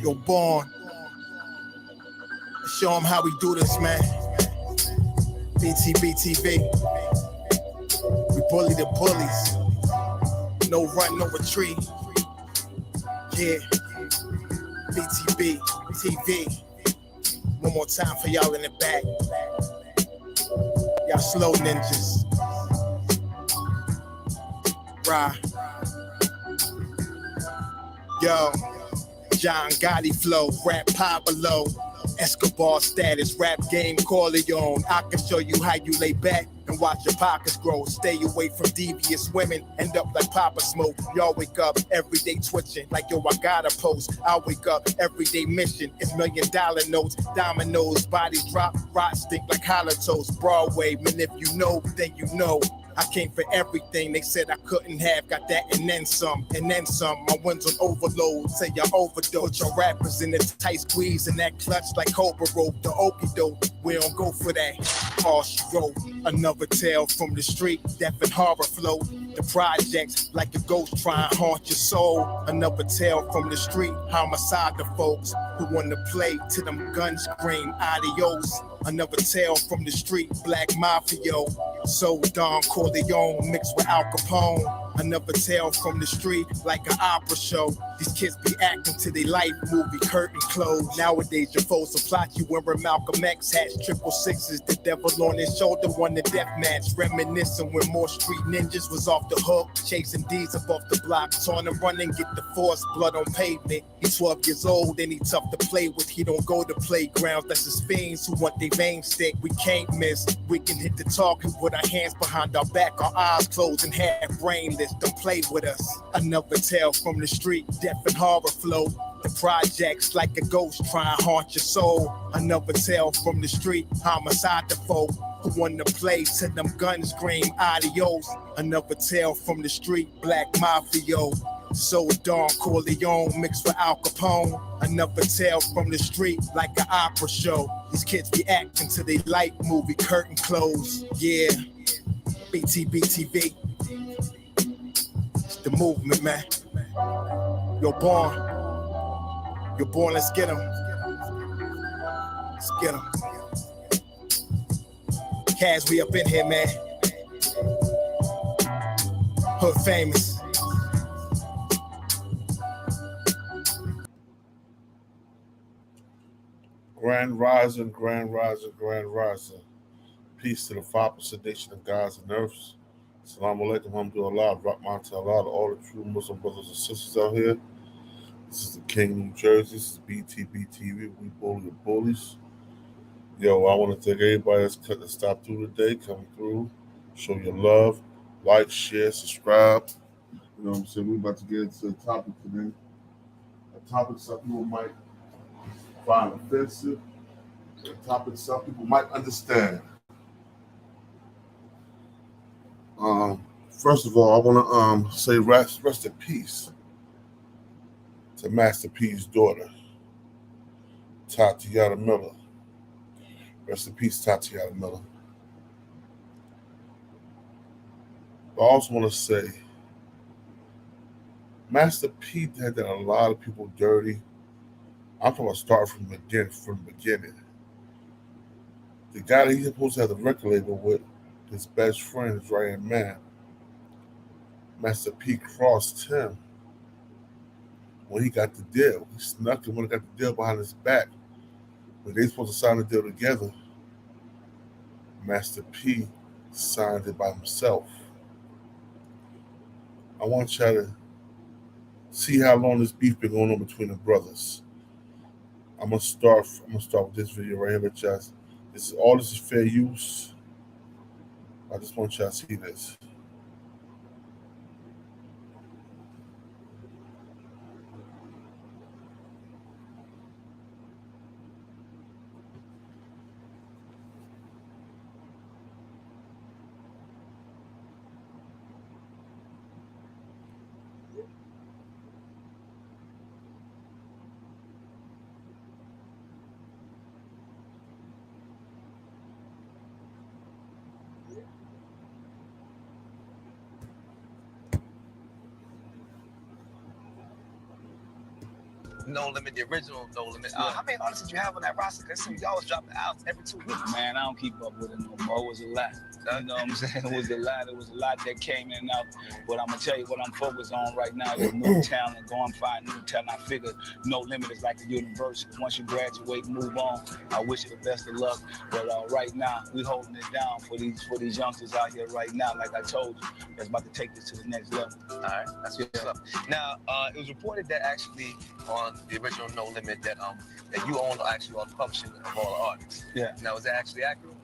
Yo, Born. Show them how we do this, man. Btbtv. We bully the bullies. No run, no retreat. Yeah. Btbtv. One more time for y'all in the back. Y'all slow ninjas. Rah. Yo. John Gotti flow, rap Pablo, Escobar status, rap game Corleone. I can show you how you lay back and watch your pockets grow. Stay away from devious women, end up like Papa Smoke. Y'all wake up every day twitching like yo, I gotta post. I wake up every day mission. It's $1 million notes, dominoes, bodies drop, rot stink like holocaust. Broadway, man, if you know, then you know. I came for everything they said I couldn't have, got that and then some, and then some. My ones on overload, say y'all overdose. Your rappers in this tight squeeze and that clutch like Cobra rope. The okie doke, we don't go for that. All she wrote, another tale from the street, death and horror flow. The projects like a ghost trying to haunt your soul. Another tale from the street, homicide the folks who want to play till them guns scream adios. Another tale from the street, black mafia. So Don Corleone mixed with Al Capone. Another tale from the street, like an opera show. These kids be acting to their life movie, curtain closed. Nowadays your foes will plot you wearing Malcolm X hats, 666, the devil on his shoulder, won the death match. Reminiscing when more street ninjas was off the hook, chasing D's up off the block, torn and running, get the force, blood on pavement. He's 12 years old and he tough to play with. He don't go to playgrounds, that's his fiends who want their veins stick. We can't miss, we can hit the target and put our hands behind our back, our eyes closed and half brainless. Don't play with us. Another tale from the street, death and horror flow. The projects like a ghost trying to haunt your soul. Another tale from the street, homicide the folk who want to play till them guns scream adios. Another tale from the street, black mafia. So Don Corleone mixed with Al Capone. Another tale from the street, like an opera show. These kids be acting to they like movie, curtain closed. Yeah, Btbtv. It's the movement, man. You're born. You're born, let's get 'em. Let's get 'em. Kaz, we up in here, man. Hood famous. Grand rising, grand rising, grand rising. Peace to the 5% nation of gods and earths. Assalamu alaikum, alhamdulillah, rahman to Allah, to all the true Muslim brothers and sisters out here. This is the King, New Jersey. This is Btbtv. We bully the bullies. Yo, I want to thank everybody that's stopped through today, coming through. Show your love. Like, share, subscribe. You know what I'm saying? We're about to get into a topic today. A topic some people might find offensive. A topic some people might understand. First of all, I want to say rest in peace to Master P's daughter, Tatyana Miller. Rest in peace, Tatyana Miller. I also want to say, Master P had done a lot of people dirty. I'm talking about start from the beginning. The guy that he's supposed to have the record label with, his best friend, his right-hand man, Master P crossed him when he got the deal. He snuck him when he got the deal behind his back. When they supposed to sign the deal together, Master P signed it by himself. I want y'all to see how long this beef been going on between the brothers. I'm gonna start with this video right here, with y'all. This is fair use. I just want y'all to see this. No Limit, the original No Limit. How many artists did you have on that roster? Because you always drop the albums every 2 weeks. Man, I don't keep up with it no more. It was a lot. You know what I'm saying? It was a lot. It was a lot that came in and out. But I'm going to tell you what I'm focused on right now is new talent. Go and find new talent. I figure No Limit is like a university. Once you graduate, move on. I wish you the best of luck. But right now, we holding it down for these youngsters out here right now. Like I told you, that's about to take this to the next level. All right, that's what's up. Now, it was reported that actually on the original No Limit that you own actually all the publishing of all the artists. Yeah. Now, is that actually accurate?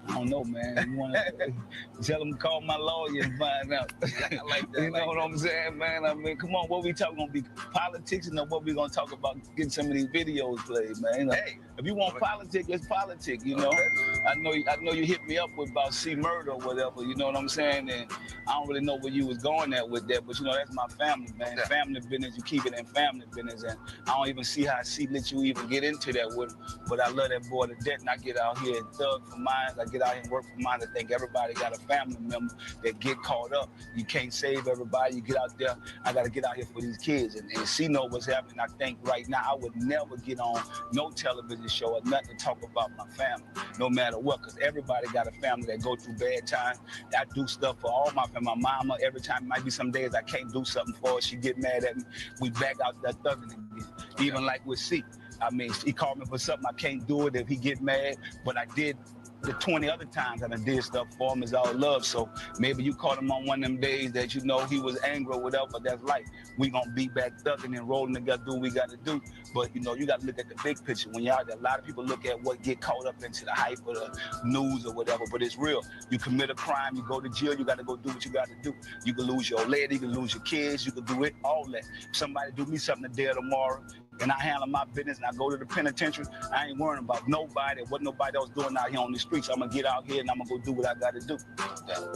I don't know, man. You want to tell them to call my lawyer and find out. I like that. You know what I'm saying, man? I mean, come on, what we talking gonna be politics, and what we gonna talk about getting some of these videos played, man. You know, hey, if you want politics, it's politics, you know. Okay. I know you hit me up with about C Murder or whatever, you know what I'm saying? And I don't really know where you was going at with that, but you know, that's my family, man. Yeah. Family business, you keep it in family business, and I don't even see how C let you even get into that with him. But I love that boy to death, and I get out here and thug for mine. I get out here and work for mine. I think everybody got a family member that get caught up. You can't save everybody. You get out there. I got to get out here for these kids and see know what's happening. I think right now I would never get on no television show or nothing to talk about my family, no matter what, because everybody got a family that go through bad times. I do stuff for all my family. My mama, every time, might be some days I can't do something for her. She get mad at me. We back out that thugging again. Even like with C. I mean, he called me for something. I can't do it if he get mad, but I did. The 20 other times I done did stuff for him is all love. So maybe you caught him on one of them days that you know he was angry or whatever, but that's life. We gonna be back thugging and rolling together, do what we gotta do. But you know, you gotta look at the big picture. When you're out there, a lot of people look at what get caught up into the hype or the news or whatever, but it's real. You commit a crime, you go to jail, you gotta go do what you gotta do. You can lose your lady, you can lose your kids, you can do it, all that. If somebody do me something today or tomorrow, and I handle my business and I go to the penitentiary, I ain't worrying about nobody, what nobody else doing out here on the streets. I'm gonna get out here and I'm gonna go do what I gotta do.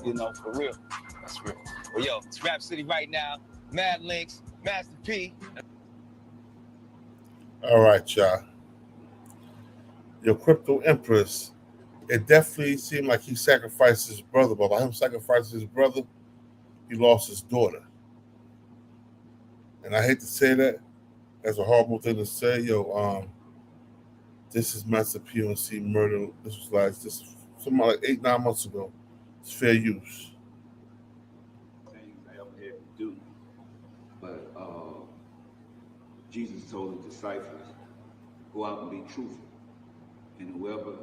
You know, for real. That's real. Well, yo, it's Rap City right now. Mad Links, Master P. All right, y'all. Your Crypto Empress, it definitely seemed like he sacrificed his brother, but by him sacrificing his brother, he lost his daughter. And I hate to say that. That's a horrible thing to say. Yo, this is Master P on C Murder. This was something like 8-9 months ago. It's fair use. Things I ever had to do. But Jesus told the disciples, go out and be truthful. And whoever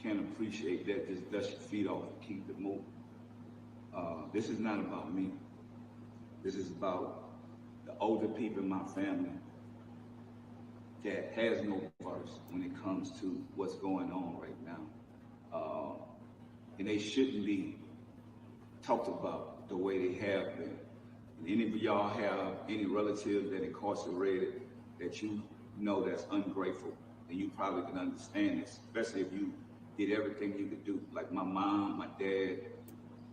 can appreciate that, just dust your feet off and keep it moving. This is not about me. This is about the older people in my family that has no voice when it comes to what's going on right now. And they shouldn't be talked about the way they have been. And any of y'all have any relatives that incarcerated that you know that's ungrateful, and you probably can understand this, especially if you did everything you could do. Like my mom, my dad,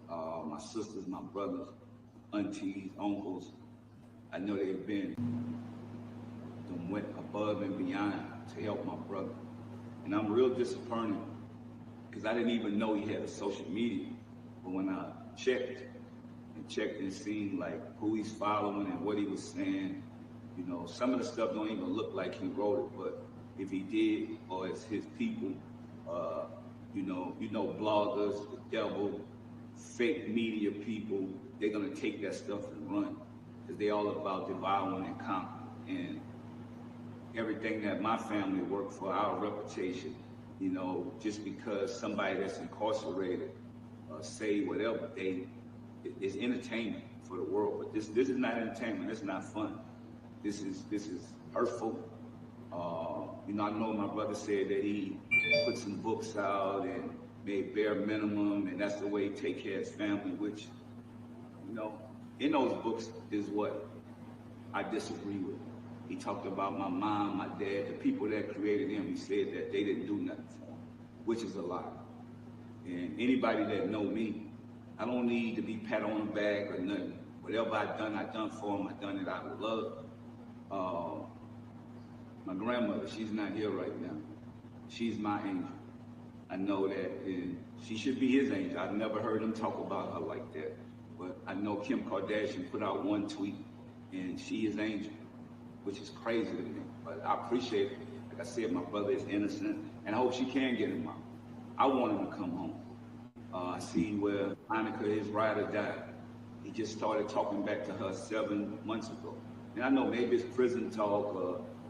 my sisters, my brothers, aunties, uncles. I know they've been went above and beyond to help my brother. And I'm real disappointed because I didn't even know he had a social media. But when I checked and seen like who he's following and what he was saying, you know, some of the stuff don't even look like he wrote it, but if he did, or it's his people, you know, bloggers, the devil, fake media people, they're gonna take that stuff and run because they all about devouring and conquering. And everything that my family worked for, our reputation, you know, just because somebody that's incarcerated say whatever, it's entertainment for the world. But this is not entertainment. It's not fun. This is hurtful. You know, I know my brother said that he put some books out and made bare minimum, and that's the way he take care of his family. Which, you know, in those books is what I disagree with. He talked about my mom, my dad, the people that created him. He said that they didn't do nothing for him, which is a lie. And anybody that know me, I don't need to be pat on the back or nothing. Whatever I done for him. I done it out of love. My grandmother, she's not here right now. She's my angel. I know that, and she should be his angel. I've never heard him talk about her like that. But I know Kim Kardashian put out one tweet, and she is angel. which is crazy to me. But I appreciate it. Like I said, my brother is innocent, and I hope she can get him out. I want him to come home. I see where Monica, his rider, died. He just started talking back to her 7 months ago. And I know maybe it's prison talk,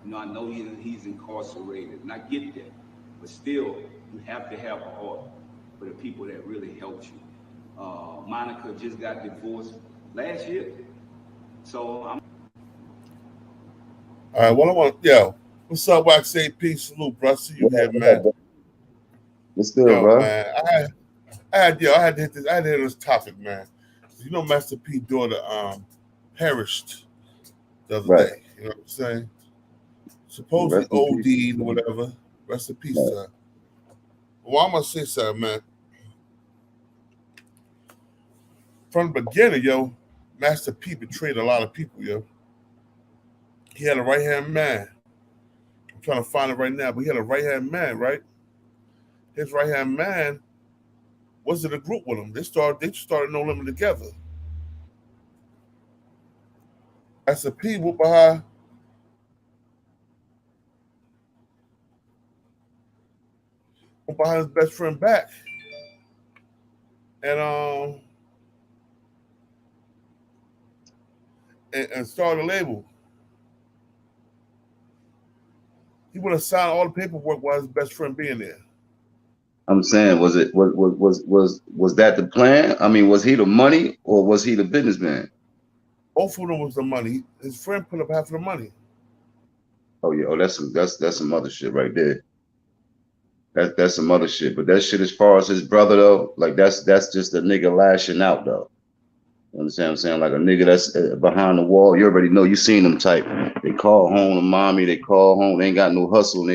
I know he's incarcerated, and I get that. But still, you have to have a heart for the people that really helped you. Monica just got divorced last year. So I'm... All right, what's up, Wax? Say peace, salute, bro. I see you here, man. What's good, bro? Man, I had to hit this topic, man. You know, Master P's daughter perished the other day. You know what I'm saying? Supposedly OD'd or whatever. Rest in peace, sir. Well, I'm gonna say something, man. From the beginning, Master P betrayed a lot of people, He had a right-hand man. I'm trying to find it right now, but he had a right-hand man, right? His right-hand man was in a group with him. They started No Limit together. Master P whooped behind his best friend back. And started a label. He would have signed all the paperwork while his best friend being there. I'm saying, was that the plan? I mean, was he the money or was he the businessman? Both of them was the money. His friend put up half of the money. Oh yeah, that's some other shit right there. That's some other shit. But that shit, as far as his brother though, like that's just a nigga lashing out though. You understand what I'm saying? Like a nigga that's behind the wall. You already know. You seen them type. They call home to mommy. They call home. They ain't got no hustle.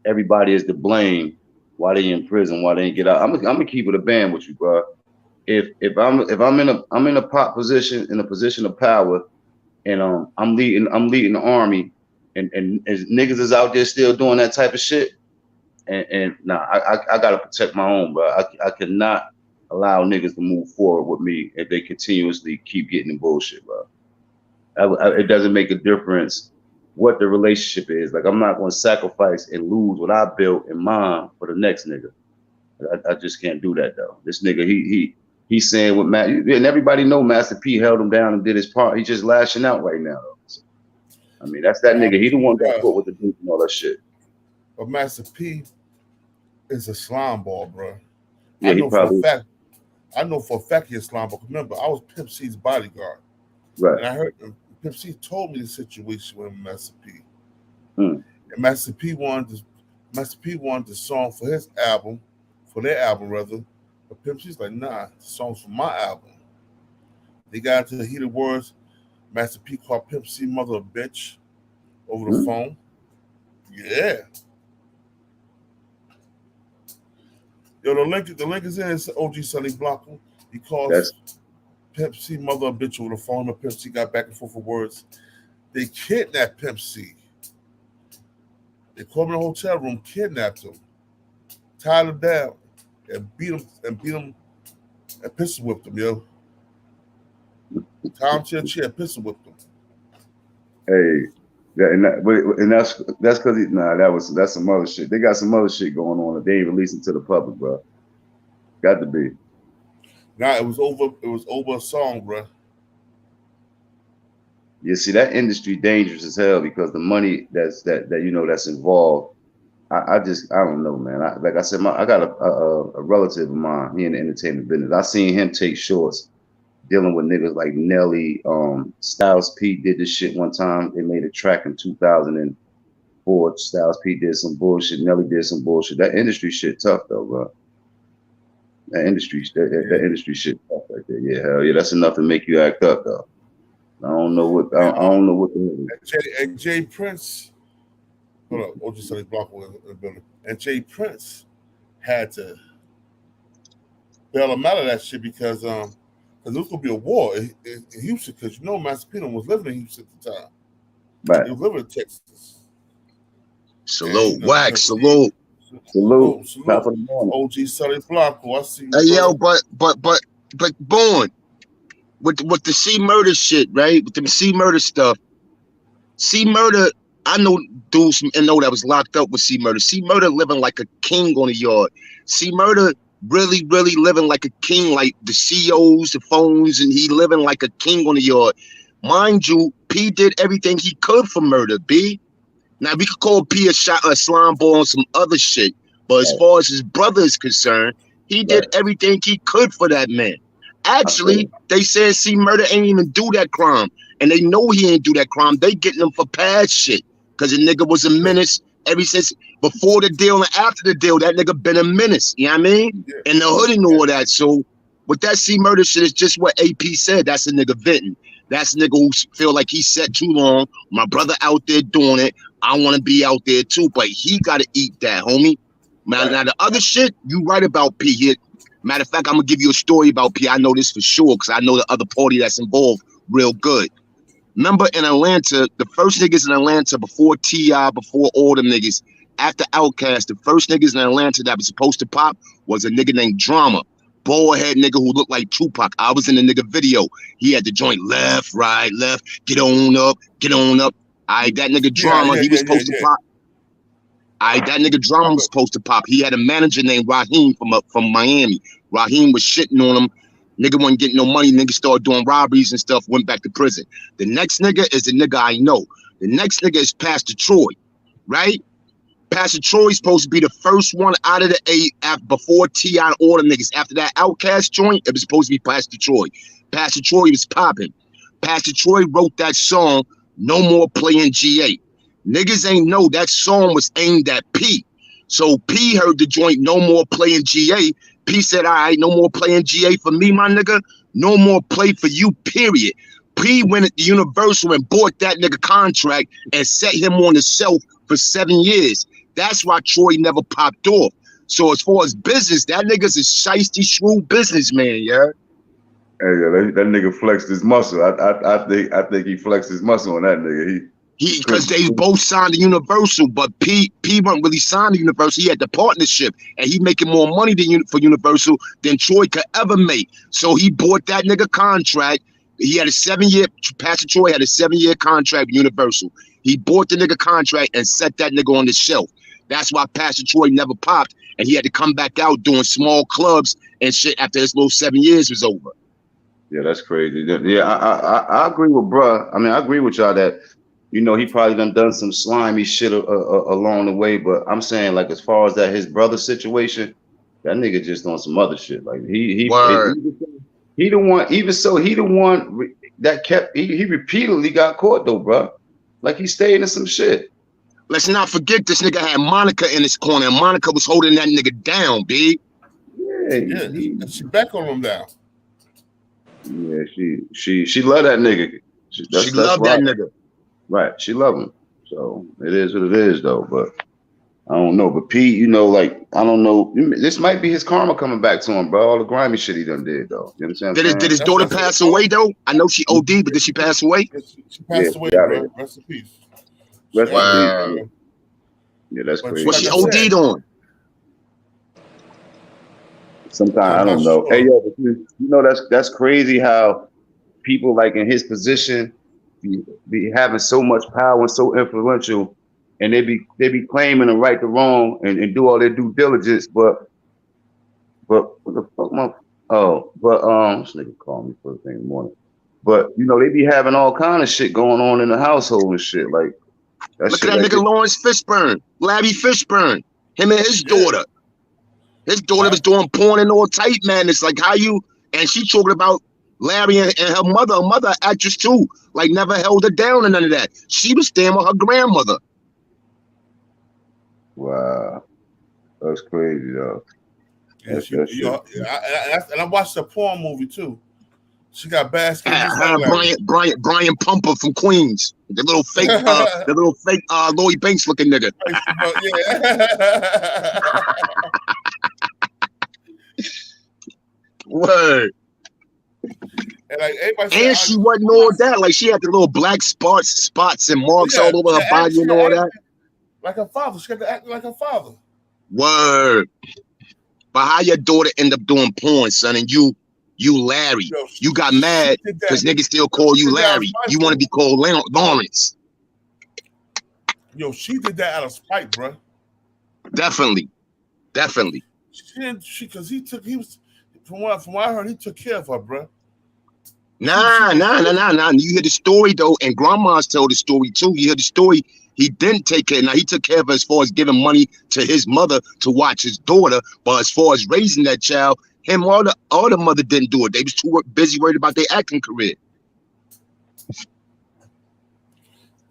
Everybody is to blame. Why they in prison? Why they ain't get out? I'm gonna keep it a band with you, bro. If I'm in a pop position, in a position of power, and I'm leading the army, and as niggas is out there still doing that type of shit, and nah, I gotta protect my own, bro. I cannot allow niggas to move forward with me if they continuously keep getting in bullshit, bro. It doesn't make a difference what the relationship is. Like, I'm not going to sacrifice and lose what I built in mine for the next nigga. I just can't do that though. This nigga, he's saying what Matt, and everybody know Master P held him down and did his part. He's just lashing out right now though. So, I mean, that's that nigga. He the one that put with the dude and all that shit. But Master P is a slime ball, bro. Yeah, I know for a fact he's a slime ball. Remember, I was Pimp C's bodyguard. Right. And I heard Pimp C told me the situation with Master P. And Master P wanted the song for his album, for their album rather. But Pimp C's like, nah, the song's for my album. They got into the heated words. Master P called Pimp C mother a bitch over the phone. Yeah. Yo, the link is in. It's OG Sonny Blanco. He calls Pimp C mother a bitch over the phone. But Pimp C got back and forth with words. They kidnapped Pimp C. They called him in a hotel room, kidnapped him, tied him down, and beat him and pistol whipped him, yo. Tied him to a chair, pistol whipped him. Hey, that's because that's some other shit. They got some other shit going on that they ain't releasing to the public, bro. Got to be. Nah, it was over a song, bro. You see, that industry dangerous as hell because the money that's involved. I don't know, man. Like I said, I got a relative of mine. He in the entertainment business. I seen him take shorts dealing with niggas like Nelly. Styles P did this shit one time. They made a track in 2004. Styles P did some bullshit. Nelly did some bullshit. That industry shit tough though, bro. That industry shit tough right there. Yeah, hell yeah. That's enough to make you act up though. I don't know what the hell. And Jay Prince, hold up, OG Sonny Blanco in the building. And Jay Prince had to bail him out of that shit because there was gonna be a war in Houston because Master P was living in Houston at the time. Right. He was living in Texas. Salute, Wax, salute. Salute. OG Sonny Blanco, I see you. Hey, yo, but Born, with the C Murder shit, right? With the C Murder stuff, C Murder, I know dudes and know that was locked up with C Murder. C Murder living like a king on the yard. C Murder really living like a king, like the CEOs, the phones, and he living like a king on the yard. Mind you, P did everything he could for Murder, B. Now we could call P a slime ball on some other shit, but as far as his brother is concerned, he did everything he could for that man. Actually, they said C Murder ain't even do that crime, and they know he ain't do that crime. They getting him for past shit, cause the nigga was a menace ever since before the deal and after the deal. That nigga been a menace, you know what I mean? In the hood and all that. So with that C Murder shit, is just what AP said. That's a nigga venting. That's a nigga who feel like he set too long. My brother out there doing it. I want to be out there too, but he got to eat that, homie. Now the other shit, you right about P here. Matter of fact, I'm going to give you a story about P. I know this for sure because I know the other party that's involved real good. Remember in Atlanta, the first niggas in Atlanta before T.I., before all them niggas, after Outkast, the first niggas in Atlanta that was supposed to pop was a nigga named Drama. Bald head nigga who looked like Tupac. I was in the nigga video. He had the joint left, right, left, get on up, get on up. That nigga Drama, he was supposed to pop. That nigga Drama was supposed to pop. He had a manager named Raheem from Miami. Raheem was shitting on him. Nigga wasn't getting no money. Nigga started doing robberies and stuff, went back to prison. The next nigga is the nigga I know. The next nigga is Pastor Troy, right? Pastor Troy's supposed to be the first one out of the 8 before T.I. and all the niggas. After that Outkast joint, it was supposed to be Pastor Troy. Pastor Troy was popping. Pastor Troy wrote that song, No More Playing GA. Niggas ain't know that song was aimed at P. So P heard the joint, No More Playing GA. P said, all right, no more playing GA for me, my nigga. No more play for you, period. P went at the Universal and bought that nigga contract and set him on the shelf for 7 years. That's why Troy never popped off. So as far as business, that nigga's a shiesty, shrewd businessman, yeah. Hey, that nigga flexed his muscle. I think he flexed his muscle on that nigga. Because they both signed the Universal, but P wasn't really signed the Universal. He had the partnership, and he making more money for Universal than Troy could ever make. So he bought that nigga contract. He had a 7-year. Pastor Troy had a 7-year contract with Universal. He bought the nigga contract and set that nigga on the shelf. That's why Pastor Troy never popped, and he had to come back out doing small clubs and shit after his little 7 years was over. Yeah, that's crazy. Yeah, I agree with bruh. I mean, I agree with y'all that, you know, he probably done some slimy shit along the way, but I'm saying, like, as far as that his brother situation, that nigga just on some other shit. Like he the one. Even so, he the one that kept. He repeatedly got caught though, bro. Like he stayed in some shit. Let's not forget this nigga had Monica in his corner, and Monica was holding that nigga down, B. Yeah, she back on him now. Yeah, she love that nigga. She loved that nigga. Right, she love him. So it is what it is, though. But I don't know. But Pete, you know, like, I don't know. This might be his karma coming back to him, bro. All the grimy shit he done did, though. You know what I'm saying? Did his daughter pass away, though? I know she OD, but did she pass away? She passed away, bro. Rest in peace. Rest in peace. Yeah, that's crazy. What she OD'd on? Sometimes I don't know. Hey, yo, but you know that's crazy how people like in his position be having so much power and so influential, and they be claiming the right to wrong and do all their due diligence, but what the fuck, this nigga called me first thing in the morning. But you know, they be having all kind of shit going on in the household and shit. Like look at that nigga Lawrence Fishburne, Larry Fishburne, him and his daughter. His daughter was doing porn and all type madness. Like how you, and she talking about Larry and her mother actress too. Like never held her down and none of that. She was staying with her grandmother. Wow, that's crazy, though. And I watched a porn movie too. She got bad skin. Brian Pumper from Queens, the little fake, Lloyd Banks looking nigga. Word. And she wasn't all that. Like she had the little black spots and marks all over her body and all that. Like her father. She got to act like her father. Word. But how your daughter end up doing porn, son, and you Larry. You got mad because niggas still call you Larry. You want to be called Lawrence. Yo, she did that out of spite, bro. Definitely. She didn't. He was. From what I heard, he took care of her, bro. Nah. You hear the story though, and grandmas tell the story too. You hear the story. He didn't take care. Now he took care of her as far as giving money to his mother to watch his daughter, but as far as raising that child, him or the mother didn't do it. They was too busy worried about their acting career.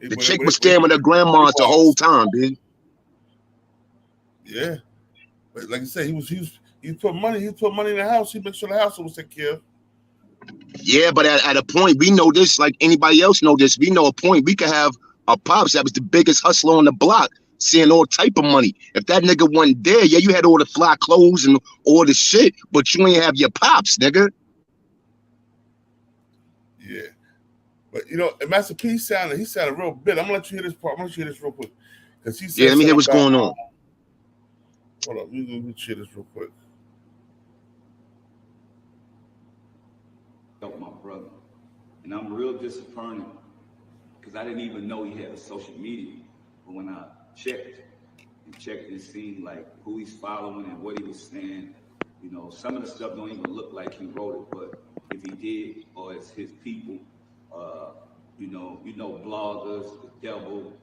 The chick was staying with her grandmas the whole time, dude. Yeah, but like I said, he put money in the house. He made sure the house was taken care of. Yeah, but at a point, we know this, like anybody else know this. We know a point we could have a pops that was the biggest hustler on the block, seeing all type of money. If that nigga wasn't there, yeah, you had all the fly clothes and all the shit, but you ain't have your pops, nigga. Yeah, but you know, Master P sounded real bit. I'm gonna let you hear this part. I'm gonna let you hear this real quick because he said, yeah, let me hear what's going on. Hold up, let me hear this real quick. My brother, and I'm real disappointed because I didn't even know he had a social media. But when I checked, it seemed like who he's following and what he was saying. You know, some of the stuff don't even look like he wrote it, but if he did, or it's his people, you know, bloggers, the devil,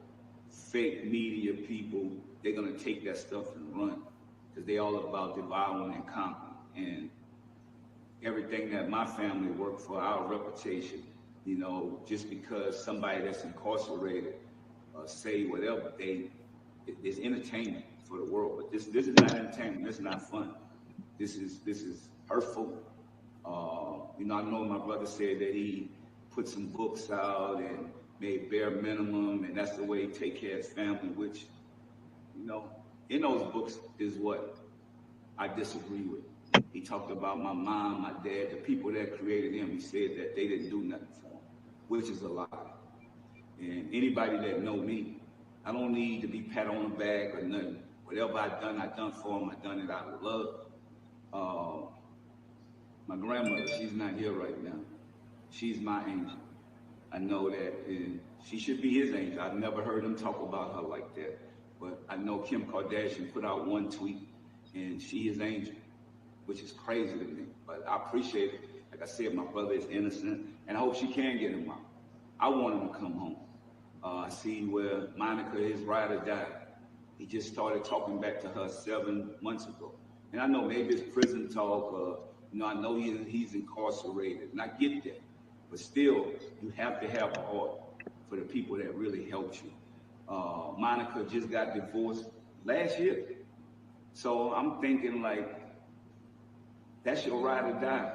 fake media people, they're gonna take that stuff and run because they all about devouring and conquering. And everything that my family worked for, our reputation, you know, just because somebody that's incarcerated say whatever, it's entertainment for the world. But this is not entertainment. This is not fun. This is hurtful. You know, I know my brother said that he put some books out and made bare minimum, and that's the way he take care of his family. Which, you know, in those books is what I disagree with. He talked about my mom, my dad, the people that created him. He said that they didn't do nothing for him, which is a lie. And anybody that know me, I don't need to be pat on the back or nothing. Whatever I done for him. I done it out of love. My grandmother, she's not here right now. She's my angel. I know that, and she should be his angel. I've never heard him talk about her like that. But I know Kim Kardashian put out one tweet, and she is angel, which is crazy to me, but I appreciate it. Like I said, my brother is innocent, and I hope she can get him out. I want him to come home. I see where Monica, his rider, died. He just started talking back to her 7 months ago. And I know maybe it's prison talk, you know, I know he's incarcerated, and I get that. But still, you have to have a heart for the people that really helped you. Monica just got divorced last year. So I'm thinking like, that's your ride or die.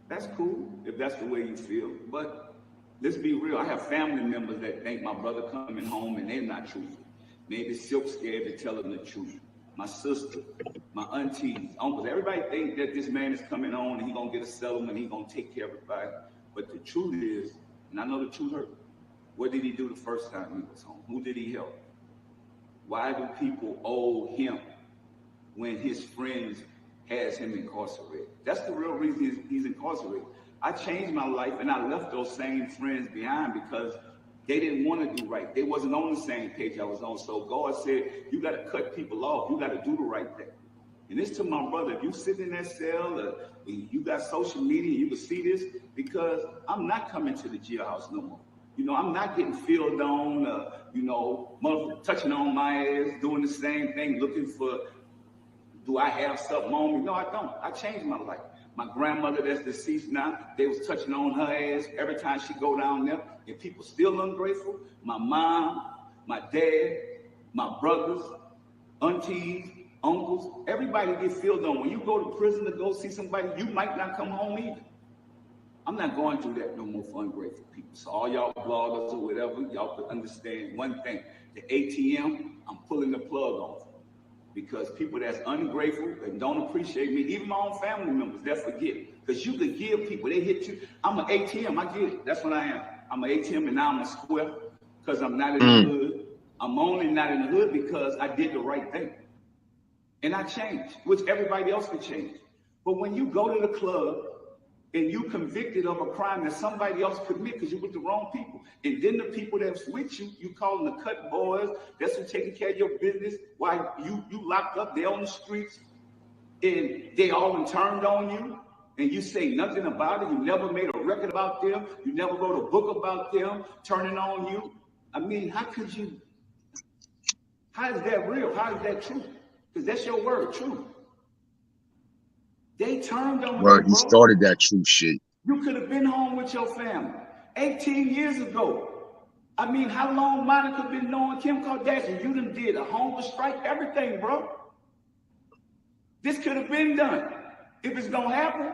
That's cool if that's the way you feel. But let's be real. I have family members that think my brother coming home and they're not truthful. Maybe Silk's scared to tell them the truth. My sister, my aunties, uncles, everybody think that this man is coming home and he's gonna get a settlement, he's gonna take care of everybody. But the truth is, and I know the truth hurt, what did he do the first time he was home? Who did he help? Why do people owe him when his friends has him incarcerated? That's the real reason he's incarcerated. I changed my life and I left those same friends behind because they didn't want to do right. They wasn't on the same page I was on. So God said, you got to cut people off. You got to do the right thing. And this to my brother, if you sit in that cell, or you got social media, you can see this, because I'm not coming to the jailhouse no more. You know, I'm not getting filled on, you know, touching on my ass, doing the same thing, looking for, do I have something on me? No, I don't. I changed my life. My grandmother that's deceased now, they was touching on her ass every time she go down there, and people still ungrateful. My mom, my dad, my brothers, aunties, uncles, everybody get filled on. When you go to prison to go see somebody, you might not come home either. I'm not going through that no more for ungrateful people. So all y'all bloggers or whatever, y'all could understand one thing. The ATM, I'm pulling the plug off. Because people that's ungrateful and don't appreciate me, even my own family members, they'll forget. Because you could give people, they hit you. I'm an ATM, I get it. That's what I am. I'm an ATM and now I'm a square because I'm not in the hood. I'm only not in the hood because I did the right thing. And I changed, which everybody else could change. But when you go to the club and you convicted of a crime that somebody else committed because you with the wrong people. And then the people that's with you, you call them the cut boys, that's who taking care of your business while you locked up, they on the streets, and they all turned on you, and you say nothing about it. You never made a record about them. You never wrote a book about them turning on you. I mean, how is that real? How is that true? Because that's your word, true. They turned on you, He started that true shit. You could have been home with your family 18 years ago. I mean, how long Monica been knowing Kim Kardashian? You done did a hunger strike, everything, bro. This could have been done. If it's gonna happen,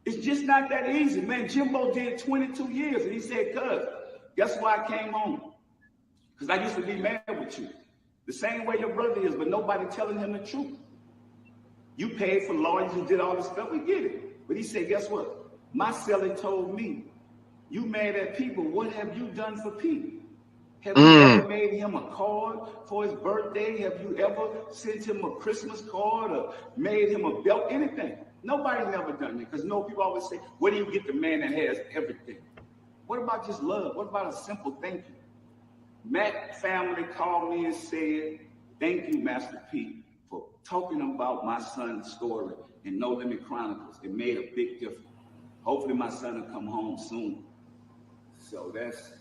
it's just not that easy. Man, Jimbo did 22 years, and he said, cuz, guess why I came home? Because I used to be mad with you. The same way your brother is, but nobody telling him the truth. You paid for lawyers, you did all this stuff, we get it. But he said, guess what? My seller told me, you mad at people, what have you done for people? Have you ever made him a card for his birthday? Have you ever sent him a Christmas card or made him a belt, anything? Nobody's ever done that, because people always say, where do you get the man that has everything? What about just love? What about a simple thank you? Matt family called me and said, thank you, Master P, for talking about my son's story in No Limit Chronicles. It made a big difference. Hopefully my son will come home soon. So that's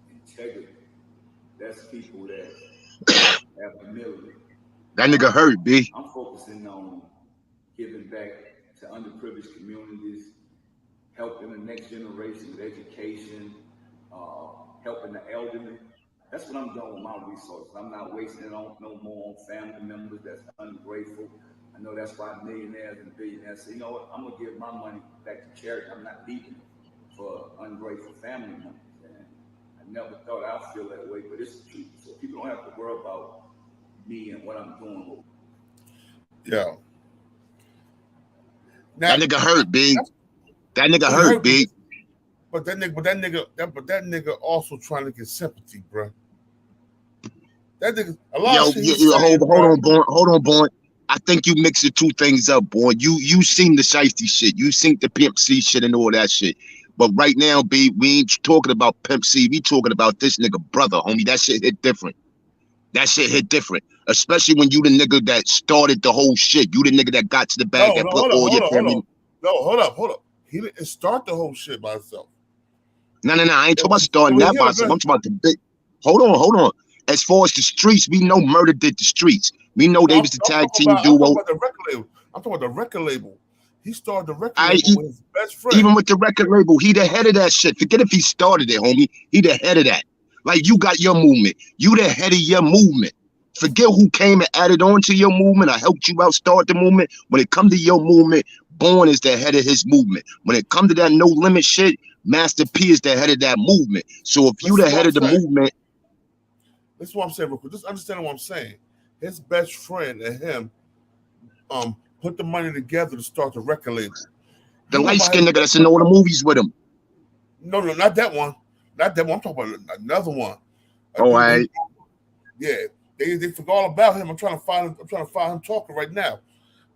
integrity. That's people that have humility. That nigga hurt, B. I'm focusing on giving back to underprivileged communities, helping the next generation with education, helping the elderly. That's what I'm doing with my resources. I'm not wasting it on no more on family members that's ungrateful. I know that's why millionaires and billionaires say, you know what, I'm gonna give my money back to charity. I'm not leaving it for ungrateful family members. And I never thought I'd feel that way, but it's the truth. So people don't have to worry about me and what I'm doing. Yeah. Now, that nigga hurt, B. That nigga hurt, B. But that nigga also trying to get sympathy, bro. That nigga, a lot of shit. Hold on, boy. I think you mixing two things up, boy. You seen the shiesty shit. You seen the Pimp C shit and all that shit. But right now, B, we ain't talking about Pimp C. We talking about this nigga brother, homie. That shit hit different. That shit hit different. Especially when you the nigga that started the whole shit. You the nigga that got to the bag that put all your family. No, hold up. He didn't start the whole shit by himself. No. I ain't talking about starting that by himself. I'm talking about the big. Hold on. As far as the streets, we know Murder did the streets. We know they was the tag team duo. I'm talking about the record label. He started the record label with his best friend. Even with the record label, he the head of that shit. Forget if he started it, homie. He the head of that. Like, you got your movement. You the head of your movement. Forget who came and added on to your movement or helped you out start the movement. When it come to your movement, Born is the head of his movement. When it come to that No Limit shit, Master P is the head of that movement. So if you the head of the movement. This is what I'm saying real quick. Just understand what I'm saying. His best friend and him put the money together to start the record label. The light-skinned nigga that's in all the movies with him. No, not that one. Not that one. I'm talking about another one. All right. Yeah, they forgot all about him. I'm trying to find him talking right now.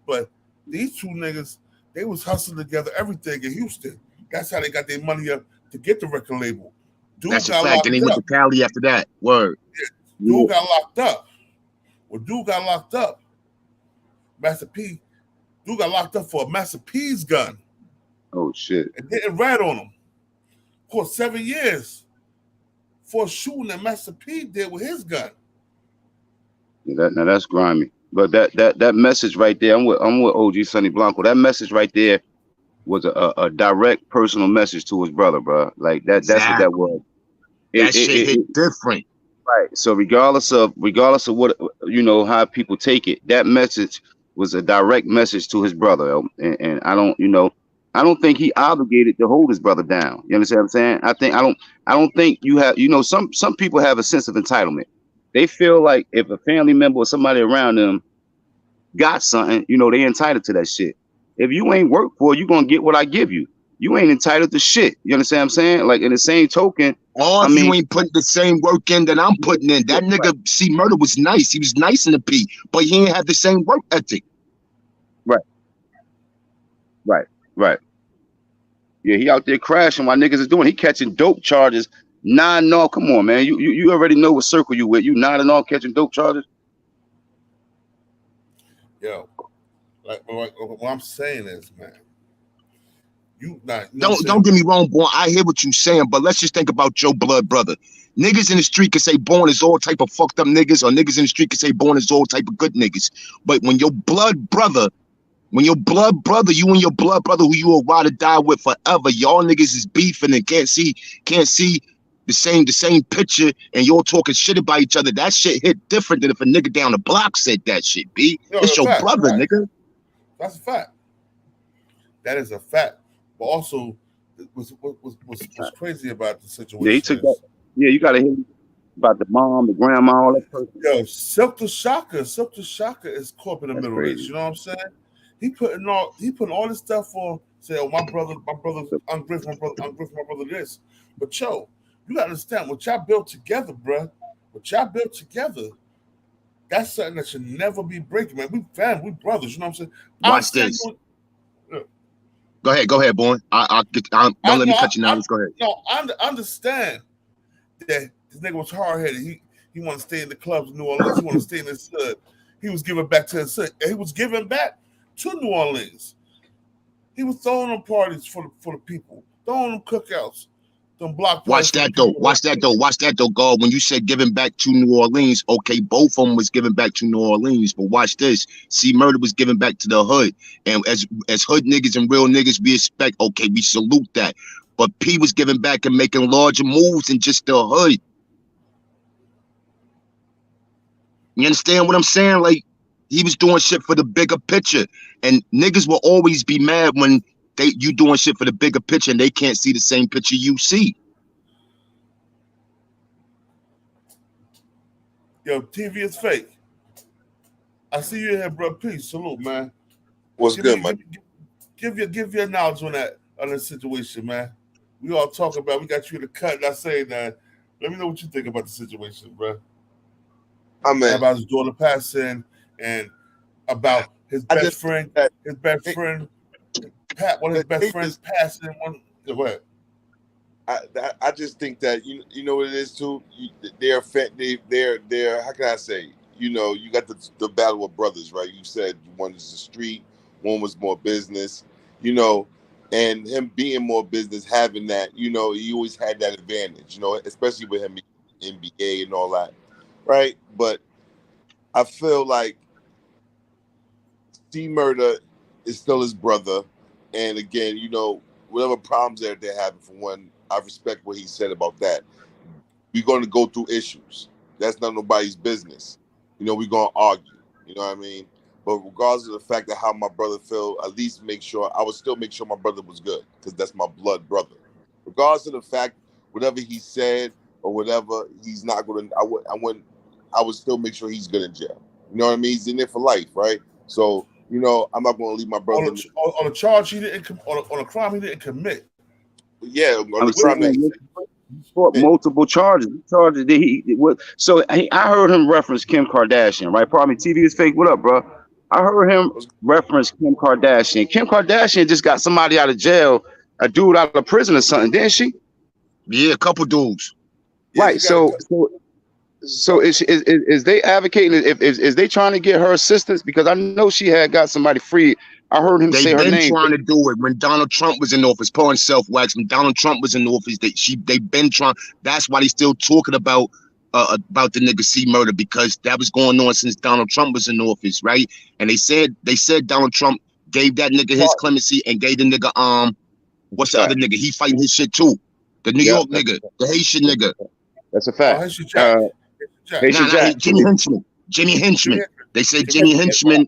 But these two niggas, they was hustling together everything in Houston. That's how they got their money up to get the record label. Dude that's a fact. And they went to Cali after that. Word. Yeah. Dude got locked up. Well, dude got locked up. Master P. Dude got locked up for a Master P's gun. Oh shit! And didn't rat on him. Of course, 7 years for a shooting that Master P did with his gun. Yeah, now that's grimy. But that message right there, I'm with OG Sonny Blanco. That message right there was a direct personal message to his brother, bro. Like that's what that was. That shit hit different. Right. So regardless of what how people take it, that message was a direct message to his brother. And I don't think he obligated to hold his brother down. You understand what I'm saying? I don't think you have, some people have a sense of entitlement. They feel like if a family member or somebody around them got something, they entitled to that shit. If you ain't worked for it, you're gonna get what I give you. You ain't entitled to shit. You understand what I'm saying? Like, in the same token, you ain't putting the same work in that I'm putting in. That nigga C Murder was nice. He was nice in the P, but he ain't have the same work ethic. Right. Yeah, he out there crashing while niggas is doing. He catching dope charges. Nodding off. Come on, man. You already know what circle you with. You nodding off catching dope charges. Yo, like what I'm saying is, man, don't get me wrong, Born. I hear what you saying, but let's just think about your blood brother. Niggas in the street can say Born is all type of fucked up niggas, or niggas in the street can say Born is all type of good niggas. But when your blood brother, you and your blood brother who you will ride or die with forever, y'all niggas is beefing and can't see the same picture, and y'all talking shit about each other. That shit hit different than if a nigga down the block said that shit, B. It's your brother, nigga. That's a fact. That is a fact. But also, what's crazy about the situation? Yeah, he took that. Yeah, you gotta hear about the mom, the grandma, all that person. Yo, Silk the Shocker is caught in the middle of this. You know what I'm saying? He putting all this stuff on. Say, oh, my brother's ungrateful, my brother this. But yo, you gotta understand what y'all built together, bruh. What y'all built together, that's something that should never be breaking, man. We family, we brothers. You know what I'm saying? Watch this. Go ahead, Born. Don't let me cut you now. Let's go ahead. No, I understand that this nigga was hard-headed. He want to stay in the clubs in New Orleans. He want to stay in his hood. He was giving back to his hood. And he was giving back to New Orleans. He was throwing them parties for the people, throwing them cookouts, them block parties. Watch that though, God. When you said giving back to New Orleans, okay, both of them was giving back to New Orleans. But watch this. C Murder was giving back to the hood. And as hood niggas and real niggas, we expect, okay, we salute that. But P was giving back and making larger moves than just the hood. You understand what I'm saying? Like, he was doing shit for the bigger picture. And niggas will always be mad when you doing shit for the bigger picture and they can't see the same picture you see. Yo, TV is fake. I see you here, bro. Peace. Salute, man. What's good, man? Give your knowledge on that situation, man. We all talk about. We got you in the cut. And I say that. Let me know what you think about the situation, bro. I mean, about his daughter passing and about his best friend. His best friend. One of his best friends passing. Go ahead. I just think that you know what it is too. They're how can I say? You know, you got the battle of brothers, right? You said one is the street, one was more business. You know, and him being more business, having that, you know, he always had that advantage. You know, especially with him in NBA and all that, right? But I feel like C Murder is still his brother, and again, you know, whatever problems they're having, for one, I respect what he said about that. We're going to go through issues. That's not nobody's business. You know, we're going to argue. You know what I mean? But regardless of the fact that how my brother feel, at least I would still make sure my brother was good, because that's my blood brother. Regardless of the fact, whatever he said or whatever, he's not going to. I would still make sure he's good in jail. You know what I mean? He's in there for life, right? So, you know, I'm not going to leave my brother on a charge he didn't on a crime he didn't commit. Yeah, on the crime that multiple charges. Charges that so I heard him reference Kim Kardashian, right? Pardon me, TV is fake. What up, bro? I heard him reference Kim Kardashian. Kim Kardashian just got somebody out of jail, a dude out of prison or something, didn't she? Yeah, a couple dudes. Right. So is they advocating? Is they trying to get her assistance? Because I know she had got somebody free. I heard him say her name. They've been trying to do it when Donald Trump was in office. Pouring self-wax. When Donald Trump was in office, they've been trying. That's why they still talking about the nigga C Murder, because that was going on since Donald Trump was in office, right? And they said Donald Trump gave that nigga his clemency and gave the nigga what's the other nigga? He fighting his shit too. The New York nigga, the Haitian nigga. That's a fact. Jimmy Henchman. They said Jimmy Henchman.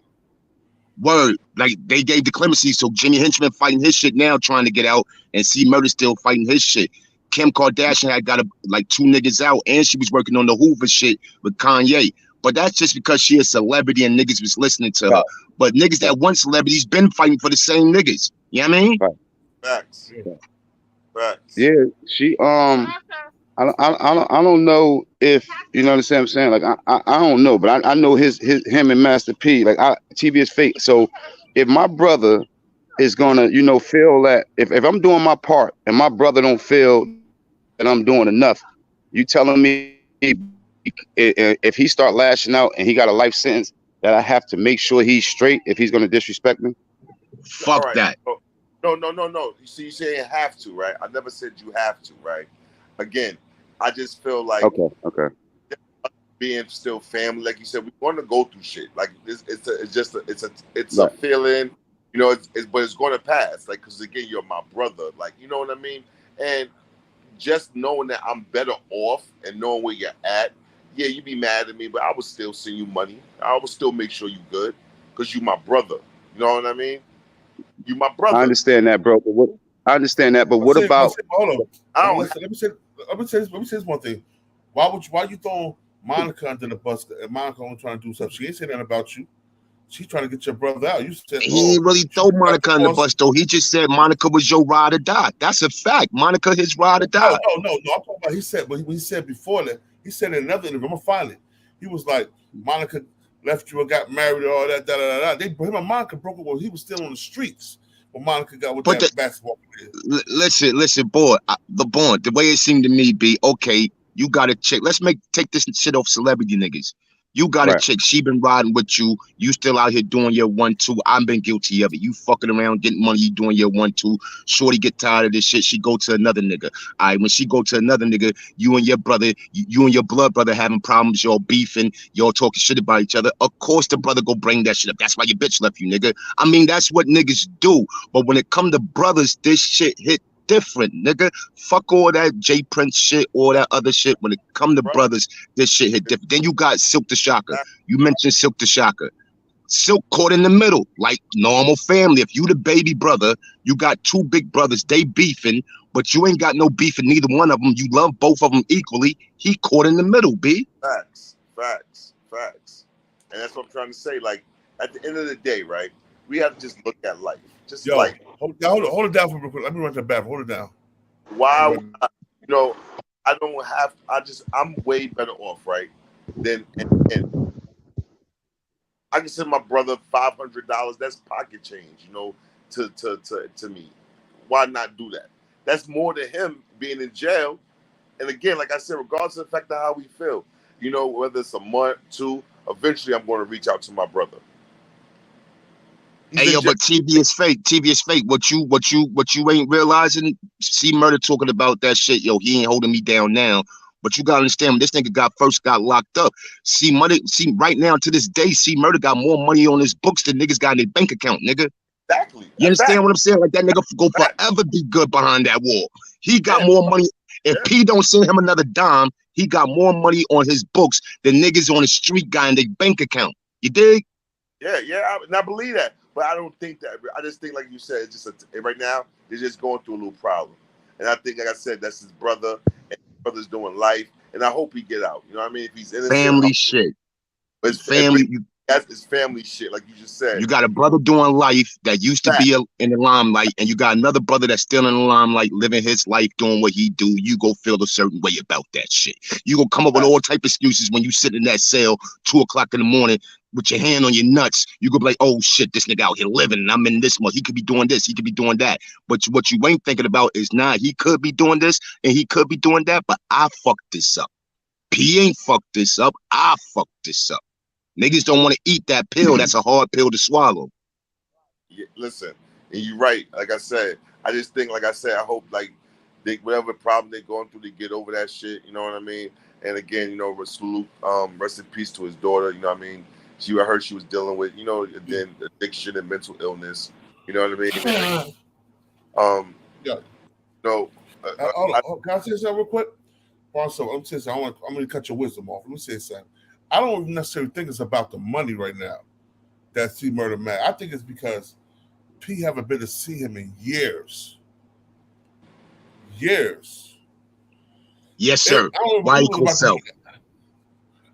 Word, like they gave the clemency, so Jimmy Henchman fighting his shit now, trying to get out, and C Murder still fighting his shit. Kim Kardashian had got like 2 niggas out, and she was working on the Hoover shit with Kanye. But that's just because she a celebrity and niggas was listening to her. But niggas that want celebrities been fighting for the same niggas. You know what I mean? Facts. Facts. Yeah, she I don't know if you know what I'm saying. Like I don't know, but I know him and Master P. Like TV is fake. So if my brother is gonna, you know, feel that if I'm doing my part and my brother don't feel that I'm doing enough, you telling me if he start lashing out and he got a life sentence that I have to make sure he's straight if he's gonna disrespect me? All Fuck right. that. No. You see, you saying have to, right? I never said you have to, right? Again, I just feel like Okay. being still family, like you said, we want to go through shit. Like it's a Right. feeling, you know. But it's going to pass. Like, because again, you're my brother. Like, you know what I mean? And just knowing that I'm better off and knowing where you're at, yeah, you be mad at me, but I would still send you money. I would still make sure you good because you my brother. You know what I mean? You my I brother. understand that, bro. But what I understand that, but what about Hold on. I don't. Listen, let me say this one thing. Why you throwing Monica under the bus? And Monica only trying to do stuff. She ain't saying nothing about you. She's trying to get your brother out. You said, He ain't really she throw got Monica on the bus though. He just said Monica was your ride or die. That's a fact. Monica his ride or die. No. I'm talking about. He said when he said before that. He said in another interview. I'm gonna find it. He was like, Monica left you and got married and all that. Him and Monica broke up when he was still on the streets. When Monica got with But that basketball player. listen, boy. The way it seemed to me be okay. You got a chick. Let's take this shit off celebrity niggas. You got a right? chick. She been riding with you. You still out here doing your 1-2. I've been guilty of it. You fucking around, getting money. You doing your 1-2. Shorty get tired of this shit. She go to another nigga. All right, when she go to another nigga, you and your brother, you and your blood brother having problems. Y'all beefing. Y'all talking shit about each other. Of course, the brother go bring that shit up. That's why your bitch left you, nigga. I mean, that's what niggas do. But when it come to brothers, this shit hit different, nigga. Fuck all that J Prince shit, all that other shit. When it come to brothers, this shit hit different. Then you got Silk the Shocker. You mentioned Silk the Shocker. Silk caught in the middle, like normal family. If you the baby brother, you got two big brothers, they beefing, but you ain't got no beef in neither one of them. You love both of them equally. He caught in the middle, B. Facts. And that's what I'm trying to say. Like, at the end of the day, right? We have to just look at life. Just like, hold it down for real quick. Let me run that back. Hold it down. why would I, you know, I'm way better off, right? Than and I can send my brother $500. That's pocket change, you know, to me. Why not do that? That's more than him being in jail. And again, like I said, regardless of the fact of how we feel, you know, whether it's a month, two, eventually I'm going to reach out to my brother. Hey yo, but TV is fake. TV is fake. What you ain't realizing? C Murder talking about that shit. Yo, he ain't holding me down now. But you gotta understand, when this nigga first got locked up, C right now to this day, C Murder got more money on his books than niggas got in their bank account, nigga. Exactly. You understand what I'm saying? Like that nigga go forever be good behind that wall. He got more money. If P don't send him another dime, he got more money on his books than niggas on the street got in their bank account. You dig? Yeah, and I believe that. But I don't think that. I just think, like you said, it's just right now they're just going through a little problem. And I think, like I said, that's his brother, and his brother's doing life. And I hope he get out. You know what I mean? If he's innocent, family shit. But it's family. That's his family shit, like you just said. You got a brother doing life that used to be in the limelight, and you got another brother that's still in the limelight, living his life, doing what he do. You go feel a certain way about that shit. You go come up with all type of excuses when you sit in that cell 2 o'clock in the morning with your hand on your nuts. You go be like, oh shit, this nigga out here living, and I'm in this month. He could be doing this, he could be doing that. But what you ain't thinking about is, nah, he could be doing this and he could be doing that, but I fucked this up. P ain't fucked this up. I fucked this up. Niggas don't want to eat that pill. That's a hard pill to swallow. Yeah, listen, and you're right. Like I said, I just think, like I said, I hope like whatever problem they're going through, they get over that shit. You know what I mean? And again, you know, salute, rest in peace to his daughter. You know what I mean? I heard she was dealing with, you know, then addiction and mental illness. You know what I mean? Yeah. No. Can I say something real quick? Also, I'm going to cut your wisdom off. Let me say something. I don't necessarily think it's about the money right now that C Murder mad. I think it's because P haven't been to see him in years. Years. Yes, sir. Why himself?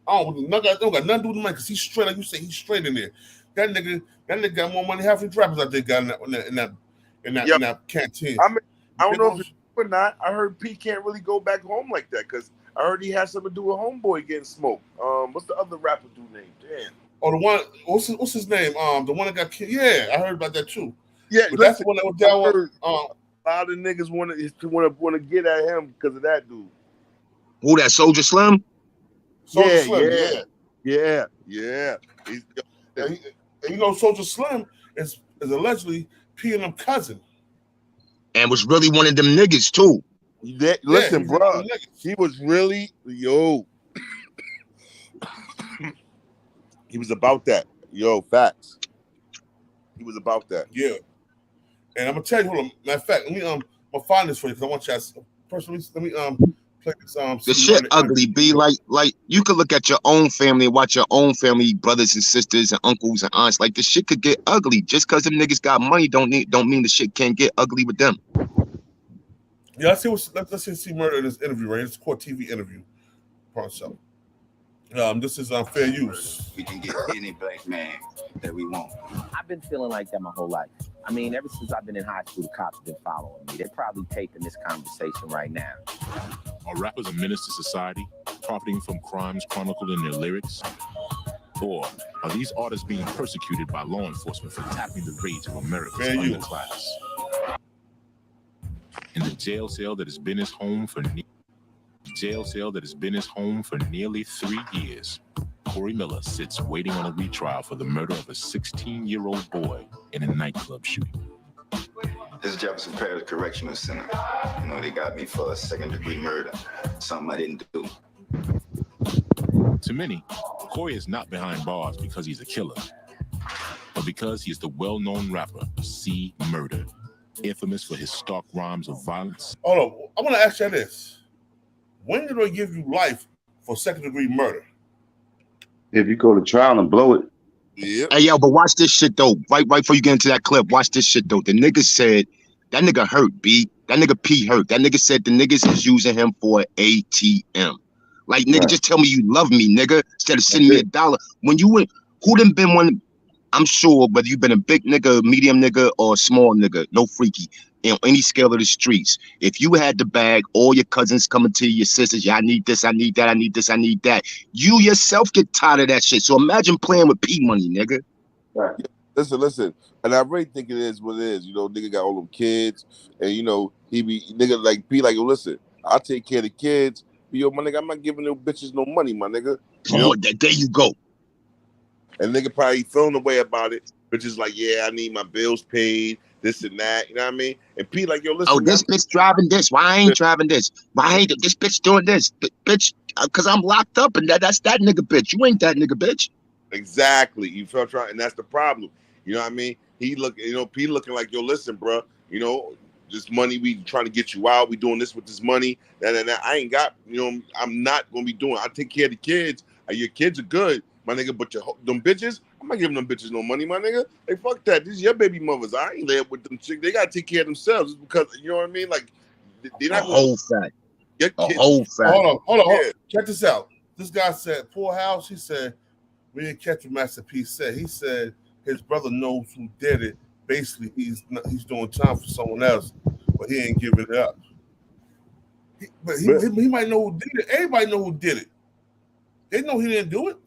I don't got nothing to do with the money because he's straight. Like you say, he's straight in there. That nigga got more money half the rappers I think got in that canteen. I mean, I don't know if it's or not. I heard P can't really go back home like that because I heard he has something to do with Homeboy getting smoked. What's the other rapper dude name? Damn. Oh, the one. What's his name? The one that got killed. Yeah, I heard about that too. Yeah, but that's the one that was down with. A lot of niggas want to get at him because of that dude. Who that? Soldier Slim? Soldier Slim, yeah. And you know, Soldier Slim is allegedly P and them cousin, and was really one of them niggas too. Listen, bro, he was really he was about that. Facts. He was about that. Yeah. And I'm gonna tell you, hold on. Matter of fact, let me I'm gonna find this for you because I want you to personally. Let me play this. The shit ugly, be like you could look at your own family and watch your own family, brothers and sisters and uncles and aunts. Like the shit could get ugly just because them niggas got money. Don't mean the shit can't get ugly with them. Yeah, let's see murder in this interview, right? It's a court TV interview. So, this is fair use. We can get any black man that we want. I've been feeling like that my whole life. I mean, ever since I've been in high school, the cops have been following me. They're probably taping this conversation right now. Are rappers a menace to society, profiting from crimes chronicled in their lyrics? Or are these artists being persecuted by law enforcement for tapping the rage of America's underclass? In the jail cell that has been his home for nearly 3 years, Corey Miller sits waiting on a retrial for the murder of a 16-year-old boy in a nightclub shooting. This is Jefferson Parish Correctional Center. You know, they got me for a second-degree murder, something I didn't do. To many, Corey is not behind bars because he's a killer, but because he is the well-known rapper C Murder, infamous for his stark rhymes of violence. Hold on, I want to ask you this: when did they give you life for second-degree murder? If you go to trial and blow it. Yeah. Hey yo, but watch this shit though. Right before you get into that clip, watch this shit though. The nigga said that nigga hurt, B. That nigga P hurt. That nigga said the niggas is using him for ATM. Like nigga, just tell me you love me, nigga, instead of sending me $1. When you went, who done been one? I'm sure whether you've been a big nigga, medium nigga, or a small nigga, no freaky, on any scale of the streets. If you had the bag, all your cousins coming to you, your sisters, yeah, I need this, I need that, I need this, I need that. You yourself get tired of that shit. So imagine playing with P money, nigga. Right. Listen. And I really think it is what it is. You know, nigga got all them kids, and you know, he be nigga like P like, yo, listen, I'll take care of the kids. But yo, my nigga, I'm not giving them bitches no money, my nigga. You know? There you go. And nigga probably feeling the way about it, bitches like, yeah, I need my bills paid, this and that, you know what I mean? And P like, yo, listen. Oh, this bitch driving this. Why I ain't driving this? Why ain't this bitch doing this? Bitch, because I'm locked up, and that's that nigga bitch. You ain't that nigga bitch. Exactly. You felt right, and that's the problem. You know what I mean? He look, you know, P looking like, yo, listen, bro, you know, this money, we trying to get you out. We doing this with this money. That. I ain't got, you know, I'm not going to be doing. I take care of the kids. Your kids are good, my nigga, but them bitches, I'm not giving them bitches no money, my nigga. Hey, fuck that. These your baby mothers. I ain't lay up with them chicks. They got to take care of themselves because, you know what I mean? Like, they're not going to. Whole fact. Hold on. Check this out. This guy said, Poor House, he said, we didn't catch what Master P said. He said his brother knows who did it. Basically, he's doing time for someone else, but he ain't giving it up. He might know who did it. Everybody know who did it. They know he didn't do it.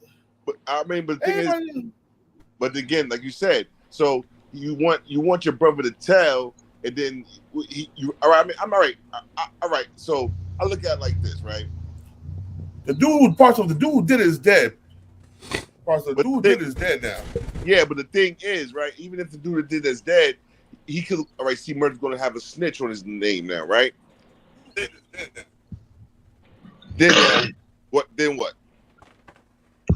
But I mean, but the thing is, but again, like you said, so you want your brother to tell, and then you all right. I mean, I'm all right. All right. So I look at it like this, right? The dude who did it is dead. The dude did it is dead now. Yeah, but the thing is, right? Even if the dude that did it is dead, he could. All right, C Murder's going to have a snitch on his name now, right? Then what? Then what?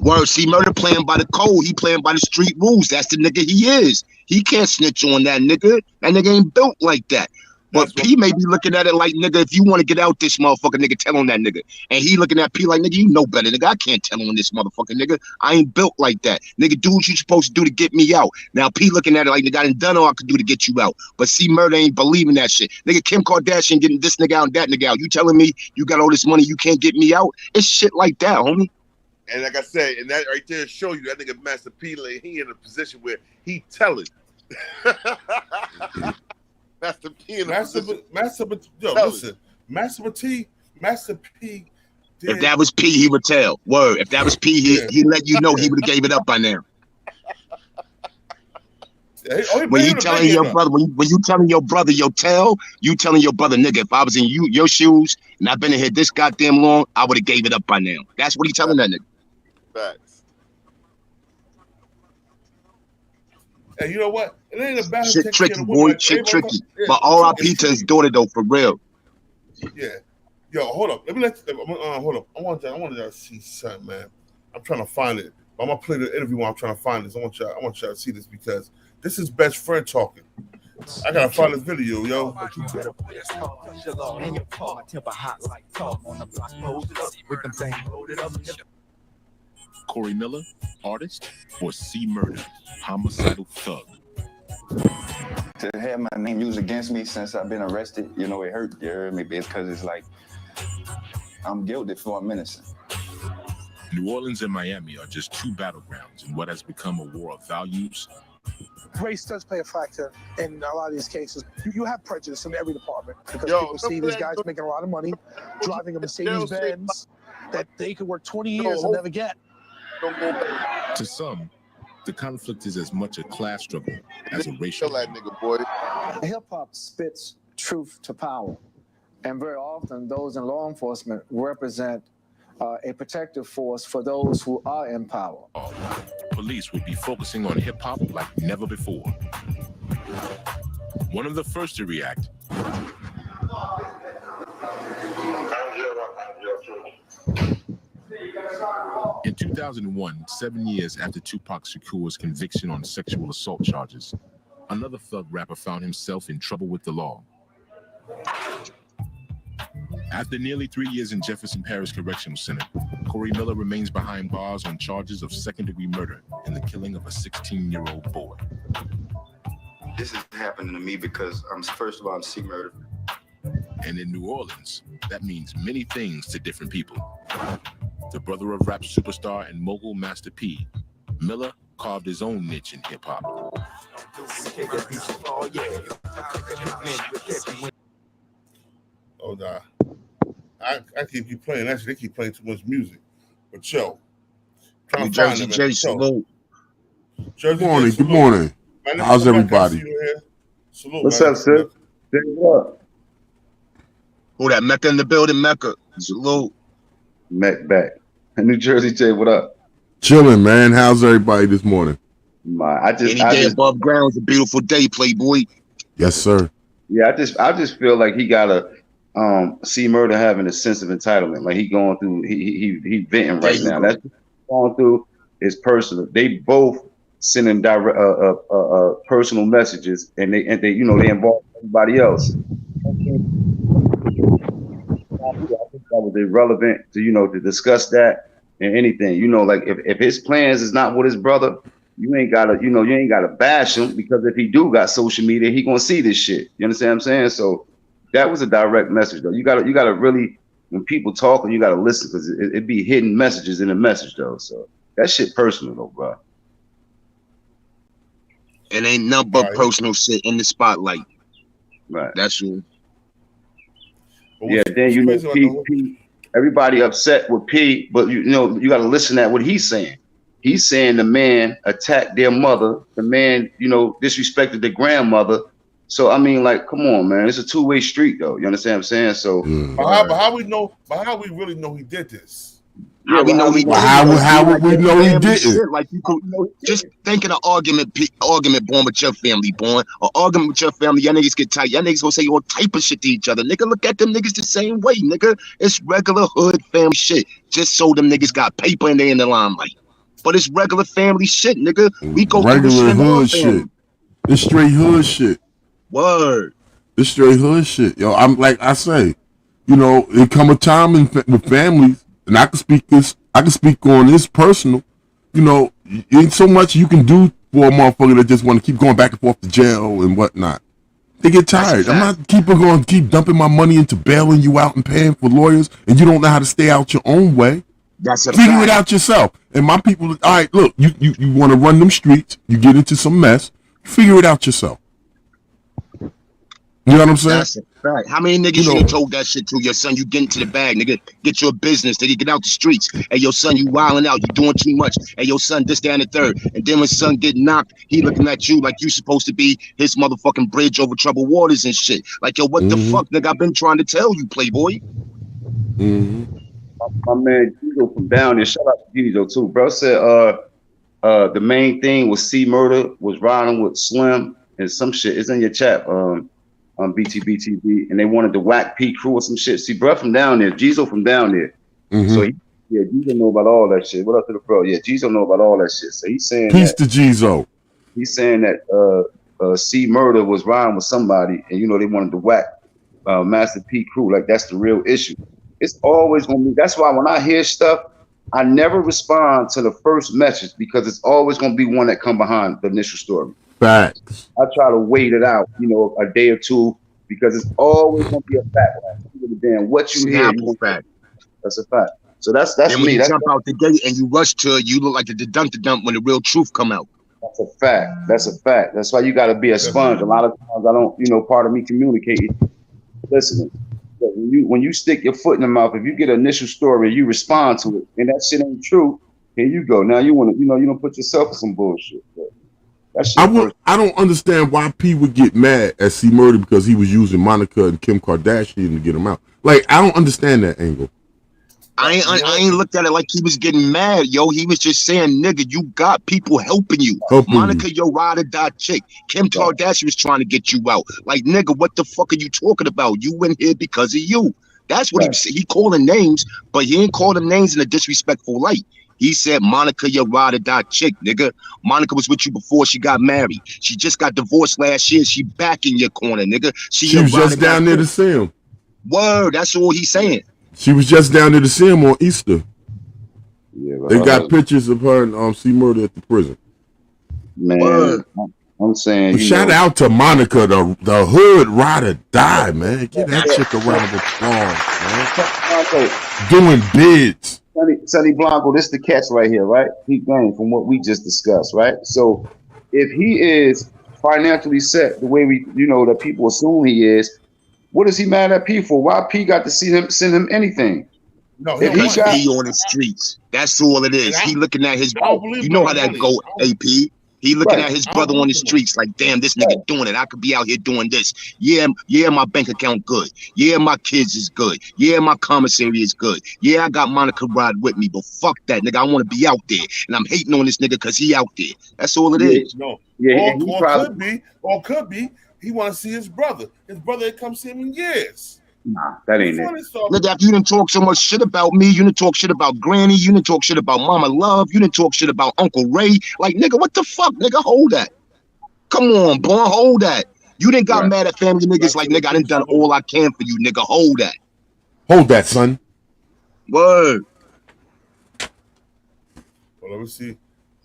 Word, C Murder playing by the code. He playing by the street rules. That's the nigga he is. He can't snitch on that nigga. That nigga ain't built like that. But P may be looking at it like, nigga, if you want to get out this motherfucker, nigga, tell on that nigga. And he looking at P like, nigga, you know better, nigga. I can't tell on this motherfucker, nigga. I ain't built like that. Nigga, do what you supposed to do to get me out. Now, P looking at it like, nigga, I done all I could do to get you out. But C Murder ain't believing that shit. Nigga, Kim Kardashian getting this nigga out and that nigga out. You telling me you got all this money, you can't get me out? It's shit like that, homie. And like I said, and that right there show you that nigga Master P, like, he in a position where he telling. Master P in a position. Master P. Did. If that was P, he would tell. Word. If that was P, he let you know he would have gave it up by now. When you telling your brother, when you telling your brother, you telling your brother, nigga, if I was in your shoes and I've been in here this goddamn long, I would have gave it up by now. That's what he telling that nigga. Facts. And you know what? It ain't a battle. Shit tricky, boy. Shit tricky. But R.I.P. to his daughter though, for real. Yeah. Yo, hold up. Let me hold up. I want y'all to see something, man. I'm trying to find it. I'm gonna play the interview while I'm trying to find this. I want y'all to see this because this is best friend talking. I gotta find this video, yo. Corey Miller, artist, or C Murder, homicidal thug? To have my name used against me since I've been arrested, you know, it hurt. You heard me? It's because it's like I'm guilty for I'm innocent. New Orleans and Miami are just two battlegrounds in what has become a war of values. Race does play a factor in a lot of these cases. You have prejudice in every department because people see these guys making a lot of money, driving a Mercedes-Benz that they could work 20 years and never get. To some, the conflict is as much a class struggle as a racial. That nigga, boy. Hip-hop spits truth to power, and very often those in law enforcement represent a protective force for those who are in power. Police will be focusing on hip-hop like never before. One of the first to react. In 2001, 7 years after Tupac Shakur's conviction on sexual assault charges, another thug rapper found himself in trouble with the law. After nearly 3 years in Jefferson Parish Correctional Center, Corey Miller remains behind bars on charges of second-degree murder and the killing of a 16-year-old boy. This is happening to me because first of all, I'm C Murder. And in New Orleans, that means many things to different people. The brother of rap superstar and mogul Master P, Miller carved his own niche in hip-hop. Oh, nah. I keep playing. Actually, they keep playing too much music. But yo, trying to find them. Salute. Good morning. Good morning. How's everybody? Salute, what's up, sis? What? Who that? Mecca in the building, Mecca. Salute. Mac back. New Jersey, Jay, what up? Chilling, man. How's everybody this morning? I just above ground is a beautiful day, Playboy. Yes, sir. Yeah, I just feel like he gotta see Murder having a sense of entitlement. Like he going through, he venting right now. That's what he's going through is personal. They both sending direct personal messages, and they you know they involve everybody else. I think that was irrelevant to discuss that and anything. Like if his plans is not with his brother, you ain't gotta bash him, because if he do got social media, he gonna see this shit. You understand what I'm saying? So that was a direct message though. You gotta really, when people talking, you gotta listen, because it be hidden messages in the message though. So that shit personal though, bro. It ain't nothing but personal shit in the spotlight. Right. That's all. Yeah, then P, everybody upset with P, but you got to listen at what he's saying. He's saying the man attacked their mother, the man, disrespected their grandmother. So I mean, like, come on, man, it's a two-way street, though. You understand what I'm saying? So, but how we really know he did this? How would we know he didn't? Like, you could just think of the argument born with your family, born or argument with your family. Y'all niggas get tight. Y'all niggas gonna say all type of shit to each other. Nigga, look at them niggas the same way, nigga. It's regular hood family shit. Just so them niggas got paper and they in the limelight. But it's regular family shit, nigga. We go regular hood shit. It's straight hood shit. Word. It's straight hood shit. Yo, I'm like I say, it come a time with families. And I can speak on this personal, ain't so much you can do for a motherfucker that just want to keep going back and forth to jail and whatnot. They get tired. I'm not going to keep dumping my money into bailing you out and paying for lawyers, and you don't know how to stay out your own way. Figure it out yourself. And my people, all right, look, you want to run them streets, you get into some mess, figure it out yourself. You know what I'm saying? That's a fact. How many niggas you done told that shit to your son? You get into the bag, nigga. Get your business, nigga. Get out the streets. Hey, your son, you wilding out. You doing too much. Hey, your son, this, that, and the third. And then when son get knocked, he looking at you like you supposed to be his motherfucking bridge over troubled waters and shit. Like, yo, what the fuck, nigga? I've been trying to tell you, playboy. My man Gizo from down there. Shout out to Gizo too, bro. Said the main thing was C Murder was riding with Slim and some shit. It's in your chat. On Btbtv, and they wanted to whack P Crew or some shit. See, bro from down there, Gizo from down there. So Gizo know about all that shit. What up to the bro? Yeah, Gizo know about all that shit. So he's saying peace to Gizo. He's saying that C Murder was riding with somebody, and you know they wanted to whack Master P Crew. Like that's the real issue. It's always gonna be. That's why when I hear stuff, I never respond to the first message because it's always gonna be one that come behind the initial story. Facts. I try to wait it out, you know, a day or two because it's always gonna be a fact. Damn, what you hear, fact. That's a fact. So that's and when me. you That's jump out the gate and you rush to it, you look like the dump when the real truth come out. That's a fact. That's a fact. That's why you got to be a sponge. A lot of times I don't, you know, part of me communicating, listening. But when you stick your foot in the mouth, if you get an initial story and you respond to it, and that shit ain't true, here you go. Now you want to, you know, you don't put yourself in some bullshit. I don't understand why P would get mad at C Murder because he was using Monica and Kim Kardashian to get him out. Like, I don't understand that angle. I ain't looked at it like he was getting mad, yo. He was just saying, nigga, you got people helping you. Monica, your ride or die chick. Kim Kardashian was trying to get you out. Like, nigga, what the fuck are you talking about? You in here because of you. That's what he was saying. He calling names, but he ain't call them names in a disrespectful light. He said, Monica, your ride or die chick, nigga. Monica was with you before she got married. She just got divorced last year. She back in your corner, nigga. She was just down there to see him. Word, that's all he's saying. She was just down there to see him on Easter. Yeah, they got pictures of her and C Murder at the prison. Man, I'm saying. But shout out to Monica, the hood ride or die, man. Give that chick a round of applause, man. Doing bids. Sonny Blanco, this is the catch right here, right? He gained from what we just discussed, right? So if he is financially set the way we, you know, that people assume he is, what is he mad at P for? Why P got to see him, send him anything? No, he on the streets. That's all it is. He looking at his, you know how that go, AP. He looking at his brother on the streets like, damn, this nigga doing it. I could be out here doing this. Yeah, my bank account good. Yeah, my kids is good. Yeah, my commissary is good. Yeah, I got Monica ride with me, but fuck that, nigga. I want to be out there. And I'm hating on this nigga because he out there. That's all it is. No. Yeah, or could be, he want to see his brother. His brother ain't come see him in years. Nah, that ain't it. Nigga, after you done talk so much shit about me, you done talk shit about Granny, you done talk shit about Mama Love, you done talk shit about Uncle Ray. Like, nigga, what the fuck, nigga? Hold that. Come on, boy, hold that. You done got mad at family niggas like, nigga, I done done all I can for you, nigga. Hold that. Hold that, son. Word. Well, let me see.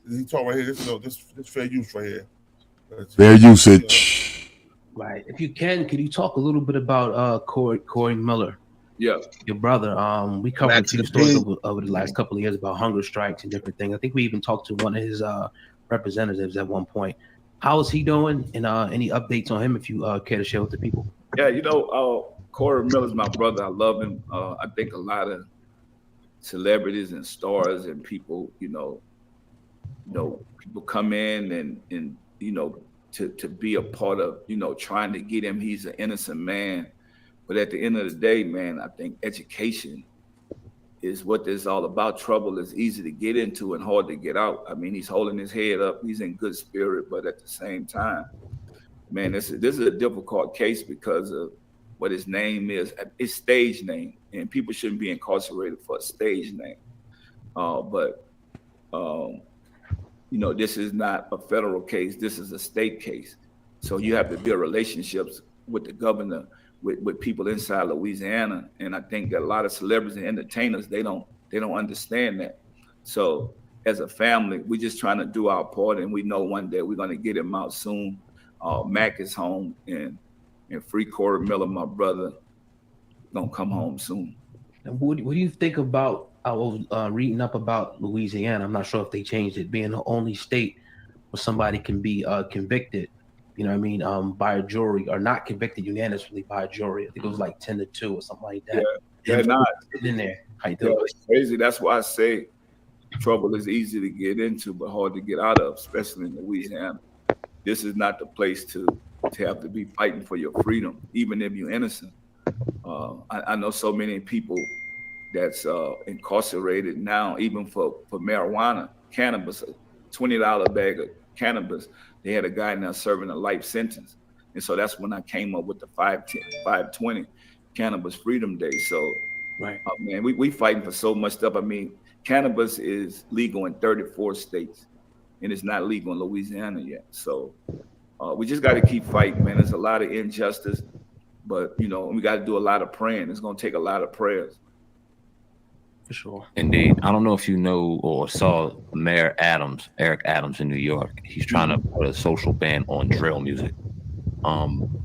He talk right here. This fair use right here. Fair usage. Right. If you can, could you talk a little bit about Corey Miller? Yeah. Your brother. We covered a few stories over the last couple of years about hunger strikes and different things. I think we even talked to one of his representatives at one point. How is he doing? And any updates on him if you care to share with the people? Yeah, you know, Corey Miller's my brother. I love him. I think a lot of celebrities and stars and people, people come in and to be a part of, trying to get him. He's an innocent man. But at the end of the day, man, I think education is what this is all about. Trouble is easy to get into and hard to get out. I mean, he's holding his head up. He's in good spirit. But at the same time, man, this is a difficult case because of what his name is. His stage name. And people shouldn't be incarcerated for a stage name. This is not a federal case. This is a state case. So you have to build relationships with the governor, with people inside Louisiana. And I think that a lot of celebrities and entertainers, they don't understand that. So as a family, we're just trying to do our part, and we know one day we're going to get him out soon. Mac is home, and free Corey Miller, my brother, gonna come home soon. And what do you think about? I was reading up about Louisiana. I'm not sure if they changed it, being the only state where somebody can be convicted you know what I mean, by a jury, or not convicted unanimously by a jury. I think it was like 10-2 or something like that. Yeah, they're not sitting in there. How you Yeah, doing? it's crazy. That's why I say trouble is easy to get into, but hard to get out of, especially in Louisiana. This is not the place to have to be fighting for your freedom, even if you're innocent. I know so many people that's incarcerated now, even for marijuana, cannabis, a $20 bag of cannabis. They had a guy now serving a life sentence. And so that's when I came up with the 520 Cannabis Freedom Day. So, right, man, we fighting for so much stuff. I mean, cannabis is legal in 34 states, and it's not legal in Louisiana yet. So we just got to keep fighting, man. There's a lot of injustice, but, you know, we got to do a lot of praying. It's going to take a lot of prayers. For sure. Indeed. I don't know if you know or saw Mayor Adams, Eric Adams in New York. He's trying to put a social ban on drill music,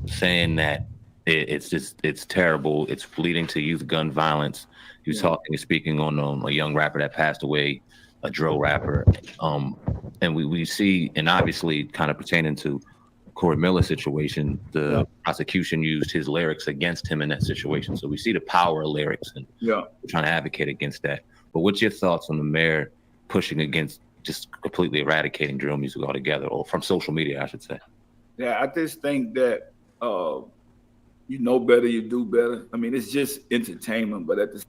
saying that it's terrible. It's leading to youth gun violence. He was speaking on a young rapper that passed away, a drill rapper. And we see, and obviously kind of pertaining to Corey Miller's situation, the prosecution used his lyrics against him in that situation. So we see the power of lyrics, and we're trying to advocate against that. But what's your thoughts on the mayor pushing against just completely eradicating drill music altogether, or from social media, I should say? Yeah, I just think that you know better, you do better. I mean, it's just entertainment, but at the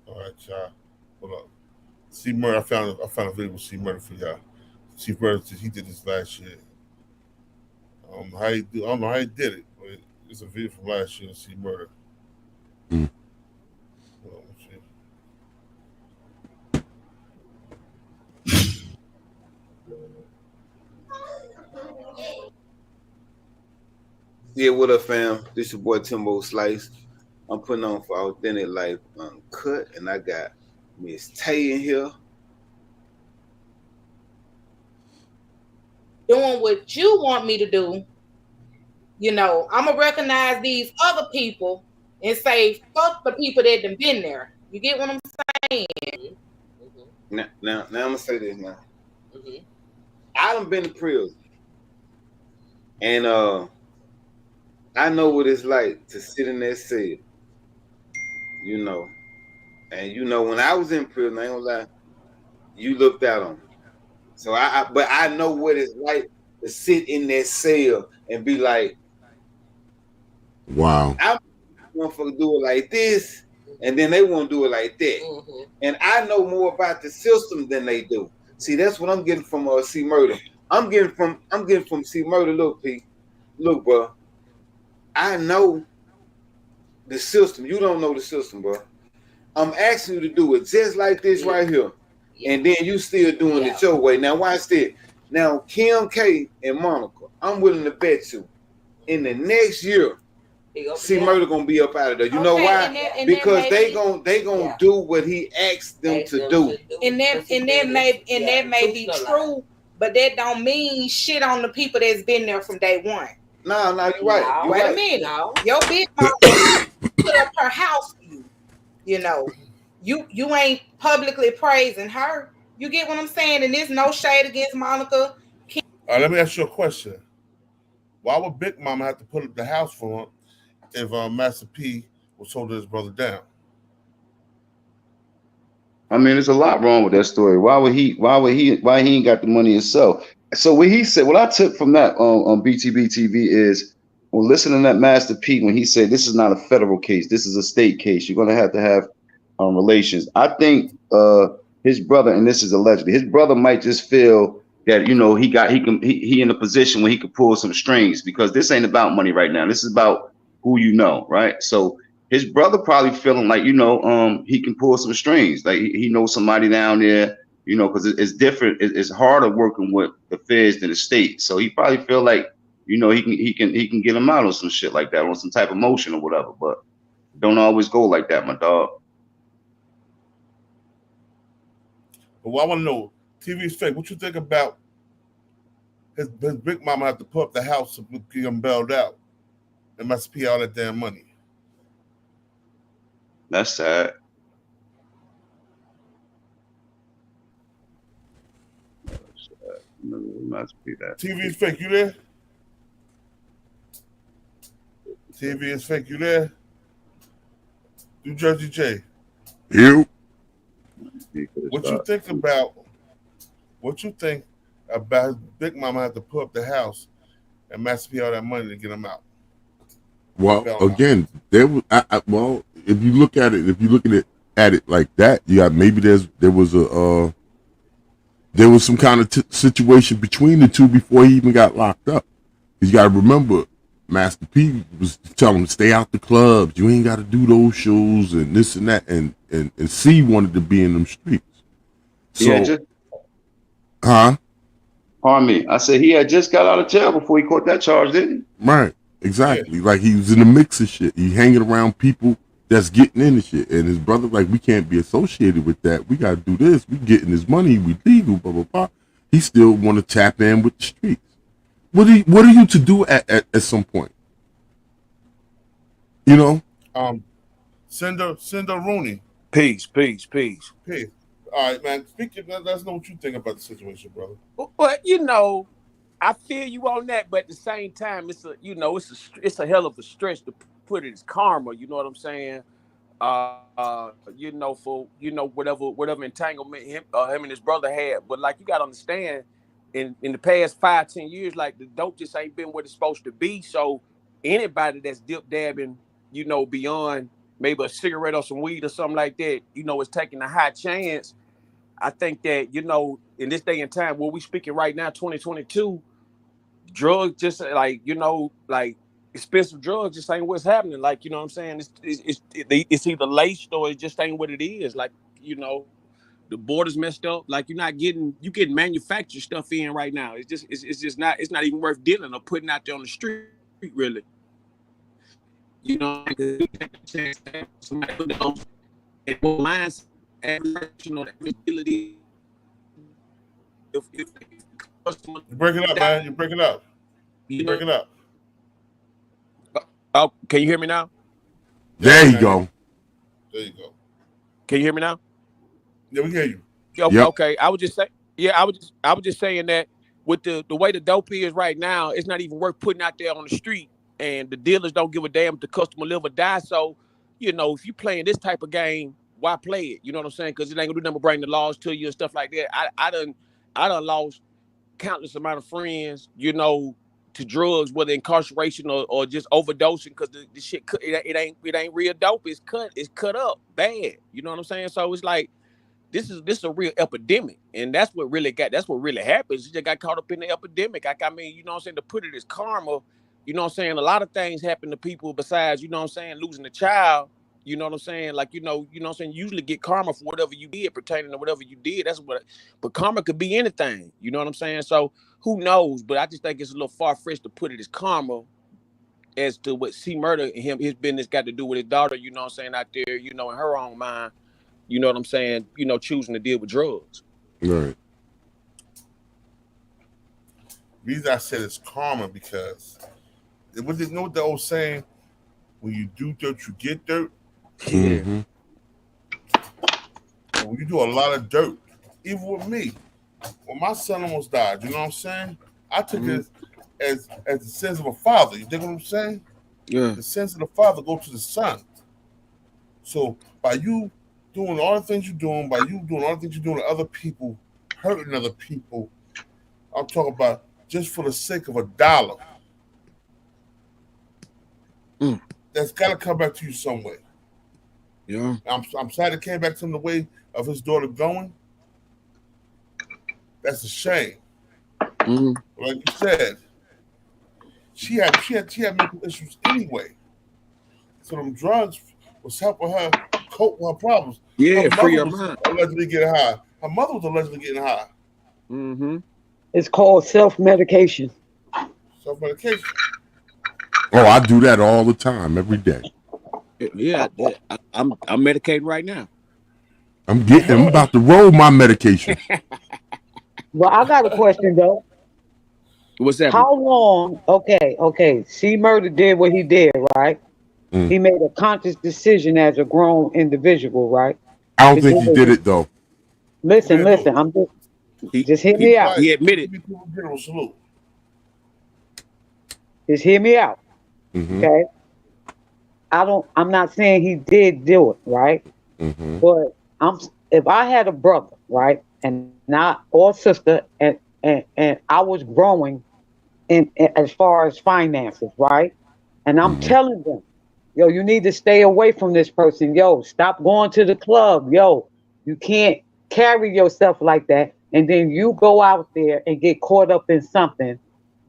all right, y'all. Hold up. C Murder, I found a video with C Murder for y'all. C Murder, he did this last year. I don't know how he did it, but it's a video from last year. C Murder. Mm. Hold on, let's see. Yeah, what up, fam? This your boy Timbo Slice. I'm putting on for Authentic Life Uncut, and I got Miss Tay in here. Doing what you want me to do. You know, I'm gonna recognize these other people and say, fuck the people that done been there. You get what I'm saying? Now I'm gonna say this now. I done been to prison, and I know what it's like to sit in that cell. You know, and you know when I was in prison, I ain't gonna lie, you looked out on me. So but I know what it's like to sit in that cell and be like, wow, I'm motherfucker do it like this, and then they won't do it like that. And I know more about the system than they do. See, that's what I'm getting from C Murder. I'm getting from C Murder. Look, P. Look, bro. I know the system. You don't know the system, bro. I'm asking you to do it just like this right here. And then you still doing it your way. Now watch this. Now Kim K and Monica, I'm willing to bet you in the next year, C Murder gonna be up out of there. You know why? Because they gonna do what he asked them to do. And that may be true, but that don't mean shit on the people that's been there from day one. No, you're right. Wait a minute. Your big mama put up her house for you. You know, you ain't publicly praising her. You get what I'm saying? And there's no shade against Monica. Let me ask you a question. Why would Big Mama have to put up the house for him if Master P was holding his brother down? I mean, there's a lot wrong with that story. Why he ain't got the money himself? So what he said, what I took from that on Btbtv is, well, listening to that Master P when he said this is not a federal case, this is a state case. You're gonna have to have relations. I think his brother, and this is allegedly, his brother might just feel that, you know, he in a position where he could pull some strings, because this ain't about money right now. This is about who you know, right? So his brother probably feeling like, you know, he can pull some strings, like he knows somebody down there, you know, because it's different. It's harder working with the feds than the state. So he probably feel like, you know, he can get him out on some shit like that, on some type of motion or whatever. But don't always go like that, my dog. But what I want to know, TV's fake. What you think about his Big Mama have to put up the house to get him bailed out and must pay all that damn money? That's sad. TV's fake. You there? TV is fake. You there? New Jersey J. You. What you think about? What you think about Big Mama had to put up the house and Master P all that money to get him out? Well, again, there was. Well, if you look at it, at it like that, you got maybe there was some kind of situation between the two before he even got locked up. You got to remember, Master P was telling him to stay out the clubs. You ain't got to do those shows and this and that. And C wanted to be in them streets. So, Pardon me. I said he had just got out of jail before he caught that charge, didn't he? Right. Exactly. Like he was in the mix of shit. He hanging around people that's getting into shit. And his brother, like, we can't be associated with that. We got to do this. We getting his money. We legal, blah, blah, blah. He still want to tap in with the streets. What are you to do at some point? You know? Cinder Rooney. Peace. Peace. All right, man. Let us know what you think about the situation, brother. But you know, I feel you on that, but at the same time, it's a hell of a stretch to put it as karma. You know what I'm saying? For whatever entanglement him and his brother had. But like, you gotta understand, in the past 5-10 years, like, the dope just ain't been what it's supposed to be. So anybody that's dabbing, beyond maybe a cigarette or some weed or something like that, is taking a high chance. I think that, in this day and time where we speaking right now, 2022, drugs just like expensive drugs just ain't what's happening. Like, you know what I'm saying? It's either laced or it just ain't what it is. Like, the border's messed up. Like, you getting manufactured stuff in right now. It's not even worth dealing or putting out there on the street, really. Mindset, ability. If you break it up, man. You break it up. Break it up. Oh, can you hear me now? There you go. There you go. Can you hear me now? Yeah, we hear you. Okay. I was just saying that with the way the dope is right now, it's not even worth putting out there on the street, and the dealers don't give a damn if the customer live or die. So, if you playing this type of game, why play it? You know what I'm saying? Because it ain't gonna do nothing but bring the laws to you and stuff like that. I done lost countless amount of friends, to drugs, whether incarceration or just overdosing, because the shit it ain't real dope. It's cut up bad. You know what I'm saying? So it's like this is a real epidemic, and that's what really happens. You just got caught up in the epidemic. Like, I mean, you know what I'm saying? To put it as karma, you know what I'm saying? A lot of things happen to people besides, you know what I'm saying, losing a child. You know what I'm saying? Like, you know what I'm saying? You usually get karma for whatever you did, pertaining to whatever you did. But karma could be anything. You know what I'm saying? So who knows? But I just think it's a little far-fetched to put it as karma as to what C Murder and his business got to do with his daughter, you know what I'm saying, out there, in her own mind, you know what I'm saying, choosing to deal with drugs. Right. The reason I said it's karma because what the old saying, when you do dirt, you get dirt. Yeah. Mm-hmm. When you do a lot of dirt, even with me, when my son almost died, you know what I'm saying? I took it as the sins of a father. You dig what I'm saying? Yeah. The sins of the father go to the son. So by you doing all the things you're doing, by you doing all the things you're doing to other people, hurting other people, I'm talking about just for the sake of $1. That's got to come back to you some way. Yeah. I'm sad it came back to him the way of his daughter going. That's a shame. Mm-hmm. Like you said, she had mental issues anyway. So them drugs was helping her cope with her problems. Yeah, free her was mind. allegedly getting high. Her mother was allegedly getting high. Mm-hmm. It's called self-medication. Self-medication. Oh, I do that all the time, every day. Yeah, I'm medicating right now. I'm about to roll my medication. Well, I got a question though. What's that? How long? Okay. C Murder did what he did, right? He made a conscious decision as a grown individual, right? I don't think he did it though. Listen. I'm just hear me out. He admitted. Just hear me out. Mm-hmm. Okay. I'm not saying he did do it, right? Mm-hmm. But if I had a brother, right, and not or sister, and I was growing in as far as finances, right, and I'm telling them, yo, you need to stay away from this person. Yo, stop going to the club. Yo, you can't carry yourself like that. And then you go out there and get caught up in something.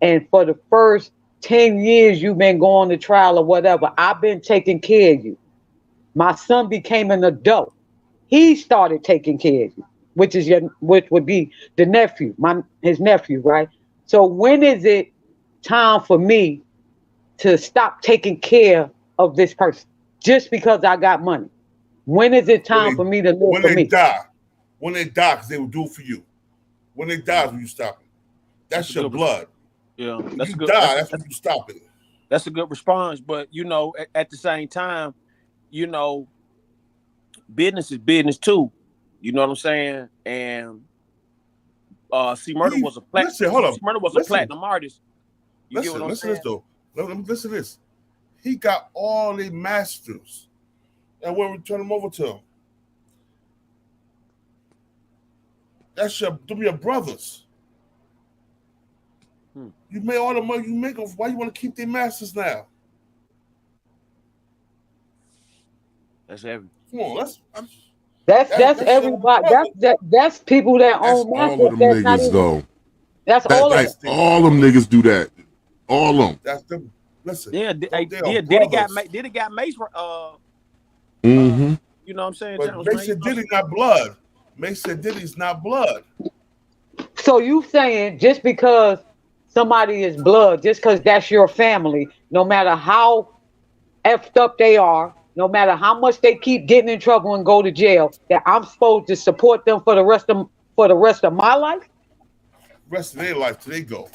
And for the first 10 years you've been going to trial or whatever, I've been taking care of you. My son became an adult. He started taking care of you, which would be the nephew, his nephew, right? So when is it time for me to stop taking care of this person just because I got money? When is it time for me to live for me? When they die, because they will do it for you. When they die, when you stop it. That's your blood. Yeah, when that's you good. Die, that's when you stop it. That's a good response, but at the same time, business is business too. You know what I'm saying? And C Murder was a platinum artist. You get what I'm saying? Listen to this though. Listen to this. He got all the masters, and when we turn them over to him, them your brothers. You made all the money you make. Why you want to keep their masters now? That's heavy. Come on, that's everybody. That's people that own masters. All of them niggas though. That's all of them. All them niggas do that. All of them. That's them. Listen. Yeah, Diddy got Mace. Mm-hmm. You know what I'm saying? But Mace and Diddy got blood. Mace and Diddy's not blood. So you saying just because somebody is blood, just because that's your family, no matter how effed up they are, no matter how much they keep getting in trouble and go to jail, that I'm supposed to support them for the rest of my life? Rest of their life till they go.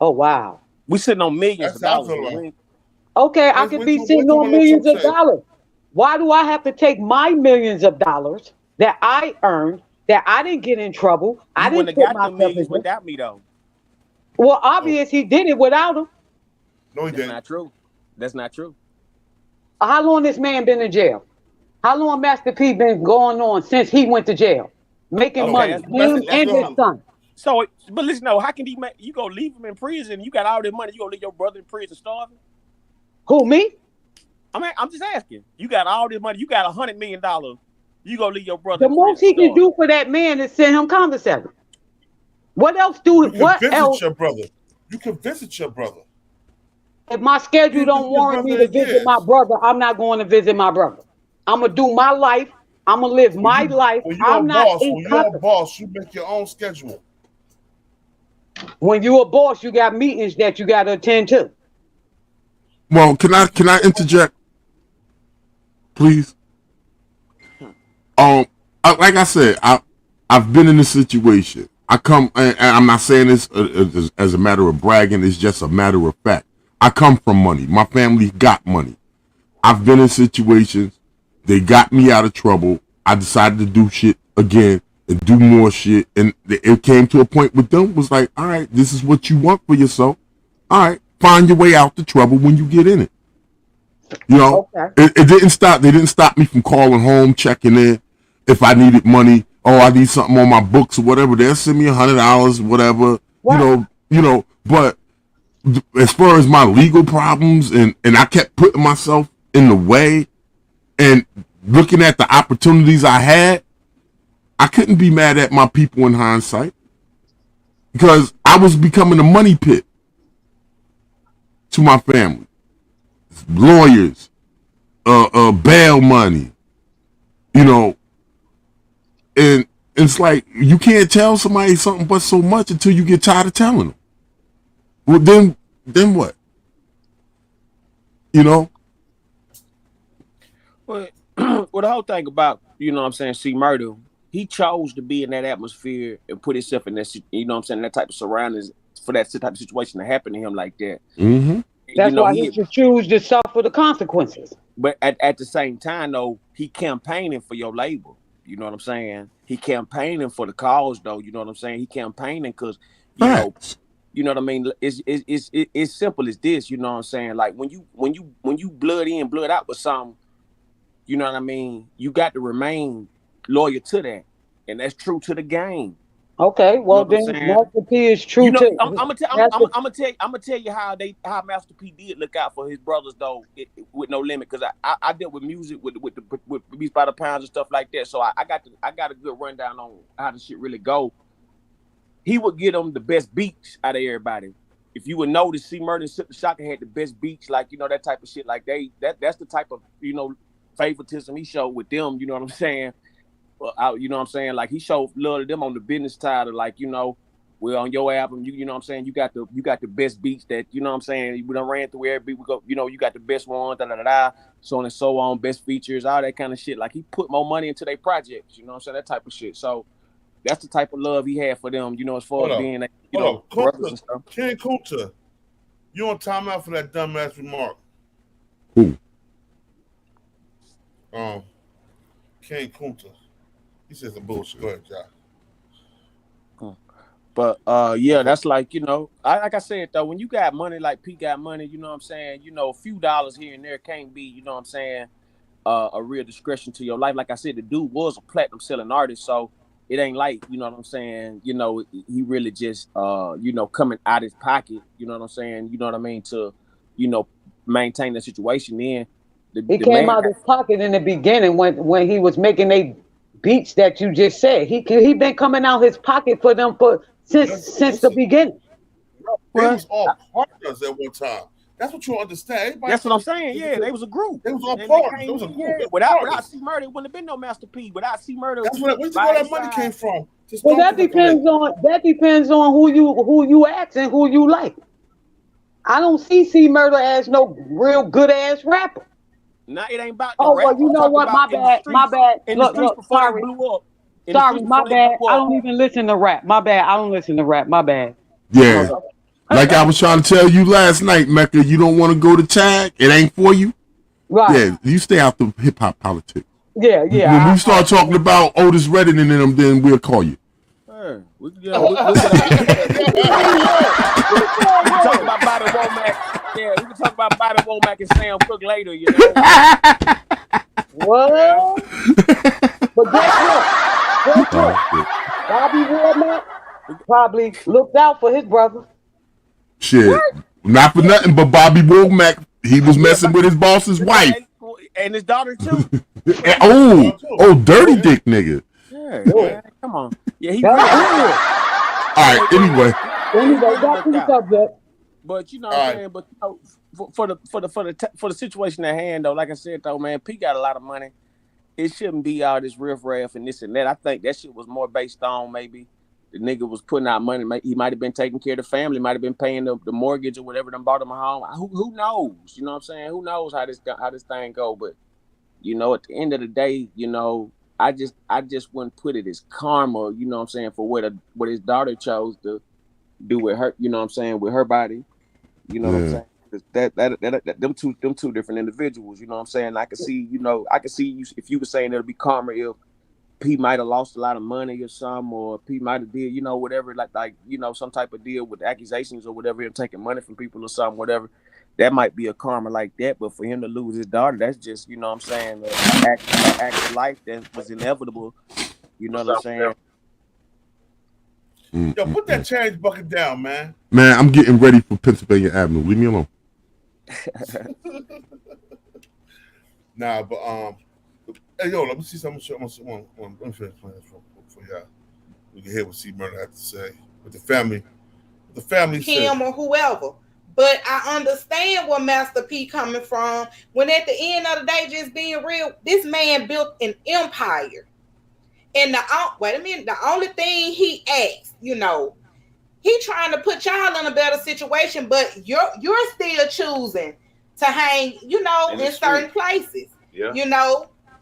Oh wow. We sitting on millions of dollars. Okay, I could be sitting on millions of dollars. Why do I have to take my millions of dollars that I earned, that I didn't get in trouble? I didn't put myself in without me though. Well, obvious he did it without him. No, he didn't. That's not true. That's not true. How long this man been in jail? How long Master P been going on since he went to jail? Making money. Him and his son. So, but listen, how can he make, you go leave him in prison? You got all this money, you gonna leave your brother in prison starving? Who, me? I'm just asking. You got all this money, you got $100 million. You gonna leave your brother? The most he can do for that man is send him commissary. What else You can visit your brother. You can visit your brother. If my schedule don't warrant me to visit my brother, I'm not going to visit my brother. I'm gonna do my life. I'm gonna live my life. When you're a boss, you make your own schedule. When you're a boss, you got meetings that you got to attend to. Well, can I interject, please? Like I said, I've been in this situation. I come, and I'm not saying this as a matter of bragging. It's just a matter of fact. I come from money. My family got money. I've been in situations. They got me out of trouble. I decided to do shit again and do more shit. And it came to a point with them was like, all right, this is what you want for yourself. All right, find your way out the trouble when you get in it. You know, it didn't stop. They didn't stop me from calling home, checking in. If I needed money, I need something on my books or whatever, they'll send me $100, whatever. Wow. You know, but as far as my legal problems and I kept putting myself in the way and looking at the opportunities I had, I couldn't be mad at my people in hindsight because I was becoming a money pit to my family. Lawyers, bail money, and it's like you can't tell somebody something but so much until you get tired of telling them. Well, then what? Well, the whole thing about, C Murder, he chose to be in that atmosphere and put himself in that, that type of surroundings for that type of situation to happen to him like that. Mm-hmm. That's why he should choose to suffer the consequences. But at the same time, though, he campaigning for your labor. You know what I'm saying? He campaigning for the cause, though. You know what I'm saying? He campaigning because, You know what I mean? It's simple as this. You know what I'm saying? Like when you blood in, blood out with something, you know what I mean? You got to remain loyal to that, and that's true to the game. Okay, well You know then Master P is true you know, to I'm gonna tell you how Master P did look out for his brothers though, with No Limit, because I dealt with music with Beats by the Pounds and stuff like that, so I got a good rundown on how the shit really go. He would get them the best beats out of everybody. If you would notice, C Murder and Silk the Shocker had the best beats, like that type of shit. Like that's the type of favoritism he showed with them. You know what I'm saying? You know what I'm saying? Like he showed love to them on the business side of we're on your album. You know what I'm saying? You got the best beats that we done ran through every beat. We go, you got the best one, so on and so on, best features, all that kind of shit. Like he put more money into their projects. You know what I'm saying? That type of shit. So that's the type of love he had for them. As far as being brothers and stuff. King Kunta, you on timeout for that dumbass remark? Who? King Kunta. He says some bullshit. Go ahead, John. But yeah, that's like I said though, when you got money like P got money, you know what I'm saying. A few dollars here and there can't be, you know what I'm saying, a real discretion to your life. Like I said, the dude was a platinum selling artist, so it ain't like you know what I'm saying. He really just coming out his pocket. You know what I'm saying. You know what I mean to maintain the situation. Then he came out of his pocket in the beginning when he was making a beats that you just said. He been coming out his pocket for them since the beginning. They was all partners at one time. That's what you understand. That's what I'm saying. Yeah, they was a group. They was all partners. They was a group. Yeah. Without C Murder, it wouldn't have been no Master P. Without C Murder, that's where that money came from. Well, that depends on who you ask and who you like. I don't see C Murder as no real good ass rapper. No, it ain't about the rap. Well, you know what? My bad. Look, sorry. Sorry, my bad. I don't even listen to rap. My bad. I don't listen to rap. My bad. Yeah. Like I was trying to tell you last night, Mecca, you don't want to go to tag. It ain't for you. Right. Yeah, you stay out the hip hop politics. Yeah. When we start talking about Otis Redding and them, then we'll call you. We can talk about Bobby Womack. Yeah, we can talk about Bobby Womack and Sam Cooke later, you know. What? But guess what? Bobby Womack probably looked out for his brother. Shit. What? Not for nothing, but Bobby Womack, he was messing with his boss's wife. And his daughter, too. Dirty dick nigga. Yeah, come on. Yeah, he really. All right, anyway, back to the subject. But you know what I'm saying. But for the situation at hand though, like I said though, man, P got a lot of money. It shouldn't be all this riffraff and this and that. I think that shit was more based on maybe the nigga was putting out money. He might have been taking care of the family, might have been paying the mortgage or whatever. Them bought him a home. Who knows? You know what I'm saying? Who knows how this thing go? But at the end of the day, I just wouldn't put it as karma, you know what I'm saying, for what his daughter chose to do with her, you know what I'm saying, with her body. You know what I'm saying? That them two different individuals, you know what I'm saying? I could see you if you were saying it'll be karma if P might have lost a lot of money or something, or P might have did, whatever, like some type of deal with accusations or whatever, him taking money from people or something, whatever. That might be a karma like that, but for him to lose his daughter, that's just, you know what I'm saying, an act of life that was inevitable. You know what I'm saying? Yo, put that change bucket down, man. Man, I'm getting ready for Pennsylvania Avenue. Leave me alone. Nah, but hey, yo, let me see something. Let me finish playing this for y'all. We can hear what C Murder had to say with the family. Him or whoever. But I understand where Master P coming from. When at the end of the day, just being real, this man built an empire. And the only thing he asked, he trying to put y'all in a better situation, but you're still choosing to hang, in certain places. Yeah.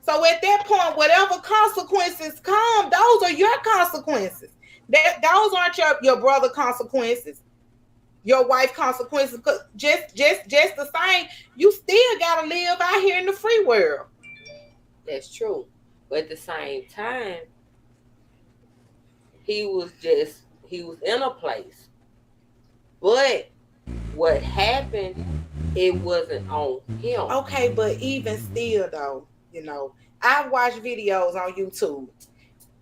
So at that point, whatever consequences come, those are your consequences. Those aren't your brother consequences. Your wife consequences, because just the same, you still gotta live out here in the free world. That's true. But at the same time, he was in a place what happened, it wasn't on him. Okay, but even still though, you know, I watch videos on YouTube,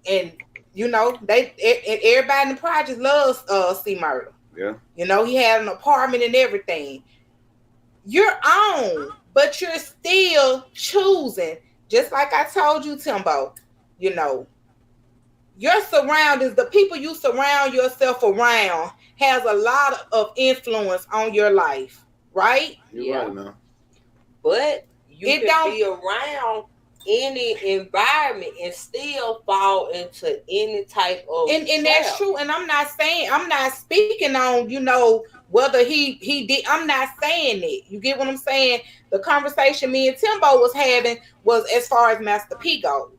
and you know, everybody in the project loves C Murder. Yeah. You know, he had an apartment and everything. You're on, but you're still choosing. Just like I told you, Timbo, you know, your surroundings, the people you surround yourself around has a lot of influence on your life, right? You're right now. But you can be around any environment and still fall into any type of and trap. That's true. And I'm not speaking on, you know, whether he did. I'm not saying it. You get what I'm saying? The conversation me and Timbo was having was as far as Master P goes.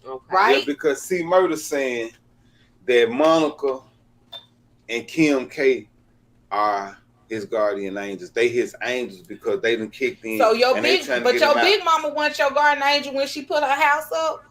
Okay. Right? Yeah, because C Murder saying that Monica and Kim K are his guardian angels. They his angels because they done kicked in. So your big mama wants your guardian angel when she put her house up.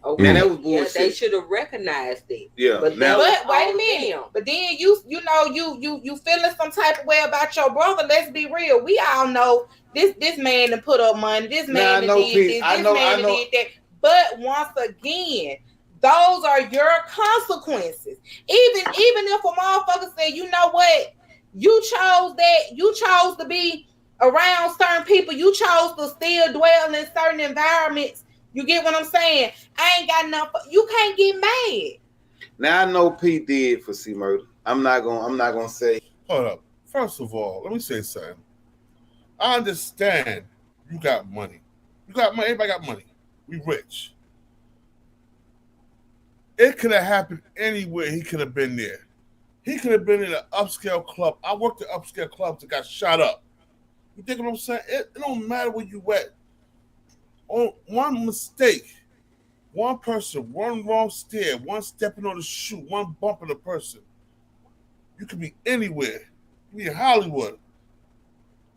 Okay, man, that was bullshit. They should have recognized it. Yeah, but wait a minute. But then you feeling some type of way about your brother. Let's be real. We all know this man done put up money. This man done did this. This man done did that. But once again, those are your consequences. Even if a motherfucker say, you know what, you chose that, you chose to be around certain people, you chose to still dwell in certain environments. You get what I'm saying? I ain't got enough. You can't get mad. Now I know P did for C Murder. I'm not gonna say. Hold up. First of all, let me say something. I understand you got money. You got money. Everybody got money. We rich. It could have happened anywhere. He could have been there. He could have been in an upscale club. I worked at upscale clubs that got shot up. You think what I'm saying? It don't matter where you at. On one mistake, one person, one wrong stare, one stepping on the shoe, one bumping a person, you could be anywhere. You could be in Hollywood,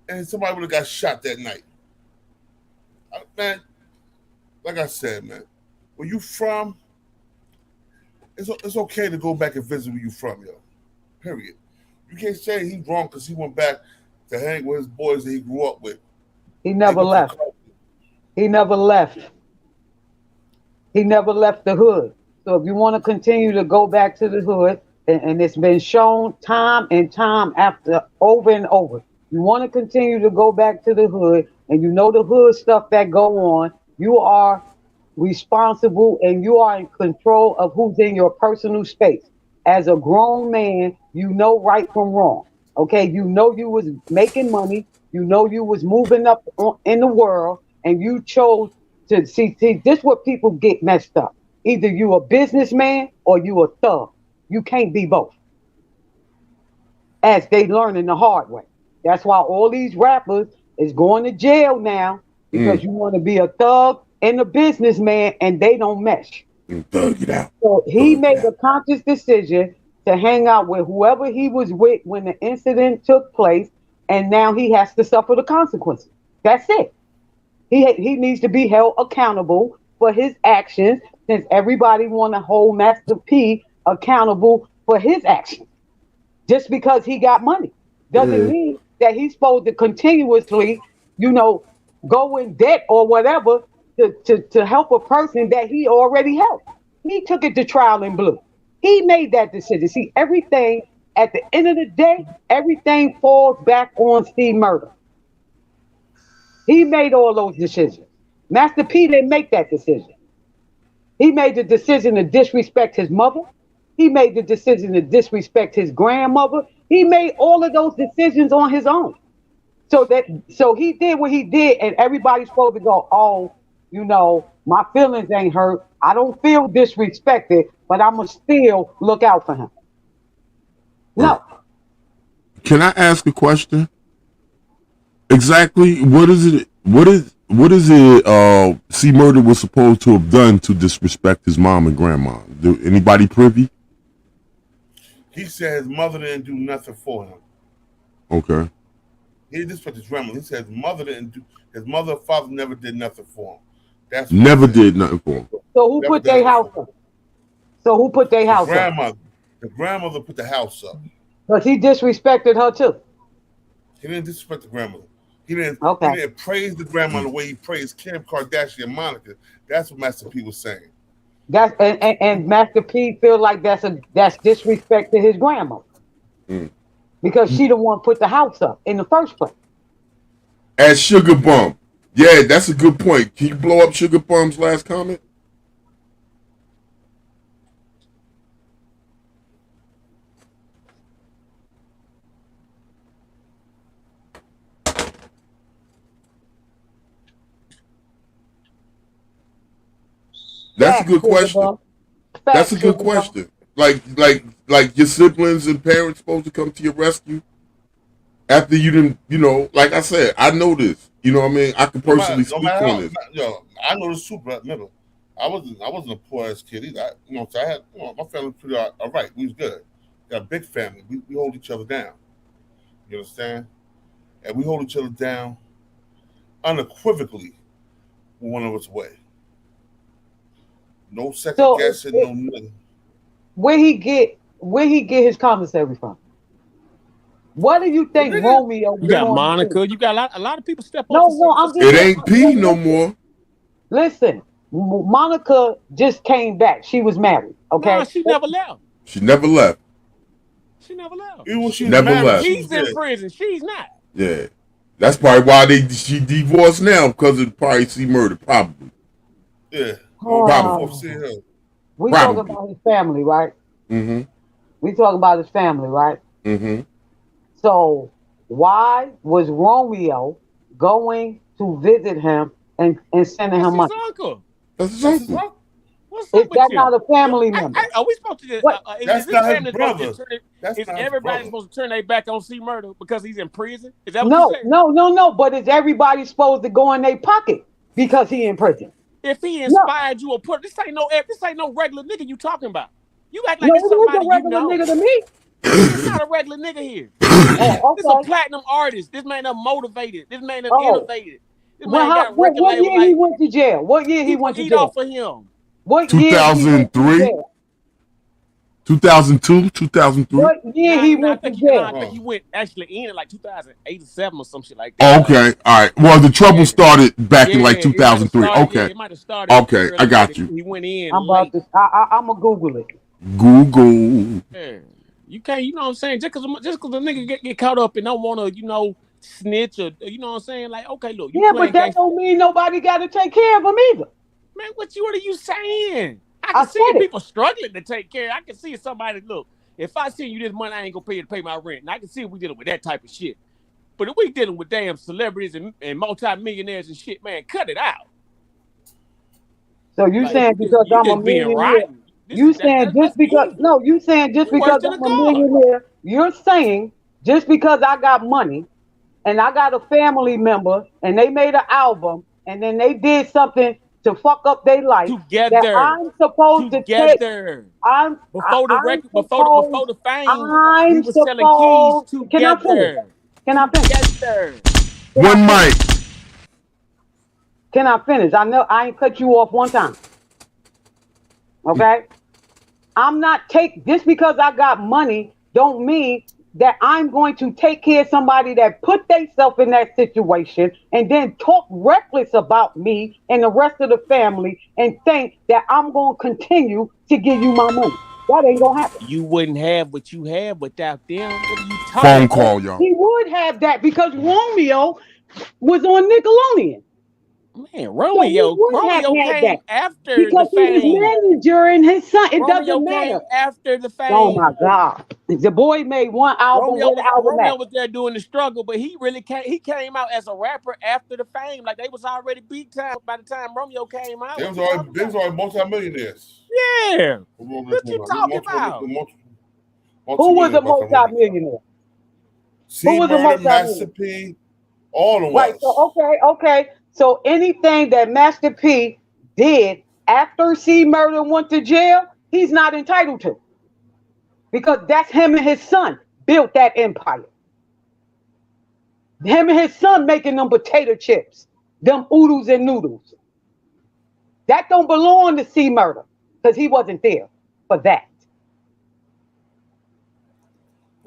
and somebody would have got shot that night. Man, like I said, man, where you from, it's okay to go back and visit where you from, yo. Period. You can't say he's wrong because he went back to hang with his boys that he grew up with. He never left. He never left. He never left the hood. So if you want to continue to go back to the hood, and it's been shown time and time after over and over, you want to continue to go back to the hood, and you know the hood stuff that go on, you are responsible and you are in control of who's in your personal space. As a grown man, you know right from wrong. Okay, you know you was making money, you know you was moving up in the world, and you chose to see this is what people get messed up. Either you a businessman or you a thug. You can't be both. As they learning the hard way. That's why all these rappers is going to jail now, because you want to be a thug and a businessman, and they don't mesh. Thug it out. So he made a conscious decision to hang out with whoever he was with when the incident took place, and now he has to suffer the consequences. That's it. He needs to be held accountable for his actions, since everybody want to hold Master P accountable for his actions. Just because he got money doesn't mean that he's supposed to continuously, you know, go in debt or whatever to help a person that he already helped. He took it to trial in blue. He made that decision. See, everything, at the end of the day, everything falls back on C Murder. He made all those decisions. Master P didn't make that decision. He made the decision to disrespect his mother. He made the decision to disrespect his grandmother. He made all of those decisions on his own. So he did what he did, and everybody's supposed to go, oh, you know, my feelings ain't hurt. I don't feel disrespected, but I'ma still look out for him. No. Can I ask a question? Exactly what is it? What is it C Murder was supposed to have done to disrespect his mom and grandma? Do anybody privy? He said his mother didn't do nothing for him. Okay. He disrespected his grandmother. He said his mother didn't do. His mother and father never did nothing for him. That's never did nothing for him. So who put their house up? The grandmother put the house up. Because he disrespected her too. He didn't disrespect the grandmother. He didn't praise the grandmother the way he praised Kim Kardashian and Monica. That's what Master P was saying. That's and Master P feel like that's disrespect to his grandmother. Because she the one put the house up in the first place. As Sugar Bum. Yeah, that's a good point. Can you blow up Sugar Bum's last comment? That's a good question. That's a good question. Like your siblings and parents supposed to come to your rescue after you didn't, like I said, I know this. You know what I mean? I can personally speak on this. I know this too, but remember, I wasn't a poor ass kid either. So I had, my family was pretty all right. We was good. Got a big family. We hold each other down. You understand? And we hold each other down unequivocally when one of us away. No second guessing, no nothing. Where he get his commissary from? What do you think Romeo? You got Monica. You got a lot of people step on. No, it ain't P no more. Listen, Monica just came back. She was married. Okay, no, she never left. She never left. She never left. She never left. She's in prison. She's not. Yeah, that's probably why she divorced now, because of probably C Murder, probably. Yeah. Probably. We talking about his family, right? Mm-hmm. We talking about his family, right? Mm-hmm. So why was Romeo going to visit him and sending him money? That's his uncle. What's up Is that not a family member? Are we supposed to? That's not his brother. Is everybody supposed to turn their back on C Murder because he's in prison? Is that what you're saying? No. But is everybody supposed to go in their pocket because he in prison? If he inspired you or put this ain't no regular nigga you talking about. You act like it's somebody a regular nigga to me. It's not a regular nigga here. This a platinum artist. This man done motivated. This man done innovated. This man got record what year he went to jail? What year he went to jail? Off of him. What year? 2003. 2002, 2003. What year he went to jail? I think he went actually in like 2008 or 7 or some shit like that. Okay, all right. Well, the trouble started back in like 2003. Okay. It might have started. Okay, I got you. He went in. I'm about to. I'm gonna Google it. Google. Yeah. You can't. You know what I'm saying? Just because the nigga get caught up and don't want to, snitch or you know what I'm saying? Like, okay, look. But that don't mean nobody got to take care of him either. Man, what are you saying? I can see people struggling to take care. I can see somebody, look, if I send you this money, I ain't gonna pay my rent. And I can see we dealing with that type of shit. But if we dealing with damn celebrities and multi-millionaires and shit, man, cut it out. So you saying because I'm a millionaire? You saying just because I'm a millionaire? You're saying just because I got money and I got a family member and they made an album and then they did something to fuck up their life. Together. That I'm supposed to take. Before the fame, we were selling keys together. Can I finish? One mic. Can I finish? I know I ain't cut you off one time. Okay? I'm not just because I got money don't mean that I'm going to take care of somebody that put themselves in that situation and then talk reckless about me and the rest of the family and think that I'm going to continue to give you my money. That ain't going to happen. You wouldn't have what you have without them. What are you talking Phone about? call, y'all. He would have that because Romeo was on Nickelodeon. Man, Romeo came after because the fame. He was manager and his son. It Romeo doesn't matter. After the fame. Oh my God! The boy made one album. Romeo was there doing the struggle, but he really came. He came out as a rapper after the fame. Like they was already big time by the time Romeo came out. They was already multi-millionaires. Yeah. What you talking about? Who was a multi-millionaire? Who was a multi-millionaire? Master P. All of us. Right. So okay. So anything that Master P did after C Murder went to jail, he's not entitled to. Because that's him and his son built that empire. Him and his son making them potato chips, them oodles and noodles. That don't belong to C Murder because he wasn't there for that.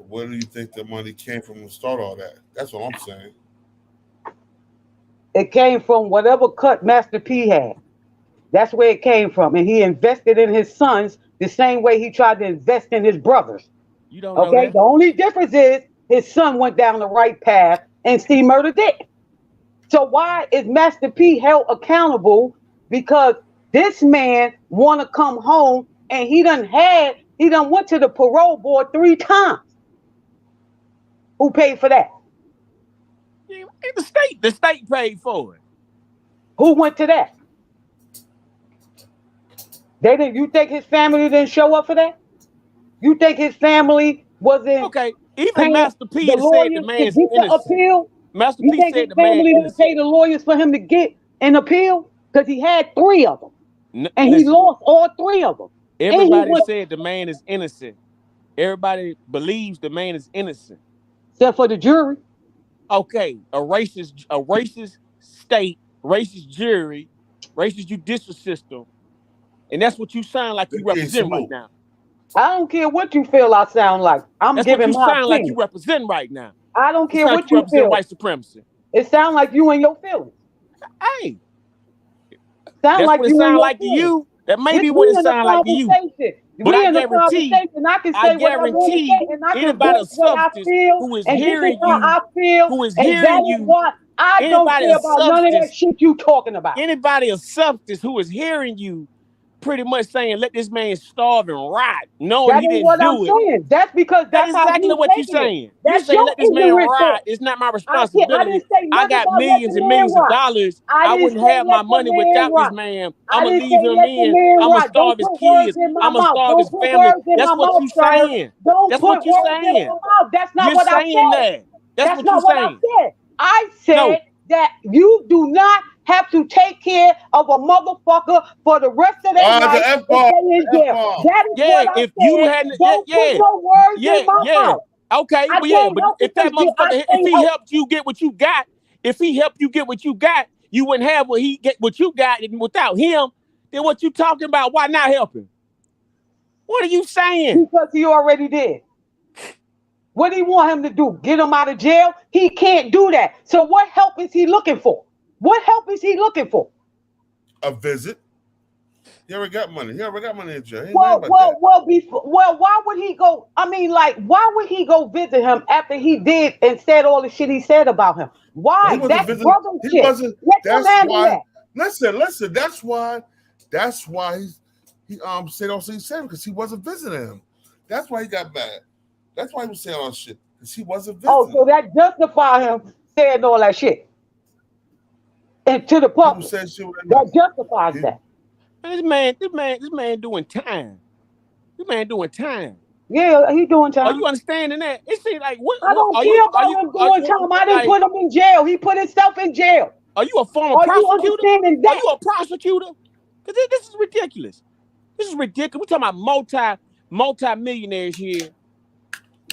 where do you think the money came from to start all that? That's what I'm saying. It came from whatever cut Master P had. That's where it came from. And he invested in his sons the same way he tried to invest in his brothers. You don't know that. The only difference is his son went down the right path and C Murder didn't. So why is Master P held accountable? Because this man want to come home and he done went to the parole board 3 times. Who paid for that? The state paid for it. Who went to that? They didn't. You think his family didn't show up for that? You think his family wasn't okay? Even Master P said the man's innocent. Appeal? Master you P think said his the man family didn't pay the lawyers for him to get an appeal? Because he had 3 of them, and he lost all 3 of them. Everybody said the man is innocent. Everybody believes the man is innocent, except for the jury. Okay, a racist state, racist jury, racist judicial system, and that's what you sound like you represent right now. I don't care what you feel I sound like. That's giving what you my sound opinion. like you represent right now. I don't care what you feel. White supremacy. It sounds like you and your feelings. Hey, sound like what it sound like to you. That may be what it sound like to you. But I guarantee, anybody of substance who is hearing you, who is hearing you, I don't care about none of that shit you talking about. Anybody of substance who is hearing you, pretty much saying, let this man starve and rot, knowing he didn't do it. That's because that's exactly what you're saying. You say, let this man rot. It's not my responsibility. I got millions and millions of dollars. I wouldn't have my money without this man. I'm going to leave him in. I'm going to starve his kids. I'm going to starve his family. That's what you're saying. That's what you're saying. That's not what I said. That's what you're saying. I said that you do not have to take care of a motherfucker for the rest of their life. That is what I if said. You hadn't, Don't put no words in my mouth. Okay, but if that motherfucker, if he helped you get what you got, you wouldn't have what you got, and without him, then what you talking about? Why not help him? What are you saying? Because he already did. What do you want him to do? Get him out of jail? He can't do that. So what help is he looking for? What help is he looking for? A visit. He already got money. He already got money in jail. Well, why would he go? I mean, like, why would he go visit him after he did and said all the shit he said about him? Why? That's brother shit. Listen. That's why he said all he said, because he wasn't visiting him. That's why he got mad. That's why he was saying all that shit, because he wasn't visiting. Oh, so that justifies him saying all that shit. And to the public, that justifies that. This man doing time. This man doing time. Yeah, he doing time. Are you understanding that? It seems like what? I don't care about him doing time. I didn't put him in jail. He put himself in jail. Are you a former prosecutor? Are you a prosecutor? Because this is ridiculous. This is ridiculous. We're talking about multi-millionaires here.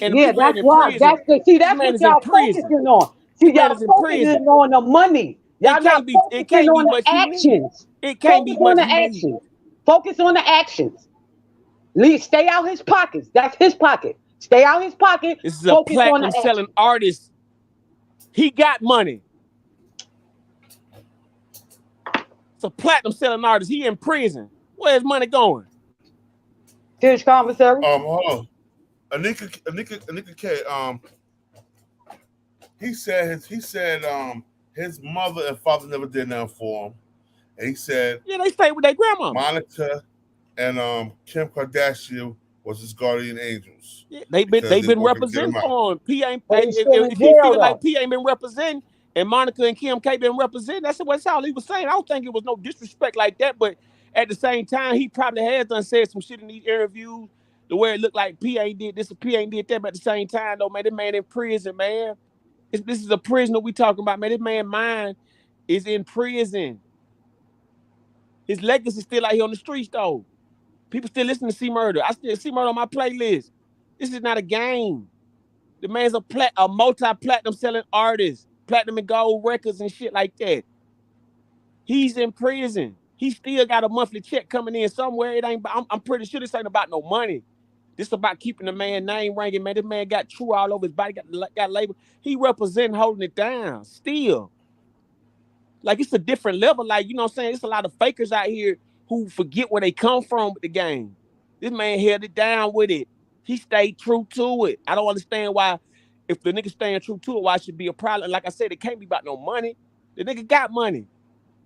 And yeah, that's why. That's what y'all focusing on. See, y'all focusing on the money. Y'all not focusing on the actions. It can't be much. Focus on the actions. Stay out his pockets. That's his pocket. Stay out his pocket. This is a platinum selling artist. He got money. It's a platinum selling artist. He in prison. Where's money going? To his commissary. Hold on. Anika K. He said his mother and father never did nothing for him. And he said, yeah, they stayed with their grandma. Monica and Kim Kardashian was his guardian angels. Yeah, they've been representing for him. P ain't if he feel like P ain't been representing and Monica and Kim K been representing, that's all he was saying. I don't think it was no disrespect like that, but at the same time, he probably has done said some shit in these interviews the way it looked like P ain't did this or P ain't did that, but at the same time, though, man, this man in prison, man. This is a prisoner we talking about, man. This man's mind is in prison. His legacy still out here on the streets, though. People still listen to C Murder. I still see Murder on my playlist. This is not a game. The man's a multi-platinum selling artist, platinum and gold records and shit like that. He's in prison. He still got a monthly check coming in somewhere. It ain't. I'm pretty sure this ain't about no money. This about keeping the man name ringing, man. This man got True all over his body, got label. He representing holding it down still. Like, it's a different level. Like, you know what I'm saying? It's a lot of fakers out here who forget where they come from with the game. This man held it down with it. He stayed true to it. I don't understand why, if the nigga staying true to it, why it should be a problem. Like I said, it can't be about no money. The nigga got money.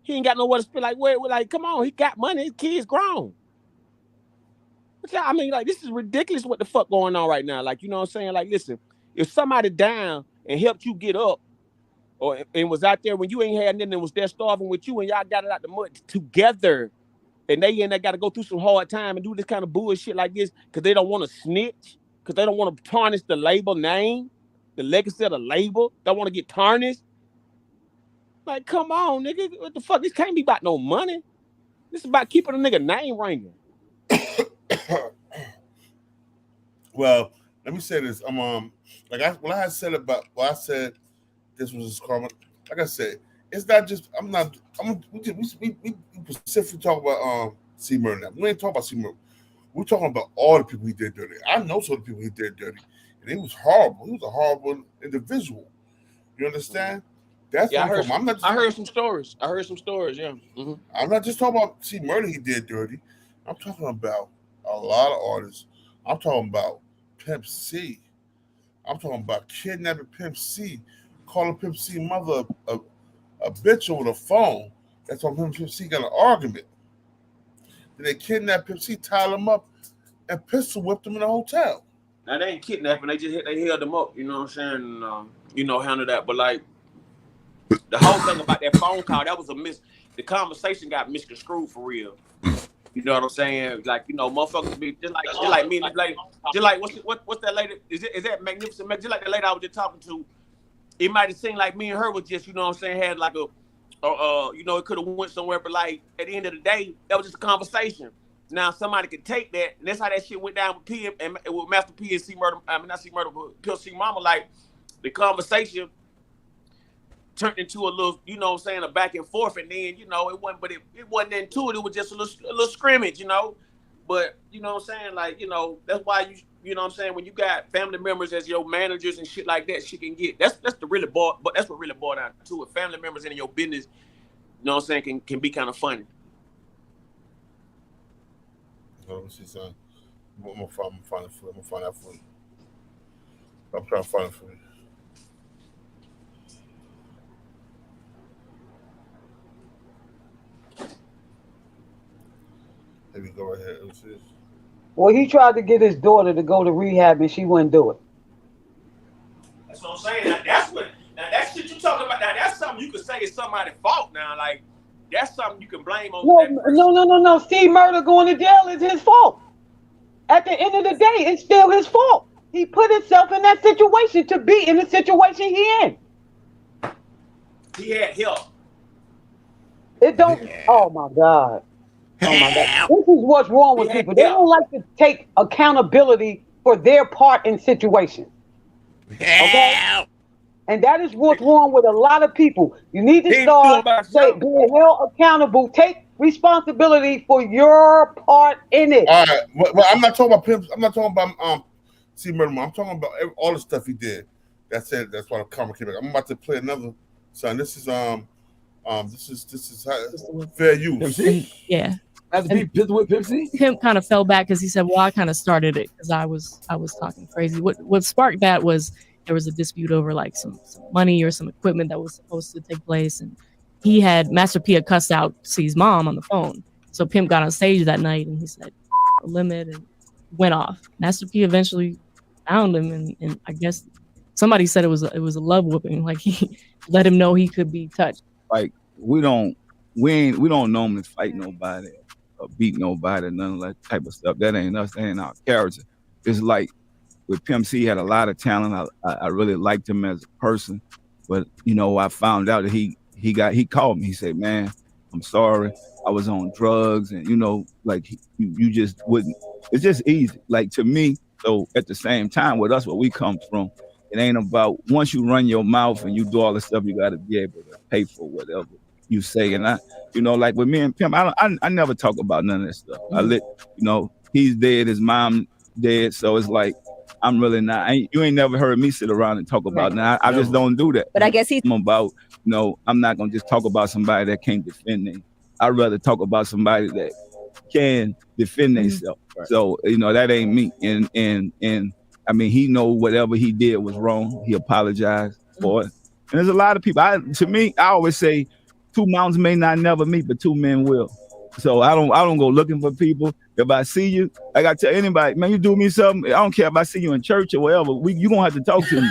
He ain't got nowhere to spend. Like, where? Like, come on, he got money. His kid's grown. I mean, like, this is ridiculous what the fuck going on right now. Like, you know what I'm saying? Like, listen, if somebody down and helped you get up, and was out there when you ain't had nothing and was there starving with you and y'all got it out the mud together, and they got to go through some hard time and do this kind of bullshit like this because they don't want to snitch, because they don't want to tarnish the label name, the legacy of the label. They want to get tarnished. Like, come on, nigga. What the fuck? This can't be about no money. This is about keeping a nigga name ringing. Well, let me say this. What I said this was his karma. Like I said, it's not just. We specifically talk about C Murder. We ain't talking about C Murder. We're talking about all the people he did dirty. I know some of the people he did dirty, and he was horrible. He was a horrible individual. You understand? That's what I'm talking about. I heard some stories. Yeah. Mm-hmm. I'm not just talking about C Murder he did dirty. I'm talking about a lot of artists. I'm talking about Pimp C. I'm talking about kidnapping Pimp C, calling Pimp C mother a bitch over the phone. That's why Pimp C got an argument. Then they kidnapped Pimp C, tied him up, and pistol whipped him in a hotel. Now, they ain't kidnapping. They held him up. You know what I'm saying? Handle that. But, like, the whole thing about that phone call, that was the conversation got misconstrued for real. You know what I'm saying? Like, motherfuckers be just like me and this lady. Just like what's that lady? Is that Magnificent? Just like the lady I was just talking to. It might have seemed like me and her was just, you know what I'm saying, had like it could have went somewhere, but like at the end of the day, that was just a conversation. Now somebody could take that, and that's how that shit went down with P and with Master P and C Murder. I mean, not C Murder, but Pill C Mama. Like, the conversation turned into a little, you know what I'm saying, a back and forth, and then, it wasn't, but it wasn't into it. It was just a little scrimmage, But, you know what I'm saying, like, that's why you know what I'm saying, when you got family members as your managers and shit like that, shit can get, that's what really boiled down to it. Family members in your business, you know what I'm saying, can be kind of funny. Let me see something. I'm gonna find it for you. I'm gonna find out for you. I'm trying to find it for you. Here we go right here. Well, he tried to get his daughter to go to rehab and she wouldn't do it. That's what I'm saying. Now that shit you talking about, now that's something you could say is somebody's fault now. Like, that's something you can blame on that person. No. C Murder going to jail is his fault. At the end of the day, it's still his fault. He put himself in that situation to be in the situation he in. He had help. It don't. Oh my God. Oh my God. This is what's wrong with people. They don't like to take accountability for their part in situations. Okay? And that is what's wrong with a lot of people. You need to start being held accountable. Take responsibility for your part in it. All right. Well, I'm not talking about pimps. I'm not talking about C Murder. I'm talking about all the stuff he did. That's it. That's why the camera came back. I'm about to play another song. This is Fair Use. Yeah. Pimp kind of fell back because he said, well, I kind of started it because I was talking crazy. What sparked that was there was a dispute over like some money or some equipment that was supposed to take place, and Master P had cussed out C's mom on the phone. So Pimp got on stage that night and he said a limit and went off. Master P eventually found him, and I guess somebody said it was a love whooping. Like, he let him know he could be touched. Like, we don't normally fight nobody or beat nobody, none of that type of stuff. That ain't us. That ain't our character. It's like with Pimp C, he had a lot of talent. I really liked him as a person, but I found out that he called me. He said, "Man, I'm sorry. I was on drugs, and like you just wouldn't." It's just easy, like, to me. So at the same time, with us, where we come from, it ain't about, once you run your mouth and you do all the stuff, you got to be able to pay for whatever you say. And like with me and Pimp, I never talk about none of that stuff. I let, he's dead. His mom dead. So it's like I'm really not. You ain't never heard me sit around and talk about that. I just don't do that. But I guess I'm about, I'm not gonna just talk about somebody that can't defend me. I'd rather talk about somebody that can defend themselves. So that ain't me. And I mean, he know whatever he did was wrong. He apologized for it. And there's a lot of people. To me, I always say, two mountains may not never meet, but two men will. So I don't go looking for people. If I see you, I gotta tell anybody, man, you do me something. I don't care if I see you in church or whatever. You gonna have to talk to me.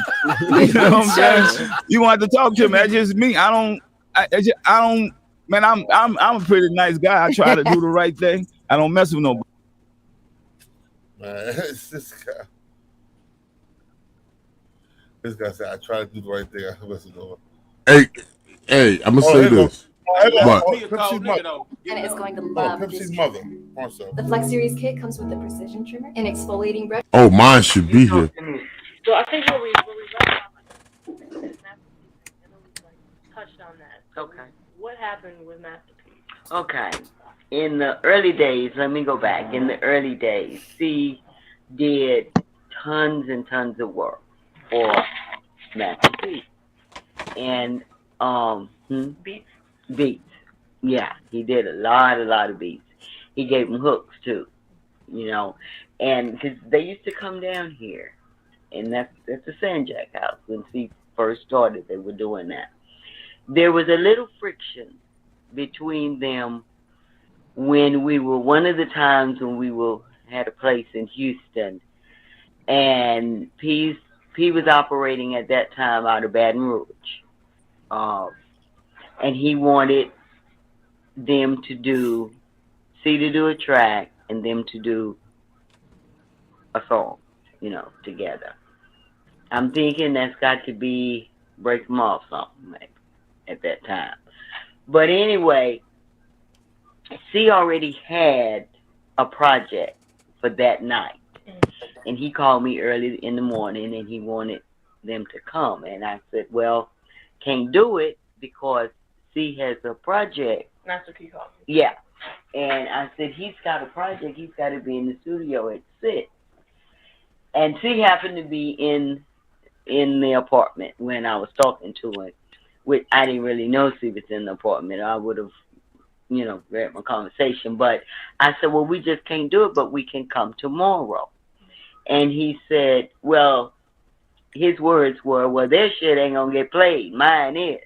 You know what I'm saying? You gonna have to talk to me. That's just me. I don't. Man, I'm a pretty nice guy. I try to do the right thing. I don't mess with nobody. Man, it's this guy. This guy said, I try to do the right thing. I mess with nobody. Hey, I'm gonna say this. And it's going to love this mother. The Flex Series kit comes with a precision trimmer and exfoliating brush. Oh, mine should be here. So I think what we touched on that. Okay. What happened with Master P? Okay. In the early days, let me go back. In the early days, C did tons and tons of work for Master P. And beats. Yeah, he did a lot of beats. He gave them hooks too, and because they used to come down here, and that's the Sandjack house. When C first started, they were doing that. There was a little friction between them when we were, one of the times when we had a place in Houston, and P was operating at that time out of Baton Rouge. And he wanted them to do a track and them to do a song, together. I'm thinking that's got to be Break Them Off something, maybe, at that time. But anyway, C already had a project for that night. And he called me early in the morning and he wanted them to come. And I said, well, can't do it because C has a project. Master P called me. Yeah. And I said, he's got a project. He's got to be in the studio at 6. And C happened to be in the apartment when I was talking to him, which I didn't really know C was in the apartment. I would have, read my conversation. But I said, well, we just can't do it, but we can come tomorrow. And he said, well, his words were, well, their shit ain't going to get played. Mine is.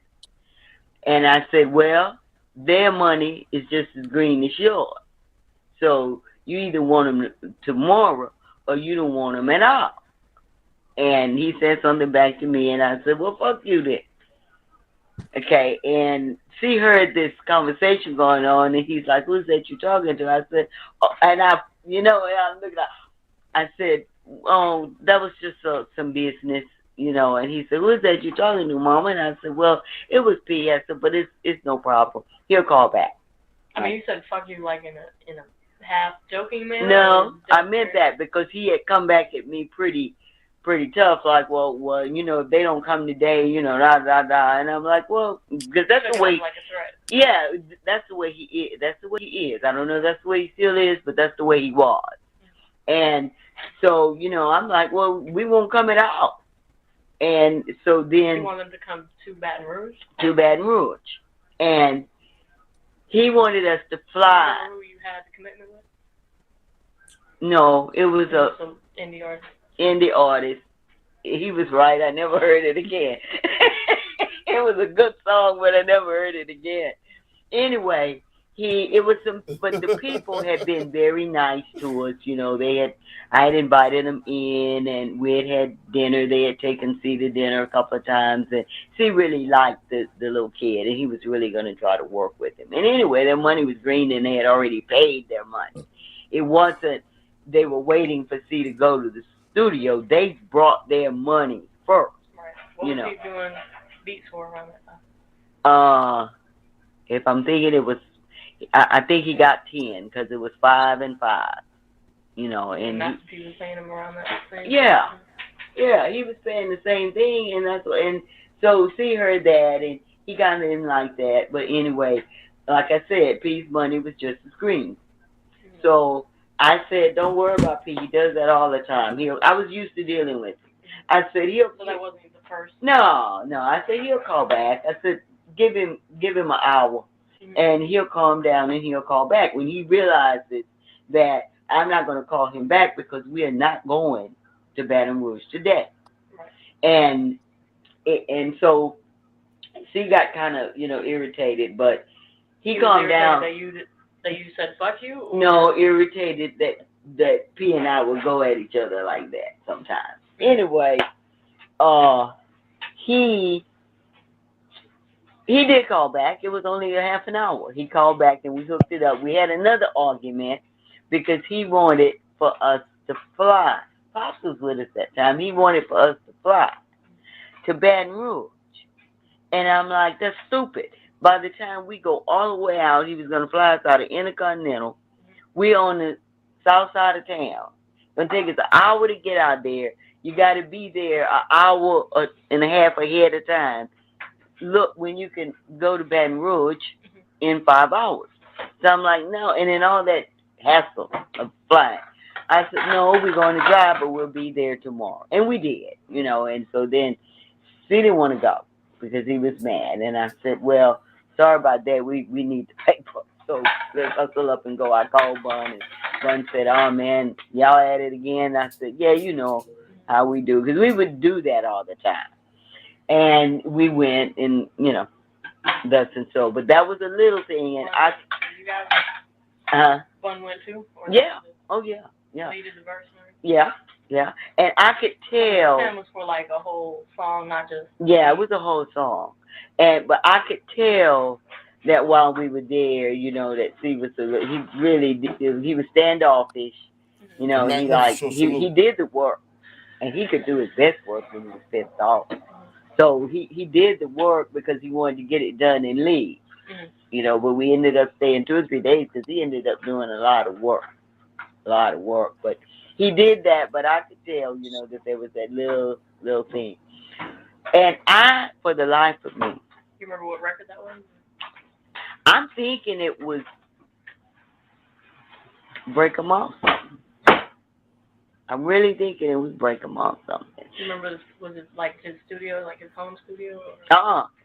And I said, well, their money is just as green as yours. So you either want them tomorrow or you don't want them at all. And he said something back to me, and I said, well, fuck you then. Okay, and she heard this conversation going on, and he's like, who's that you talking to? I said, oh, and I'm looking at, I said, oh, that was just some business, and he said, who's that you talking to, Mama? And I said, well, it was P. I said, but it's no problem. He'll call back. I mean, you said fuck you like in a half joking manner? No, I meant that because he had come back at me pretty tough, like, well, if they don't come today, and I'm like, well, because that's the way, like a threat. Yeah, that's the way he is. That's the way he is. I don't know if that's the way he still is, but that's the way he was. And so, I'm like, well, we won't come at all. And so then, you want them to come to Baton Rouge? To Baton Rouge, and he wanted us to fly. Who you had the commitment with? No, it was some indie artist. Indie artist. He was right. I never heard it again. It was a good song, but I never heard it again. Anyway, but the people had been very nice to us. I had invited them in, and we had dinner. They had taken C to dinner a couple of times, and she really liked the little kid, and he was really going to try to work with him. And anyway, their money was green, and they had already paid their money. It wasn't they were waiting for C to go to the studio. They brought their money first. Right. What was he doing beats for around that time? If I'm thinking it was, I think he got 10 because it was 5 and 5. And Master P was paying him around that same yeah, he was saying the same thing, and so C heard that, and he got in like that. But anyway, like I said, P's money was just as green. So I said, don't worry about P. He does that all the time. I was used to dealing with him. I said, So that wasn't the first. No. I said, he'll call back. I said, give him an hour, and he'll calm down and he'll call back when he realizes that I'm not going to call him back because we are not going to Baton Rouge today. Right. And so she got kind of irritated, but he calmed down. That you said fuck you? Or? No, irritated that P and I would go at each other like that sometimes. Anyway, he did call back. It was only a half an hour. He called back and we hooked it up. We had another argument because he wanted for us to fly. Pops was with us that time. He wanted for us to fly to Baton Rouge. And I'm like, that's stupid. By the time we go all the way out, he was going to fly us out of Intercontinental. We on the south side of town. It's going to take us an hour to get out there. You got to be there an hour and a half ahead of time. Look, when you can go to Baton Rouge in 5 hours. So I'm like, no. And then all that hassle of flying. I said, no, we're going to drive, but we'll be there tomorrow. And we did, And so then she didn't want to go because he was mad. And I said, well, sorry about that. We need the paper. So let's hustle up and go. I called Bun, and Bun said, oh, man, y'all at it again? I said, yeah, you know how we do. Because we would do that all the time. And we went and, thus and so. But that was a little thing. And You guys, Bun went too? Yeah. Oh, yeah. Yeah. Needed the verse? Yeah. Yeah. And I could tell. It was for like a whole song, not just. Yeah, it was a whole song. But I could tell that while we were there, that he was he was standoffish. He did the work. And he could do his best work when he was pissed off. So he did the work because he wanted to get it done and leave. But we ended up staying 2 or 3 days because he ended up doing a lot of work. But he did that, but I could tell, that there was that little thing. And I, for the life of me. You remember what record that was? I'm thinking it was Break 'em Off. I'm really thinking it was Break 'em Off something. You remember, was it like his studio, like his home studio?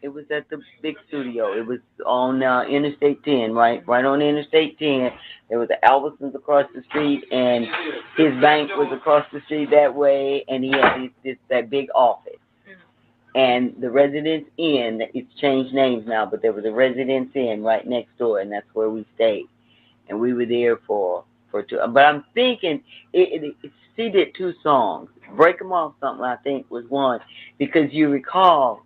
It was at the big studio. It was on Interstate 10, right on Interstate 10. There was the Albertsons across the street, and his bank was across the street that way, and he had that big office. And the Residence Inn, it's changed names now, but there was a Residence Inn right next door, and that's where we stayed. And we were there for 2. But I'm thinking she did 2 songs. Break 'em Off something, I think, was one. Because you recall,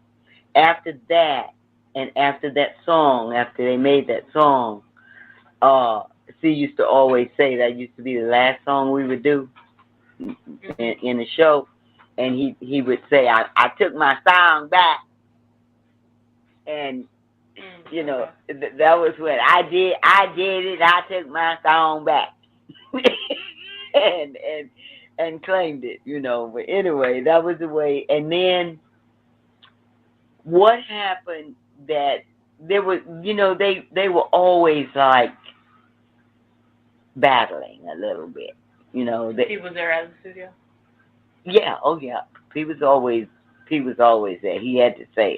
after that, and after that song, after they made that song, she used to always say that used to be the last song we would do in the show. And he would say, I took my song back. And, that was what I did it. I took my song back. and claimed it, But anyway, that was the way. And then what happened that there was, they were always like battling a little bit, He was there at the studio? Yeah, oh yeah. He was always there. He had to say,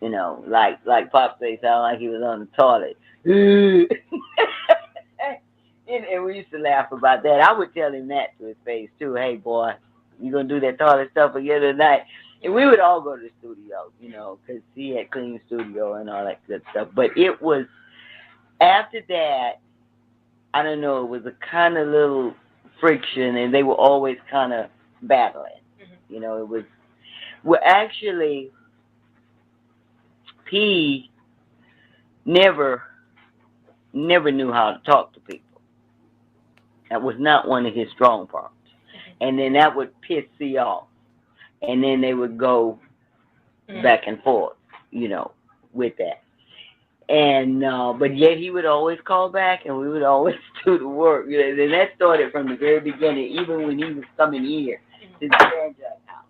like Pop say, sound like he was on the toilet. And we used to laugh about that. I would tell him that to his face too. Hey boy, you gonna do that toilet stuff again tonight? And we would all go to the studio, because he had clean studio and all that good stuff. But it was after that, I don't know, it was a kind of little friction, and they were always kind of battling. It was, actually, P never knew how to talk to people. That was not one of his strong parts. And then that would piss C off. And then they would go back and forth, with that. And but yet he would always call back, and we would always do the work. And that started from the very beginning, even when he was coming here to the Jack house.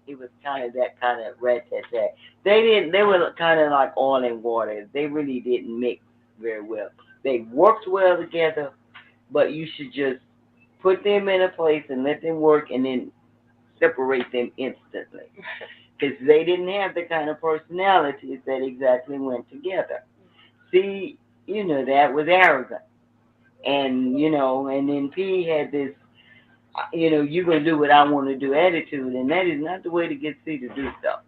It was kind of that kind of rat-tat-tat. They were kind of like oil and water. They really didn't mix very well. They worked well together, but you should just put them in a place and let them work, and then separate them instantly, because they didn't have the kind of personalities that exactly went together. See, that was arrogant, and and then P had this, you're gonna do what I want to do attitude, and that is not the way to get C to do stuff.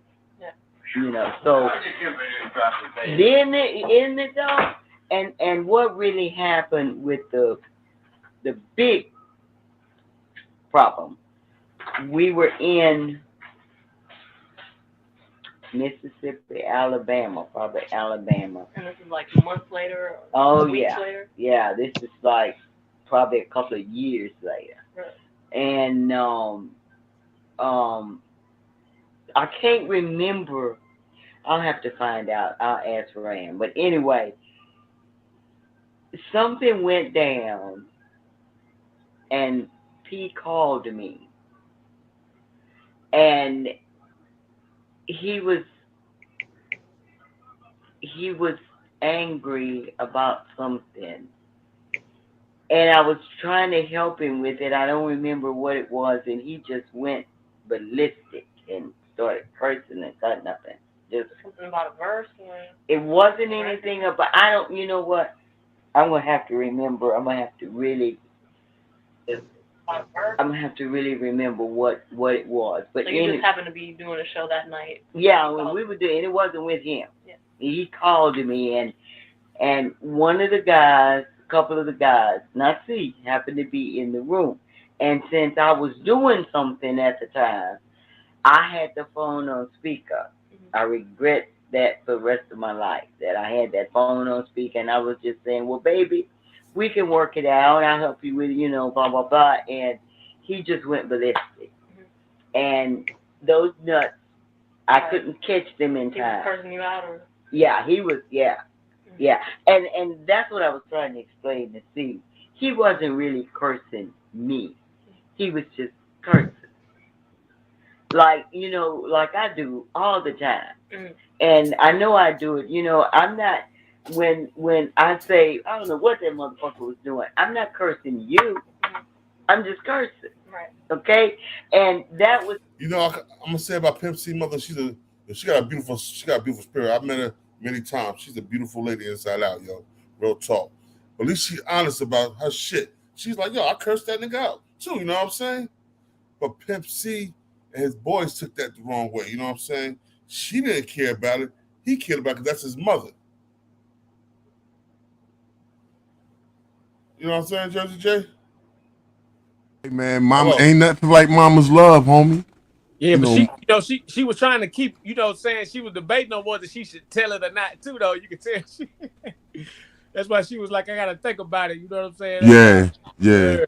So then in it though, and what really happened with the big problem, we were in Mississippi, Alabama, probably Alabama. And this is like months later. Oh weeks yeah, later? yeah. This is like probably a couple of years later, Right. and I can't remember. I'll have to find out. I'll ask Rand. But anyway, something went down, and P called me, and he was angry about something, and I was trying to help him with it. I don't remember what it was, and he just went ballistic and started cursing and cut nothing. Just something about a verse. it wasn't anything about. I don't. You know what? I'm gonna have to remember. I'm gonna have to really remember what it was. But so you just happened to be doing a show that night. yeah, when we were doing it, wasn't with him. Yeah. He called me, and one of the guys, a couple of the guys, not C, happened to be in the room. And since I was doing something at the time, I had the phone on speaker. I regret that for the rest of my life, that I had that phone on speaker, and I was just saying, well, baby, we can work it out. I'll help you with, blah, blah, blah. And he just went ballistic. And those nuts, I couldn't catch them in He was time. cursing you out, or? Yeah, he was, yeah. And that's what I was trying to explain to see. He wasn't really cursing me. He was just cursing. Like, like I do all the time. And I know I do it. I'm not, when I say, I don't know what that motherfucker was doing, I'm not cursing you. I'm just cursing. Right. Okay? And that was. I'm gonna say about Pimp C mother, she got a beautiful spirit. I've met her many times. She's a beautiful lady inside out, yo. Real talk. But at least she's honest about her shit. She's like, yo, I cursed that nigga out too, you know what I'm saying? But Pimp C and his boys took that the wrong way, you know what I'm saying? She didn't care about it. He cared about it because that's his mother. You know what I'm saying, Jersey J? Hey man, mama ain't nothing like mama's love, homie. Yeah, but she was trying to keep, saying she was debating on whether she should tell it or not too, though. You can tell that's why she was like, I gotta think about it, you know what I'm saying? Yeah.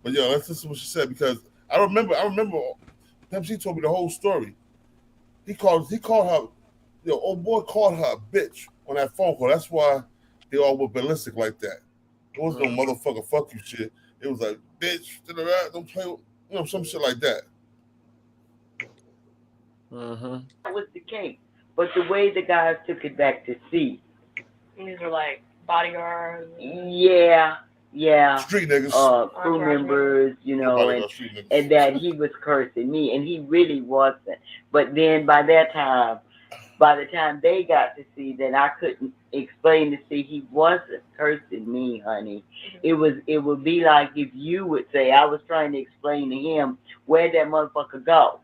But yo, let's listen to what she said, because I remember Pimp C told me the whole story. He called her, old boy called her a bitch on that phone call. That's why they all were ballistic like that. It wasn't no motherfucker fuck you shit. It was like, bitch, don't play with, some shit like that. That was the case. But the way the guys took it back to C. These are like bodyguards. Yeah. Street niggas. Crew members, and that he was cursing me, and he really wasn't. But then by the time they got to see that I couldn't explain to see he wasn't cursing me, honey. It would be like if you would say, I was trying to explain to him, where'd that motherfucker go?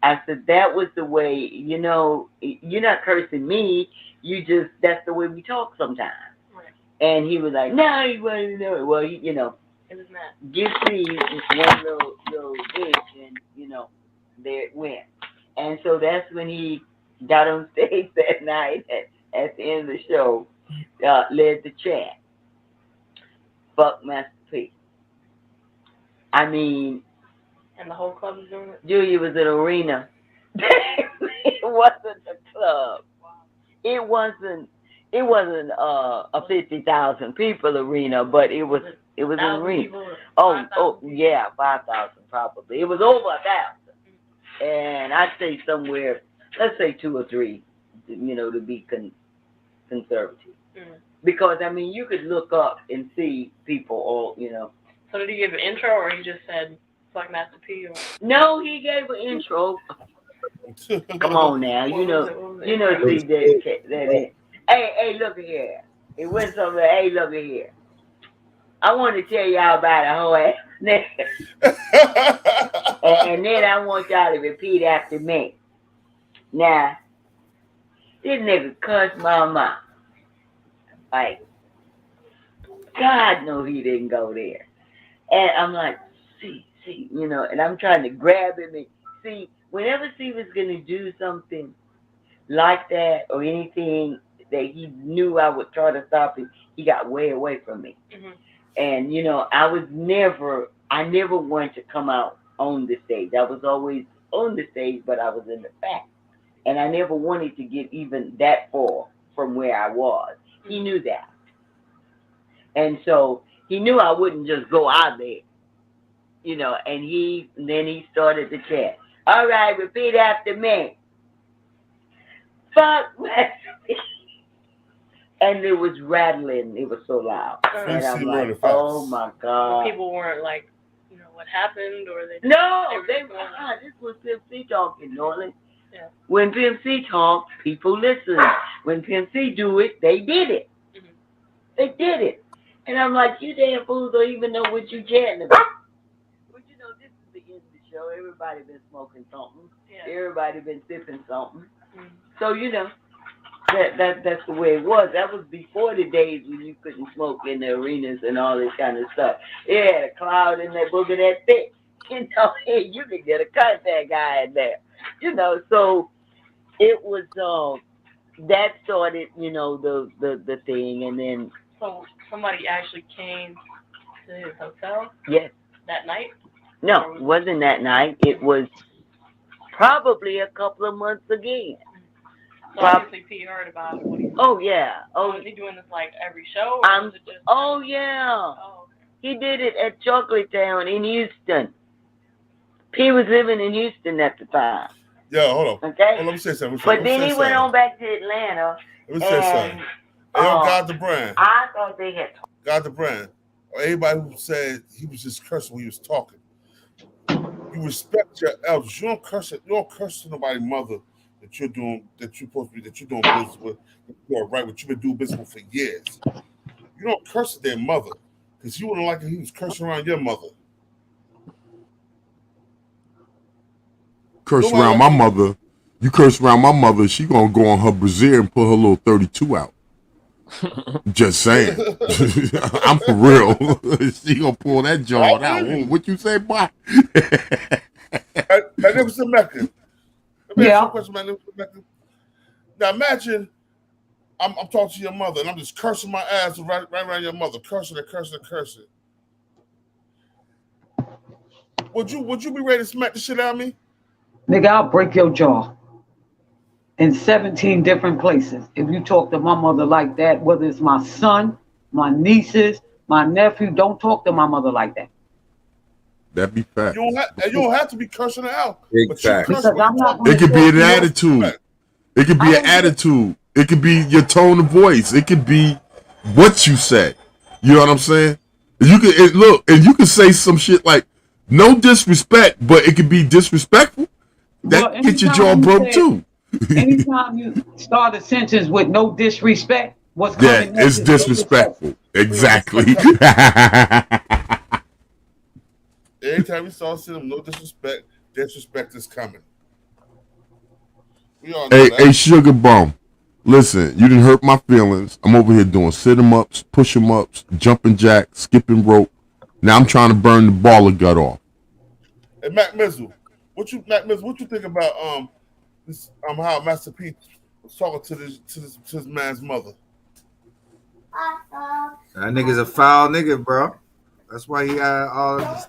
I said, that was the way, you're not cursing me, that's the way we talk sometimes. Right. And he was like, no, he wasn't know it. Well, It was not. give me one little bitch, and, there it went. And so that's when he got on stage that night at the end of the show, led the chant. Fuck Master P. I mean, and the whole club was doing it? Julia was an arena. It wasn't a club. It wasn't a 50,000 people arena, but it was an arena. Oh yeah, 5,000 probably. It was over 1,000. And I'd say somewhere, let's say 2 or 3, to be conservative. Because I mean, you could look up and see people all, you know. So did he give an intro, or he just said fuck Master P? Or... No, he gave an intro. Come on now, you know, see that. Hey, look here. It went somewhere. Hey, look here. I want to tell y'all about a whole ass nigga. And then I want y'all to repeat after me. Now, this nigga cussed my mom. Like, God knows he didn't go there. And I'm like, see, you know, and I'm trying to grab him and see, whenever C was going to do something like that or anything that he knew I would try to stop him, he got way away from me. Mm-hmm. And, you know, I never wanted to come out on the stage. I was always on the stage, but I was in the back. And I never wanted to get even that far from where I was. He knew that. And so he knew I wouldn't just go out there, you know, and then he started the chat. All right, repeat after me. Fuck Master P. And it was rattling. It was so loud. And I'm like, oh my God. People weren't like, you know, what happened, or they. No, this was Pimp C talking, Norland. Yeah. When Pimp C talked, people listened. When Pimp C do it, they did it. Mm-hmm. They did it. And I'm like, you damn fools don't even know what you chatting about. But you know, this is the end of the show. Everybody been smoking something. Yeah. Everybody been sipping something. Mm-hmm. So, you know, that's the way it was. That was before the days when you couldn't smoke in the arenas and all this kind of stuff. It had a cloud in that booger that thick. You know, you could get a contact guy in there. You know, so it was that started, you know, the thing, and then so somebody actually came to his hotel? Yes. That night? No, it wasn't that night. It was probably a couple of months again. So obviously P heard about it. Oh yeah. Oh, is he doing this like every show? Or was it just oh yeah. Oh, okay. He did it at Chocolate Town in Houston. P was living in Houston at the time. Yeah, hold on. Okay. Let me say something. But then he went on back to Atlanta. Let me say something. Hey, God the brand. I thought they had God the brand. Anybody who said he was just cursing when he was talking. You respect your elders. You don't curse to nobody's mother that you're doing business with, you are right, but you've been doing business with for years. You don't curse at their mother because you wouldn't like it. He was cursing around your mother. Curse around my mother. You curse around my mother, she gonna go on her brassiere and pull her little 32 out. Just saying. I'm for real. She gonna pull that jaw out. What you say, boy? Magnificent Mecca. Yeah. Now imagine I'm talking to your mother and I'm just cursing my ass right around your mother, cursing. Would you be ready to smack the shit out of me? Nigga, I'll break your jaw in 17 different places. If you talk to my mother like that, whether it's my son, my nieces, my nephew, don't talk to my mother like that. That'd be fact. You don't have to be cursing her out. Exactly. It could be an attitude. It could be an attitude. It could be your tone of voice. It could be what you say. You know what I'm saying? You can say some shit like no disrespect, but it could be disrespectful. That get your jaw broke too. Anytime you start a sentence with no disrespect, what's coming next it's disrespectful. Exactly. Anytime you start saying no disrespect is coming. We all know that. Hey, Sugar Bum. Listen, you didn't hurt my feelings. I'm over here doing sit-em-ups, push-em-ups, jumping jacks, skipping rope. Now I'm trying to burn the ball of gut off. Hey, Mac Mizzle, what you think about this how Master P was talking to this man's mother? That nigga's a foul nigga, bro. That's why he had all this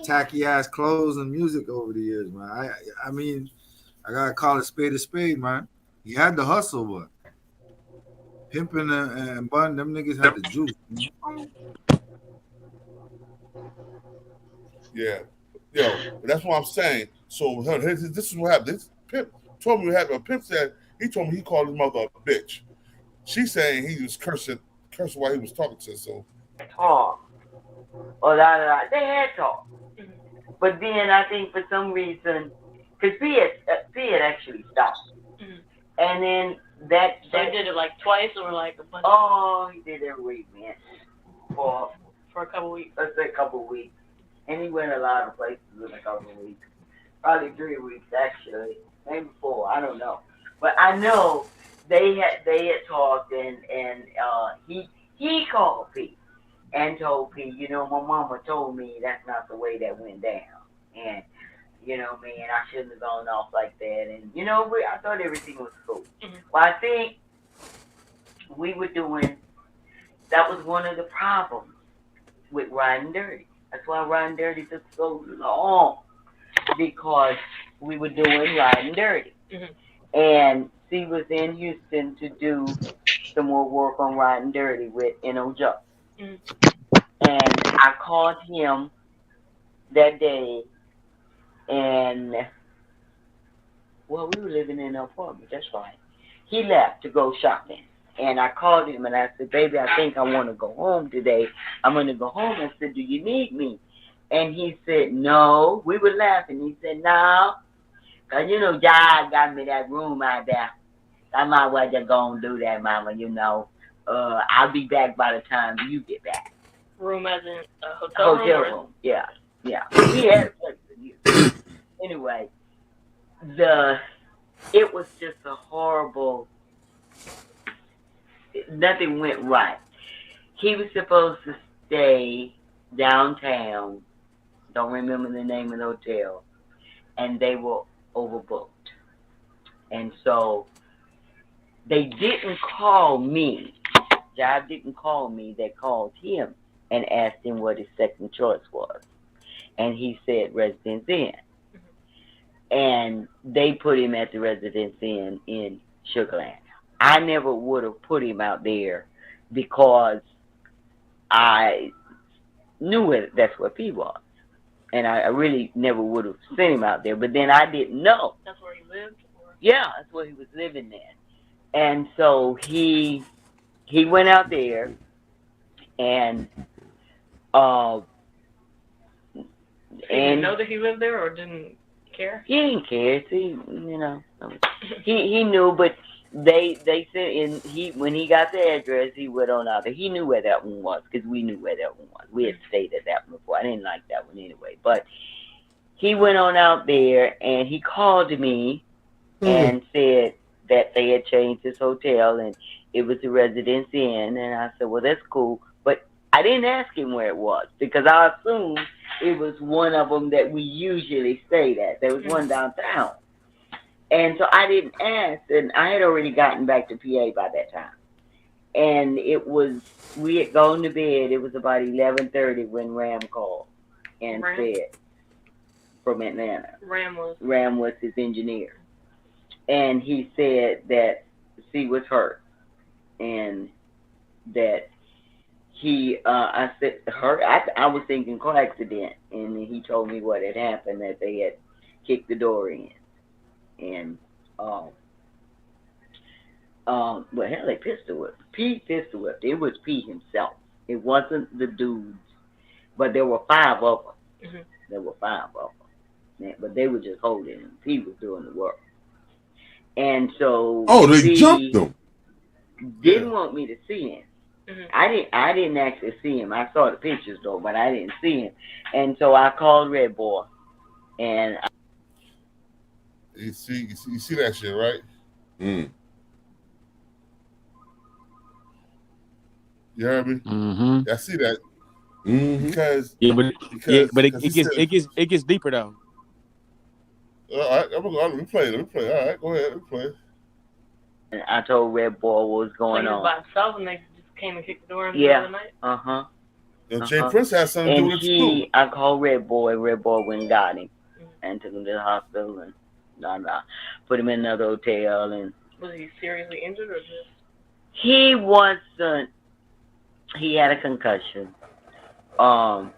tacky ass clothes and music over the years, man. I mean, I gotta call it a spade, man. He had the hustle, but pimping and bun, them niggas had the juice. Yeah, but that's what I'm saying. So this is what happened. This Pimp told me what happened. Pimp said he told me he called his mother a bitch. She's saying he was cursing cursed while he was talking to us. So talk. Or they had talk. But then I think for some reason, because P had actually stopped. And then So he did it like twice or like a bunch? Oh, he did it every week, man. For a couple weeks. Let's say a couple weeks. And he went a lot of places in a couple of weeks. Probably 3 weeks actually. Maybe 4, I don't know. But I know they had talked and he called P and told P, you know, my mama told me that's not the way that went down. And you know, man, I shouldn't have gone off like that. And, you know, I thought everything was cool. Well, I think we were doing, that was one of the problems with Riding Dirty. That's why Riding Dirty took so long, because we were doing Riding Dirty. And she was in Houston to do some more work on Riding Dirty with N.O. Joe. And I called him that day. And, well, we were living in an apartment, that's right. He left to go shopping. And I called him and I said, baby, I think I want to go home today. I'm going to go home. I said, do you need me? And he said, no. We were laughing. He said, no. Because, you know, God got me that room out there. I might well just go and do that, mama, you know. I'll be back by the time you get back. Room as in a hotel room? Yeah, yeah. He had a place to use. Anyway, it was just a horrible, nothing went right. He was supposed to stay downtown, don't remember the name of the hotel, and they were overbooked. And so they didn't call me. Job didn't call me. They called him and asked him what his second choice was. And he said Residence Inn. And they put him at the Residence Inn in Sugar Land. I never would have put him out there because I knew that's where P was. And I really never would have sent him out there. But then I didn't know. That's where he lived? Yeah, that's where he was living then. And so he went out there and didn't know that he lived there or didn't care? He didn't care. See, you know, he knew, but they said when he got the address, he went on out there. He knew where that one was because we knew where that one was. We had stayed at that one before. I didn't like that one anyway, but he went on out there and he called me and said that they had changed his hotel and it was the Residence Inn. And I said, well, that's cool, but I didn't ask him where it was because I assumed it was one of them that we usually stayed at. There was one downtown. And so I didn't ask, and I had already gotten back to PA by that time. And we had gone to bed. It was about 11:30 when Ram called and said, from Atlanta. Ram was his engineer. And he said that she was hurt. And that I said, hurt? I was thinking car accident. And he told me what had happened, that they had kicked the door in. And, well, hell, they pistol whipped. P pistol whipped. It was P himself. It wasn't the dudes. But there were 5 of them. There were 5 of them. But they were just holding him. P was doing the work. And so they jumped him. Didn't want me to see him. I didn't actually see him. I saw the pictures though, but I didn't see him. And so I called Red Boy. And you see that shit, right? You heard me? I see that. Because it gets deeper though. All right, let me play. All right, go ahead, let me play. And I told Red Boy what was going on. By himself and they just came and kicked the door in the middle of the night? Jay Prince has something to do with it too. I called Red Boy. Red Boy went and got him and took him to the hospital and put him in another hotel. And was he seriously injured or just? He wasn't. He had a concussion. I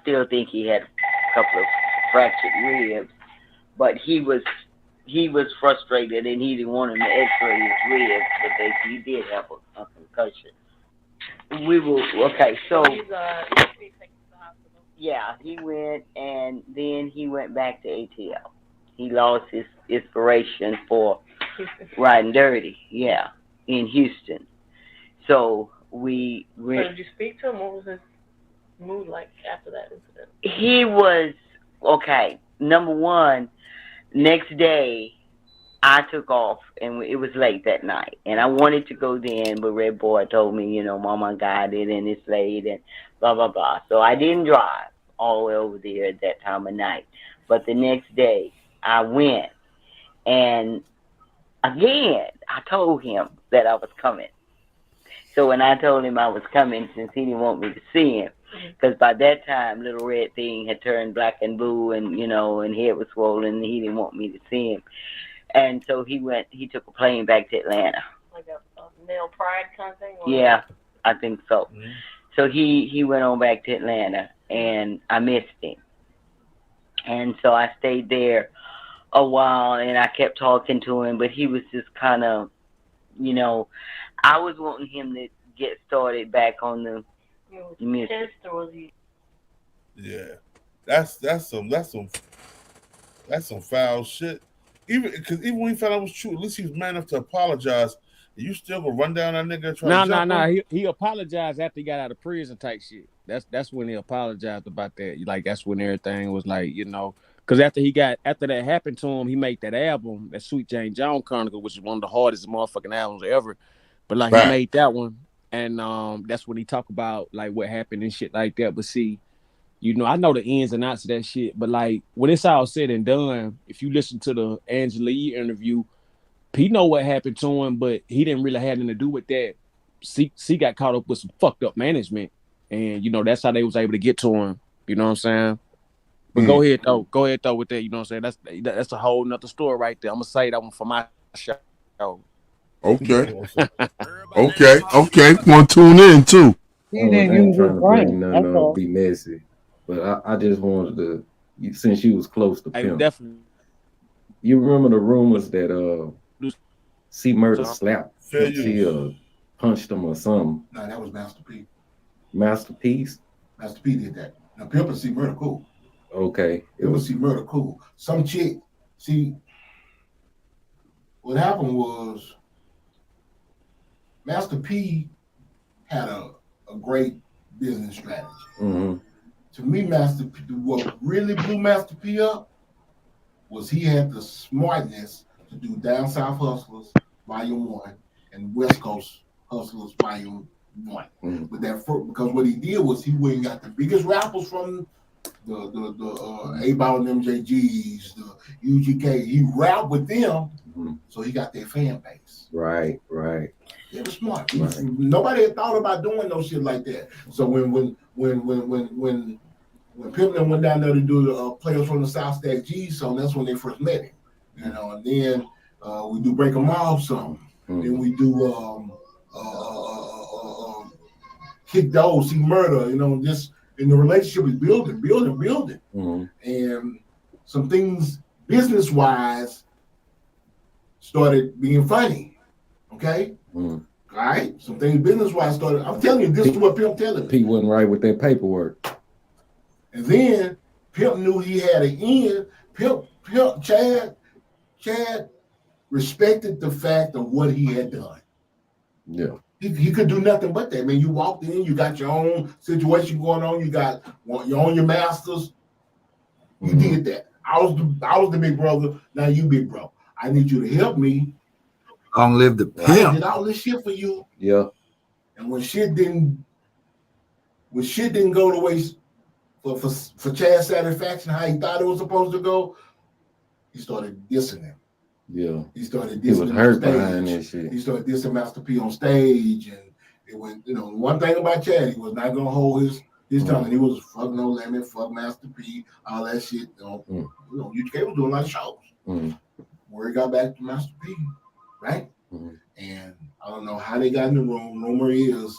still think he had a couple of fractured ribs, but he was he was frustrated and he didn't want him to X-ray his ribs, but he did have a concussion. We will okay. So yeah, he went and then he went back to ATL. He lost his inspiration for riding dirty. Yeah, in Houston. So we So did you speak to him? What was his mood like after that incident? He was okay. Number one, next day I took off and it was late that night and I wanted to go then, but Red Boy told me, Mama got it and it's late and blah blah blah. So I didn't drive all the way over there at that time of night. But the next day I went and again I told him that I was coming. So when I told him I was coming, since he didn't want me to see him, because by that time, Little Red Thing had turned black and blue and, and head was swollen, and he didn't want me to see him. And so he took a plane back to Atlanta. Like a male pride kind of thing? Or? Yeah, I think so. Mm-hmm. So he went on back to Atlanta, and I missed him. And so I stayed there a while, and I kept talking to him, but he was just kind of, I was wanting him to get started back on the music. Yeah, that's some foul shit. Even when he found out it was true, at least he was man enough to apologize. You still gonna run down that nigga and try to jump him? He apologized after he got out of prison type shit. That's when he apologized about that. Like that's when everything was like, because after that happened to him, he made that album, that Sweet Jane Jones Chronicle, which is one of the hardest motherfucking albums ever. But like he made that one, and that's when he talked about like what happened and shit like that. But see, I know the ins and outs of that shit. But like when it's all said and done, if you listen to the Angela Yee interview, he know what happened to him, but he didn't really have anything to do with that. C got caught up with some fucked up management, and that's how they was able to get to him. You know what I'm saying? But go ahead though with that. You know what I'm saying? That's a whole nother story right there. I'm gonna say that one for my show. Okay. Want to tune in too. I ain't trying to bring nothing up, be messy, but I just wanted to, since you was close to Pimp. Definitely. You remember the rumors that C Murder slapped Pimp, punched him or something? No, that was Master P. Masterpiece? Master P did that. Now Pimp and C Murder cool. Okay. It was C Murder cool. Some chick, what happened was Master P had a great business strategy. Mm-hmm. To me, Master P, what really blew Master P up was he had the smartness to do Down South Hustlers Volume 1 and West Coast Hustlers Volume 1. Mm-hmm. But because what he did was he went and got the biggest rappers from the A-Ball and MJGs, the UGK. He rapped with them, so he got their fan base. Right. They were smart. Right. Nobody had thought about doing no shit like that. So when Pimpin went down there to do the Players from the South Stack G song, that's when they first met him. And then we do Break 'Em Off song. Then we do Kick Those, See Murder. Just and the relationship is building. And some things business wise started being funny. Okay. All right. Some things business wise started. I'm telling you, this is what Pimp telling me. Pete wasn't right with that paperwork. And then Pimp knew he had an end. Chad respected the fact of what he had done. Yeah. He could do nothing but that. I mean, you walked in, you got your own situation going on, you own your masters. You did that. I was the big brother. Now you big bro. I need you to help me. Long live the I pimp. did all this shit for you. Yeah. And when shit didn't go the way for Chad's satisfaction, how he thought it was supposed to go, he started dissing him. Yeah. He started dissing He was hurt behind that shit. He started dissing Master P on stage, and it went. One thing about Chad, he was not gonna hold his tongue. And he was fuck No Limit, fuck Master P, all that shit. UGK was doing a lot of shows. Word got back to Master P, right? And I don't know how they got in the room. Rumor is,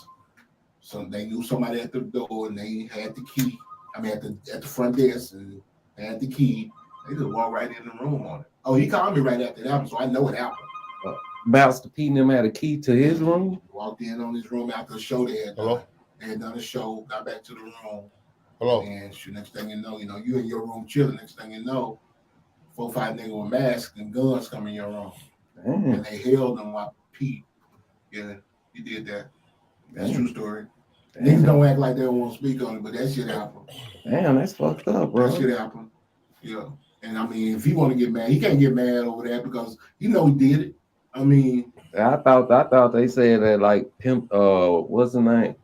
they knew somebody at the door, and they had the key. I mean, at the front desk, and they had the key, They just walk right in the room on it. Oh, he called me right after that, so I know it happened. Master P and them had a key to his room. Walked in on his room after the show they had done. Hello? They had done a show, got back to the room. Hello? And shoot, next thing you know, you in your room chilling. Next thing you know, 4 or 5 niggas with masks and guns come in your room. And they held them while Pete. Yeah, he did that. That's a true story. Niggas don't act like they don't want to speak on it, but that shit happened. Damn, that's fucked up, bro. That shit happened. Yeah. And I mean, if he want to get mad, he can't get mad over that because he know he did it. I mean, I thought they said that like Pimp what's the name?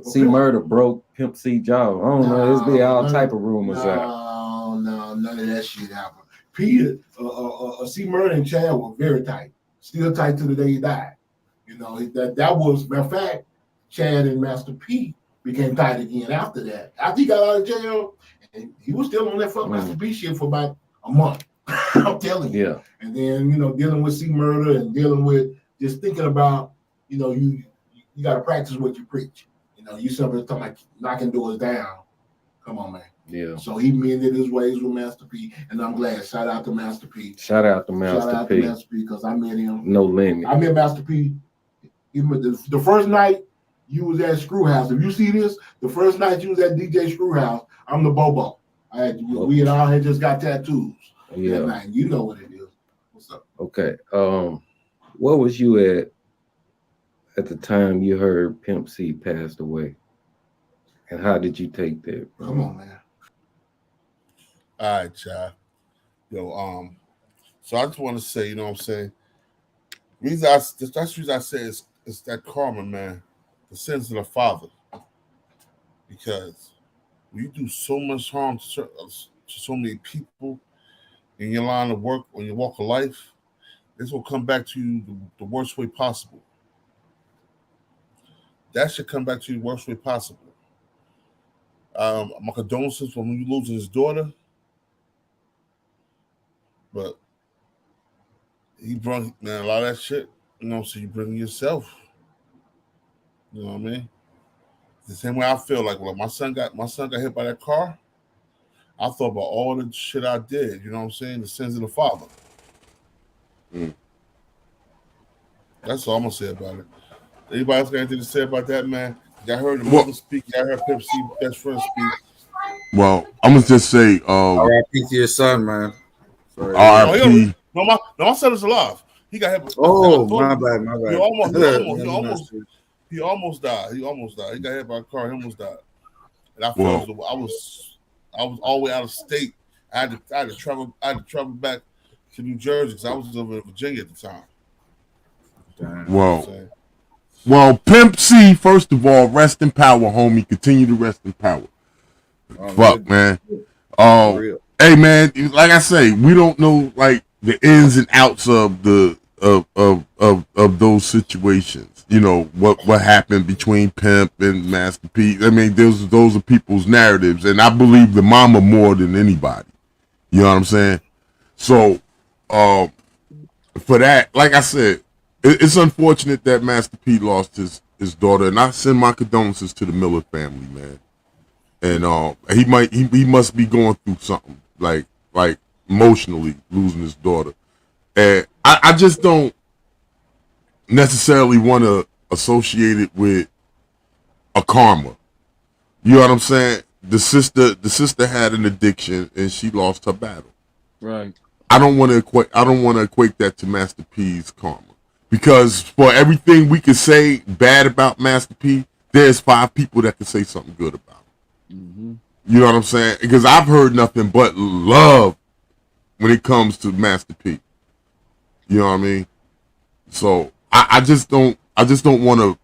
C Murder broke Pimp C jaw. I don't know. There's be all type of rumors out. No, none of that shit happened. Peter, C Murder and Chad were very tight. Still tight to the day he died. You know, that was, matter of fact, Chad and Master P became tight again after that. After he got out of jail, and he was still on that fuck Master P shit for about a month. I'm telling you. Yeah. And then, dealing with C Murder and dealing with just thinking about, you got to practice what you preach. You somebody talking about knocking doors down. Come on, man. Yeah. So he mended his ways with Master P, and I'm glad. Shout out to Master P. Shout out to Master P. Because I met him. No limit. I met Master P. The first night you was at Screwhouse. If you see this, the first night you was at DJ Screwhouse, I'm the Bobo. We had all had just got tattoos. Yeah. Night. You know what it is. What's up? Okay. Where was you at the time you heard Pimp C passed away? And how did you take that, bro? Come on, man. All right, child. Yo, so I just want to say, you know what I'm saying? That's the reason I say it's that karma, man. The sins of the father. Because when you do so much harm to so many people in your line of work, on your walk of life, this will come back to you the worst way possible. That should come back to you the worst way possible. My condolences for when you losing his daughter. But he brought, man, a lot of that shit, so you bring yourself. You know what I mean? The same way I feel like when my son got hit by that car, I thought about all the shit I did, you know what I'm saying? The sins of the father. That's all I'm gonna say about it. Anybody else got anything to say about that, man? Y'all heard the mother speak, y'all heard Pimp C best friend speak. Well, I'm gonna just say, R.I.P. to your son, man. R.I.P. No, my son is alive. He got hit. Oh, my bad. He almost died. He got hit by a car. He almost died. And I felt I was all the way out of state. I had to travel back to New Jersey because I was over in Virginia at the time. Well, Pimp C, first of all, rest in power, homie. Continue to rest in power. Fuck, man. Hey, man, like I say, we don't know like the ins and outs of the of those situations. What happened between Pimp and Master P. I mean, those are people's narratives, and I believe the mama more than anybody. You know what I'm saying? So, for that, like I said, it's unfortunate that Master P lost his daughter, and I send my condolences to the Miller family, man. And he must be going through something like emotionally losing his daughter, and I just don't necessarily want to associate it with a karma. You know what I'm saying? The sister had an addiction and she lost her battle. Right. I don't want to equate that to Master P's karma, because for everything we can say bad about Master P, there's 5 people that can say something good about him. Mm-hmm. You know what I'm saying? Because I've heard nothing but love when it comes to Master P. You know what I mean? So I just don't want to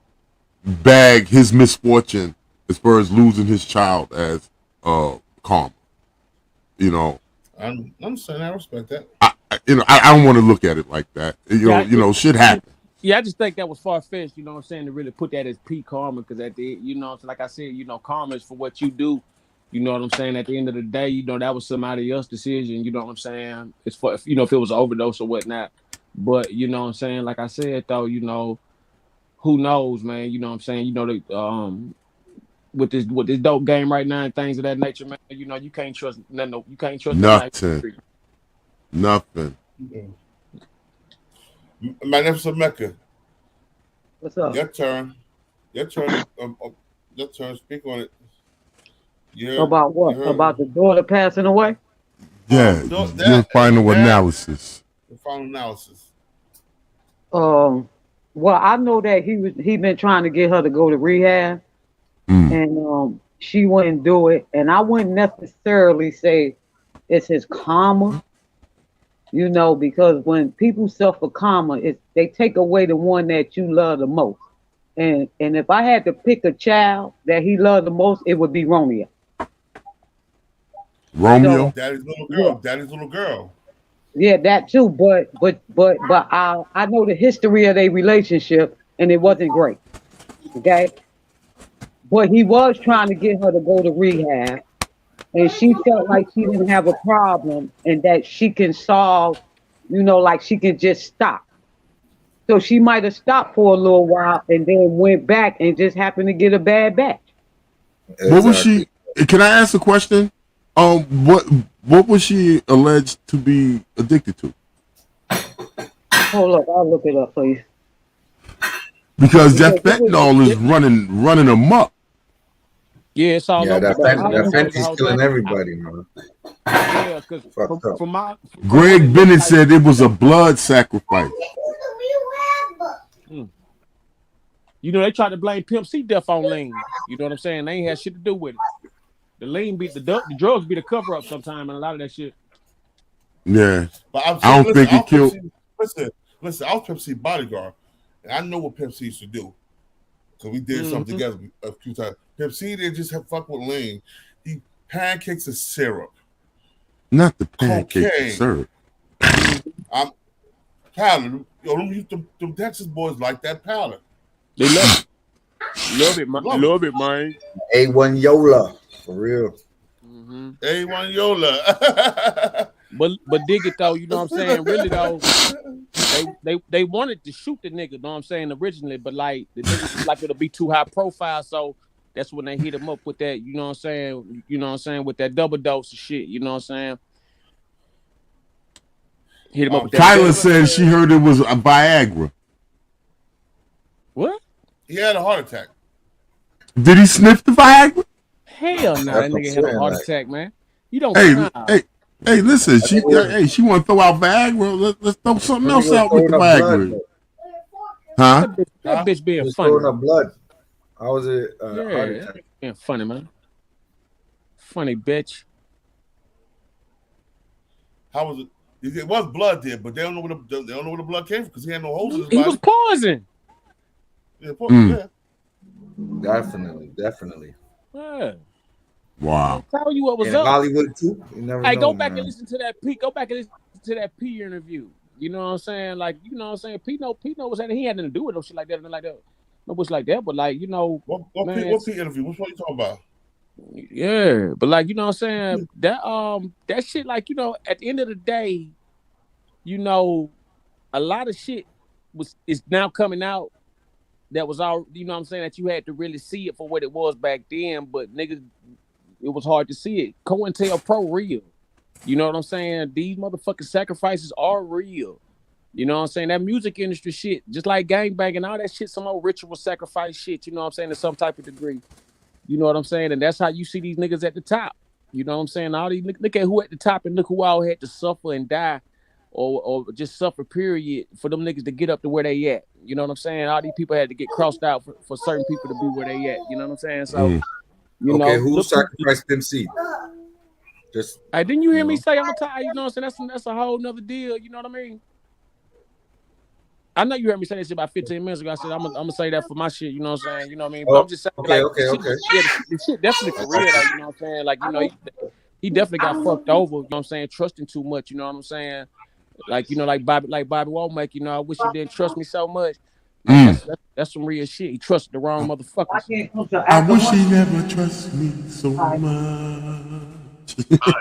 bag his misfortune as far as losing his child as karma. I'm saying I respect that. I don't want to look at it like that. Shit happens. Yeah, I just think that was far-fetched, you know what I'm saying, to really put that as P karma, because like I said, karma is for what you do. You know what I'm saying? At the end of the day, that was somebody else's decision. You know what I'm saying? It's for, if it was an overdose or whatnot. But, you know what I'm saying? Like I said, though, who knows, man? You know what I'm saying? With this dope game right now and things of that nature, man, you can't trust nothing. You can't trust nothing. Nothing. Magnificent Mecca. What's up? Your turn. Your turn. Your turn. Speak on it. Yeah. About what? About the daughter passing away? Yeah. Your final analysis. The final analysis. Well, I know that he been trying to get her to go to rehab, and she wouldn't do it. And I wouldn't necessarily say it's his karma, you know, because when people suffer karma, they take away the one that you love the most. And if I had to pick a child that he loved the most, it would be Romeo. Romeo? Daddy's little girl. Yeah. Daddy's little girl. Yeah, that too. But I know the history of their relationship, and it wasn't great. Okay, but he was trying to get her to go to rehab, and she felt like she didn't have a problem, and that she can solve, you know, like she can just stop. So she might have stopped for a little while, and then went back and just happened to get a bad batch. What was she? Can I ask a question? What was she alleged to be addicted to? Hold up, I'll look it up for you. Because that fentanyl is running amok. Yeah, it's all over. That fenty's killing everybody, man. Yeah, because from my Greg Bennett said it was a blood sacrifice. You know, they tried to blame Pimp C death on lean. You know what I'm saying? They ain't had shit to do with it. The lean beat the drugs be the cover up sometime, and a lot of that shit. Yeah, but I don't think it killed. Listen, I was Pimp C bodyguard, and I know what Pimp C used to do. So we did something together a few times. Pimp C didn't just fuck with lean; he pancakes and syrup. Not the pancakes and syrup. I'm powder. Yo, them Texas boys like that powder. They love it. Love it, man. Love it, man. A1 Yola, for real. A1 Yola. but dig it though, you know what I'm saying? Really though, they wanted to shoot the nigga, you know what I'm saying, originally, but like the nigga like it'll be too high profile, so that's when they hit him up with that, you know what I'm saying? You know what I'm saying, with that double dose of shit, you know what I'm saying? Hit him up with that. Kyla said she heard it was a Viagra. What? He had a heart attack. Did he sniff the Viagra? Hell no, that nigga had a heart attack, man. You don't. Hey, listen. She want to throw out Viagra. Let's throw something else out with the Viagra. Huh? That bitch being funny. funny. Up blood. How was it? Yeah, being funny, man. Funny bitch. How was it? It was blood there, but they don't know where the blood came from because he had no holes in his body. He was poison. Yeah, Definitely. Yeah. Wow. I'll tell you what was in up. Hollywood too. You never know, go back man. and listen to that P. Go back and listen to that P interview. You know what I'm saying? Like, you know what I'm saying? P was saying he had nothing to do with no shit like that, nothing like that. No bullshit like that, but like, you know, what P interview? Which one you talking about? Yeah, but like, you know what I'm saying? That shit, like, you know, at the end of the day, you know, a lot of shit is now coming out that was all, you know what I'm saying, that you had to really see it for what it was back then, but niggas, it was hard to see it. COINTELPRO real. You know what I'm saying? These motherfucking sacrifices are real. You know what I'm saying? That music industry shit, just like gangbanging, all that shit, some old ritual sacrifice shit, you know what I'm saying, to some type of degree. You know what I'm saying? And that's how you see these niggas at the top. You know what I'm saying? All these, look at who at the top and look who all had to suffer and die or just suffer, period, for them niggas to get up to where they at. You know what I'm saying? All these people had to get crossed out for certain people to be where they at. You know what I'm saying? So, you know, who sacrificed Pimp C? Just didn't you hear me say on time? You know what I'm saying? That's a whole nother deal. You know what I mean? I know you heard me say that shit about 15 minutes ago. I said I'm gonna say that for my shit. You know what I'm saying? You know what I mean? But I'm just saying, okay. Yeah, the shit definitely for real. Like, you know what I'm saying? Like, you know, he definitely got fucked over. You know what I'm saying? Trusting too much. You know what I'm saying? Like, you know, like Bobby Womack. You know, I wish you didn't trust me so much. That's some real shit. He trusted the wrong motherfuckers. I wish he never trusted me so much. We got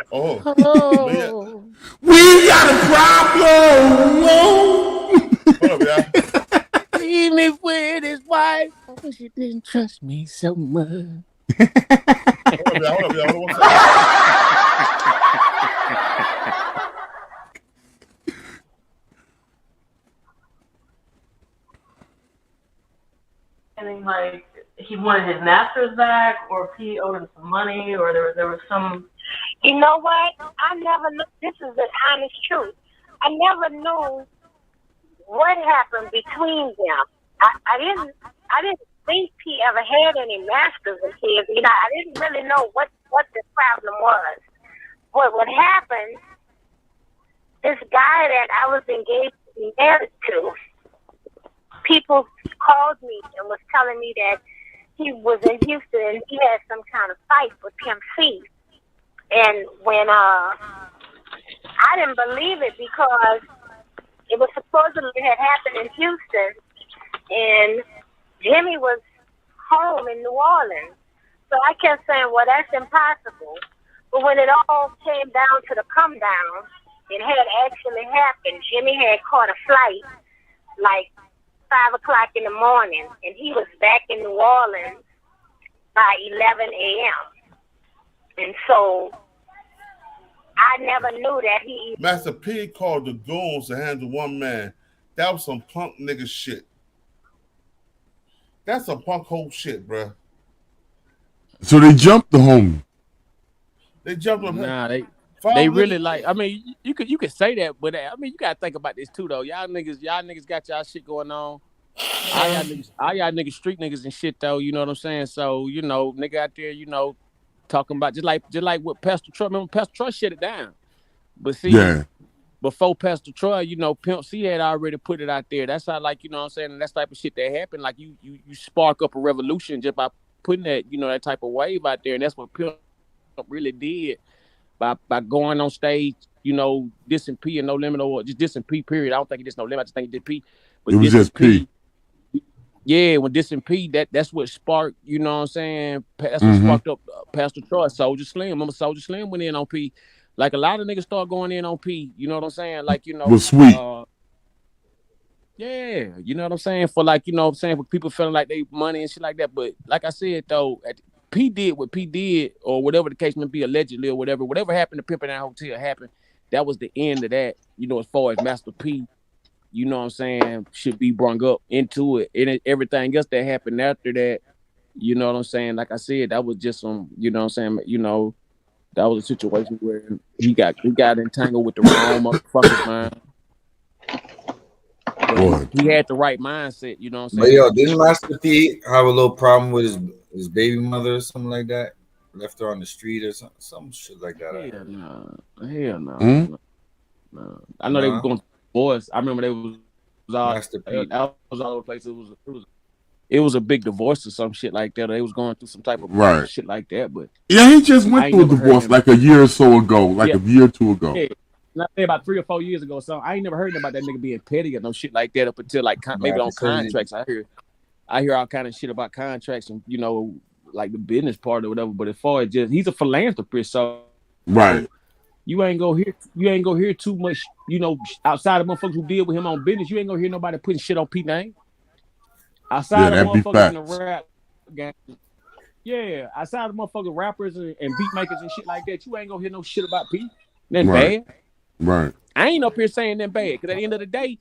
a problem. Hold up, y'all. Even with his wife, I wish he didn't trust me so much. Hold up, y'all. understanding like he wanted his masters back, or P owed him some money, or there was some. You know what? I never knew. This is the honest truth. I never knew what happened between them. I didn't think P ever had any masters and kids. You know, I didn't really know what the problem was. But what happened, this guy that I was engaged to be married to, people called me and was telling me that he was in Houston and he had some kind of fight with Pimp C. And when I didn't believe it, because it was supposedly had happened in Houston, and Jimmy was home in New Orleans. So I kept saying, well, that's impossible. But when it all came down to the come down, it had actually happened. Jimmy had caught a flight like 5 o'clock in the morning, and he was back in New Orleans by 11 a.m. And so I never knew that he... Master P called the goons to handle one man. That was some punk nigga shit. That's some punk whole shit, bruh. So they jumped the homie. They jumped on him. Nah, they really like. I mean, you could say that, but I mean, you gotta think about this too, though. Y'all niggas got y'all shit going on. All y'all niggas street niggas and shit, though. You know what I'm saying? So you know, nigga out there, you know, talking about just like what Pastor Troy. Remember, Pastor Troy shut it down. But see, before Pastor Troy, you know, Pimp C had already put it out there. That's how, like, you know what I'm saying, and that's type of shit that happened. Like you spark up a revolution just by putting that, you know, that type of wave out there, and that's what Pimp really did by going on stage, you know, dissing P and No Limit, or just dissing P, period. I don't think he dissed No Limit, I just think he did P. But it was just P. Yeah, when dissing P, that's what sparked, you know what I'm saying? That's what sparked up Pastor Troy, Soulja Slim. Remember Soulja Slim went in on P. Like a lot of niggas start going in on P, you know what I'm saying? Like, you know, was sweet. Yeah, you know what I'm saying? For like, you know what I'm saying, for people feeling like they money and shit like that. But like I said, though, P did what P did, or whatever the case may be, allegedly, or whatever happened to Pimp in that hotel happened. That was the end of that, you know, as far as Master P, you know what I'm saying, should be brung up into it. And everything else that happened after that, you know what I'm saying? Like I said, that was just some, you know what I'm saying, you know, that was a situation where he got entangled with the wrong motherfuckers, man. But he had the right mindset, you know what I'm saying? But yo, didn't Master P have a little problem with his baby mother or something like that? Left her on the street or some shit like that. Hell no. No. I know they was going to divorce. I remember they was all over the place. It was a big divorce or some shit like that. They was going through some type of shit like that. But yeah, he just went through a divorce like a year or so ago, like a year or two ago. Yeah. Not about 3 or 4 years ago. So I ain't never heard about that nigga being petty or no shit like that up until like maybe on contracts. I hear all kind of shit about contracts and, you know, like the business part or whatever. But as far as just, he's a philanthropist, so you ain't gonna hear too much, you know, outside of motherfuckers who deal with him on business. You ain't gonna hear nobody putting shit on P name. Outside of motherfuckers in the rap game. Yeah, outside of motherfucking rappers and beat makers and shit like that, you ain't gonna hear no shit about P. Nothing bad. Right. I ain't up here saying that bad, because at the end of the day,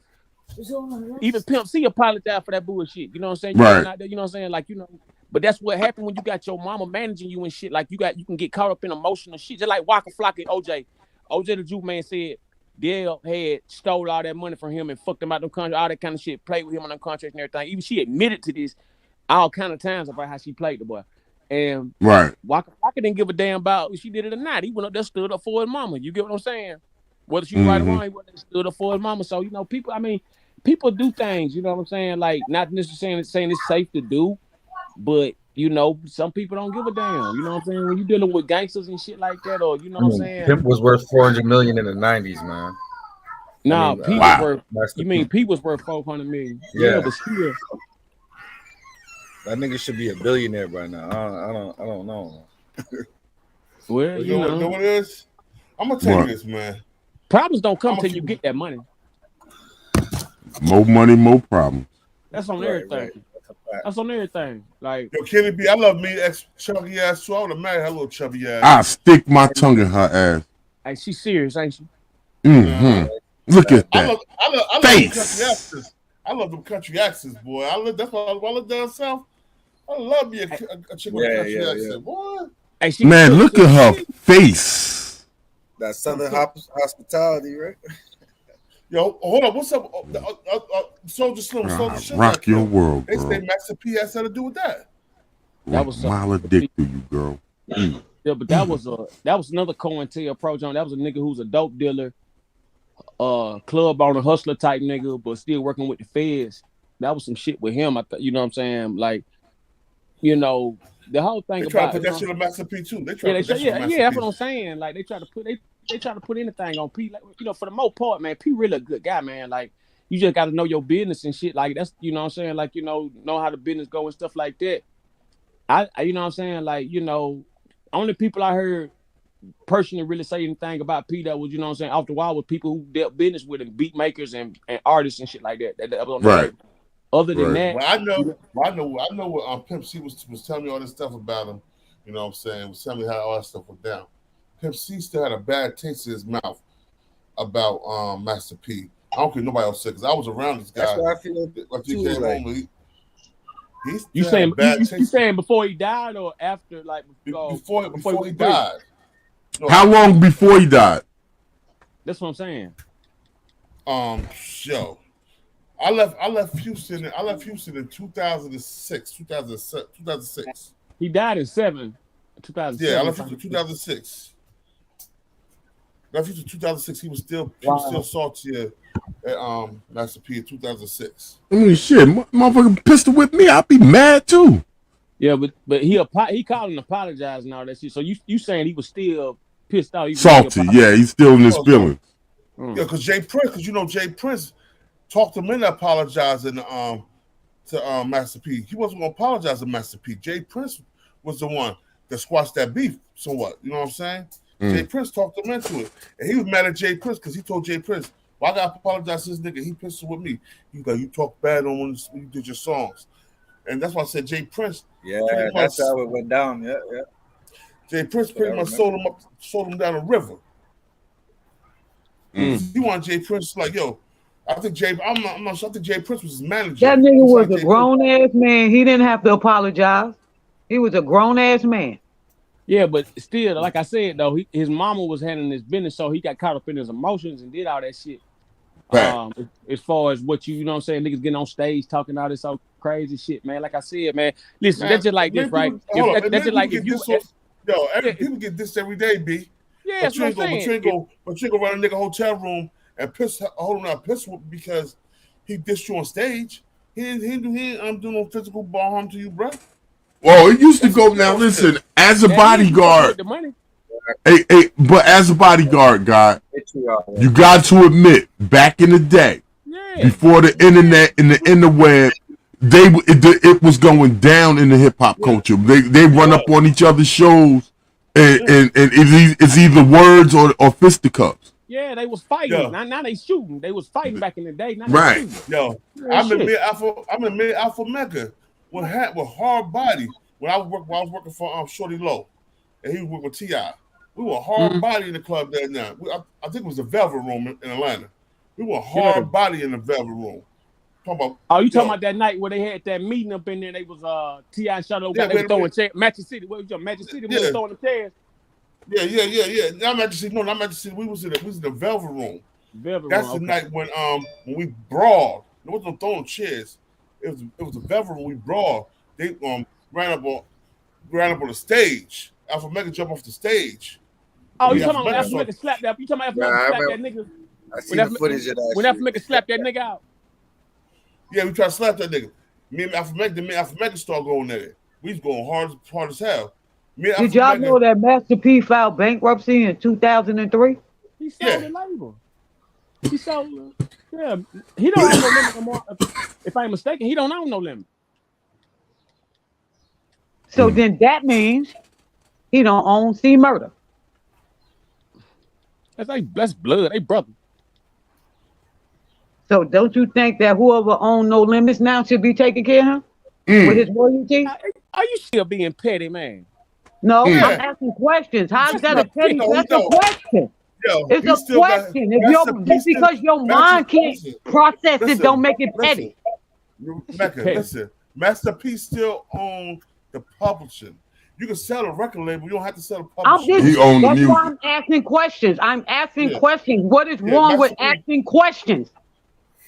even Pimp C apologized for that bullshit. You know what I'm saying? You know what I'm saying? Like, you know, but that's what happened when you got your mama managing you and shit. Like you can get caught up in emotional shit. Just like Waka Flocka and OJ. OJ the Juke Man said Dale had stole all that money from him and fucked him out them contracts, all that kind of shit, played with him on them contracts and everything. Even she admitted to this all kind of times about how she played the boy. And Waka Flocka didn't give a damn about if she did it or not. He went up there, stood up for his mama. You get what I'm saying? Whether she right or wrong, he went there, stood up for his mama. So, you know, people do things, you know what I'm saying? Like, not necessarily saying it's safe to do, but, you know, some people don't give a damn. You know what I'm saying? When you're dealing with gangsters and shit like that, or, you know what I'm saying? Pimp was worth $400 million in the 90s, man. Nah, P was worth, you mean P was worth $400 million? Yeah, but still. That nigga should be a billionaire right now. I don't know. Well, you know what it is? I'm gonna tell you this, man. Problems don't come till you get that money. More money, more problems. That's on everything. That's on everything. Like, yo, Kenny B, I love me ex chubby ass too. I would have married her little chubby ass. I stick my tongue in her ass. Hey, she's serious, ain't she? Look at that. I love them country accents. I love them country accents, boy. That's why I live down south. I love me a chick with a country accent, boy. Hey, Man, look at her face. That Southern hospitality, right? Yo, hold on. What's up? Soldier Slim, Soldier Slim. Rock your world, They girl. say Master P has something to do with that. That was Mile dick to you, girl. Yeah, but that was another COINTEL approach on. That was a nigga who's a dope dealer, club owner, hustler type nigga, but still working with the feds. That was some shit with him. You know what I'm saying? Like, you know, the whole thing They try about to put that shit on Master P too. They that's what I'm saying. Like they try to put anything on P. Like, you know, for the most part, man, P really a good guy, man. Like you just got to know your business and shit. Like that's, you know what I'm saying. Like, you know how the business go and stuff like that. I you know what I'm saying. Like, you know, only people I heard personally really say anything about P that was, you know what I'm saying, off the wall with people who dealt business with him, beat makers and artists and shit like that. That was on right. The other than that, well, I know what Pimp C was telling me all this stuff about him. You know what I'm saying? Was telling me how all that stuff went down. Pimp C still had a bad taste in his mouth about Master P. I don't care what nobody else said because I was around this guy. That's why I feel like he came home. You saying before he died or after, like before he died? No, how long before he died? That's what I'm saying. Yo, I left Houston. I left Houston in 2006. He died in 2007. Yeah, I left Houston in 2006. Left Houston in 2006. He was still salty at Master P in 2006. I mean, shit, motherfucker pistol with me, I'd be mad too. Yeah, but he called and apologized and all that shit. So you saying he was still pissed off? Salty, yeah, he's still in his feelings. Yeah, because Jay Prince talked him into apologizing to Master P. He wasn't gonna apologize to Master P. Jay Prince was the one that squashed that beef somewhat. You know what I'm saying? Jay Prince talked him into it, and he was mad at Jay Prince because he told Jay Prince, "Well, I gotta apologize to this nigga. He pissed with me. He's like, you talk bad on when you did your songs." And that's why I said Jay Prince. Yeah, that's how it went down. Yeah. Jay Prince pretty much sold him down the river. He wanted Jay Prince like, yo, I think I'm not sure. I think Jay Prince was his manager. That nigga was a grown ass man. He didn't have to apologize. He was a grown ass man. Yeah, but still, like I said though, his mama was handling his business, so he got caught up in his emotions and did all that shit. Right. As far as what you know what I'm saying, niggas getting on stage talking all this all crazy shit, man. Like I said, man, listen, man, that's just like this, right? That's just like if you people get this every day, B. Yeah, but you ain't gonna run a nigga hotel room and piss because he dissed you on stage. He ain't doing no physical ball harm to you, bro. Well, it used to go now. Listen, as a bodyguard, but as a bodyguard, God, you got to admit, back in the day, before the internet and the interweb, it was going down in the hip hop culture. They run up on each other's shows, and it's either words or fisticuffs. Yeah, they was fighting. Yeah. Now they shooting. They was fighting back in the day. Now right. Yo, I'm in mid Alpha Mecca with Hard Body when I was working for Shorty Low, and he was working with T.I. We were Hard Body in the club that night. I think it was the Velvet Room in Atlanta. We were Hard Body in the Velvet Room. Talking about that night where they had that meeting up in there? They was T.I. and Shorty Low. They were throwing chairs. Magic City. What was your Magic City? We were throwing the chairs. Yeah. Not Magic City. We was in the Velvet Room. That's the night when we brawled. There wasn't no throwing chairs. It was the Velvet Room. We brawled. They ran up on the stage. Alpha Mega jumped off the stage. Oh, you talking about Alpha Mega slap that? You talking about Alpha Mega slap that nigga? I seen the footage of that. When Alpha Mega slapped that nigga out. Yeah, we tried to slap that nigga. Me and Alpha Mega started going at it. We was going hard as hell. Did y'all know that Master P filed bankruptcy in 2003? He sold the label. He sold. Yeah, he don't own no limit no more. If I'm mistaken, he don't own no limit. So then that means he don't own C Murder. That's blood. They brother. So don't you think that whoever owns No Limits now should be taking care of him with his royalty? Are you still being petty, man? No, I'm asking questions. How's that a petty? That's a question. It's a question. Just because your mind can't process it, don't make it petty. Mecca, listen. Master P still owns the publishing. You can sell a record label. You don't have to sell a publishing. He owned the music. That's why I'm asking questions. I'm asking questions. What is wrong with asking questions?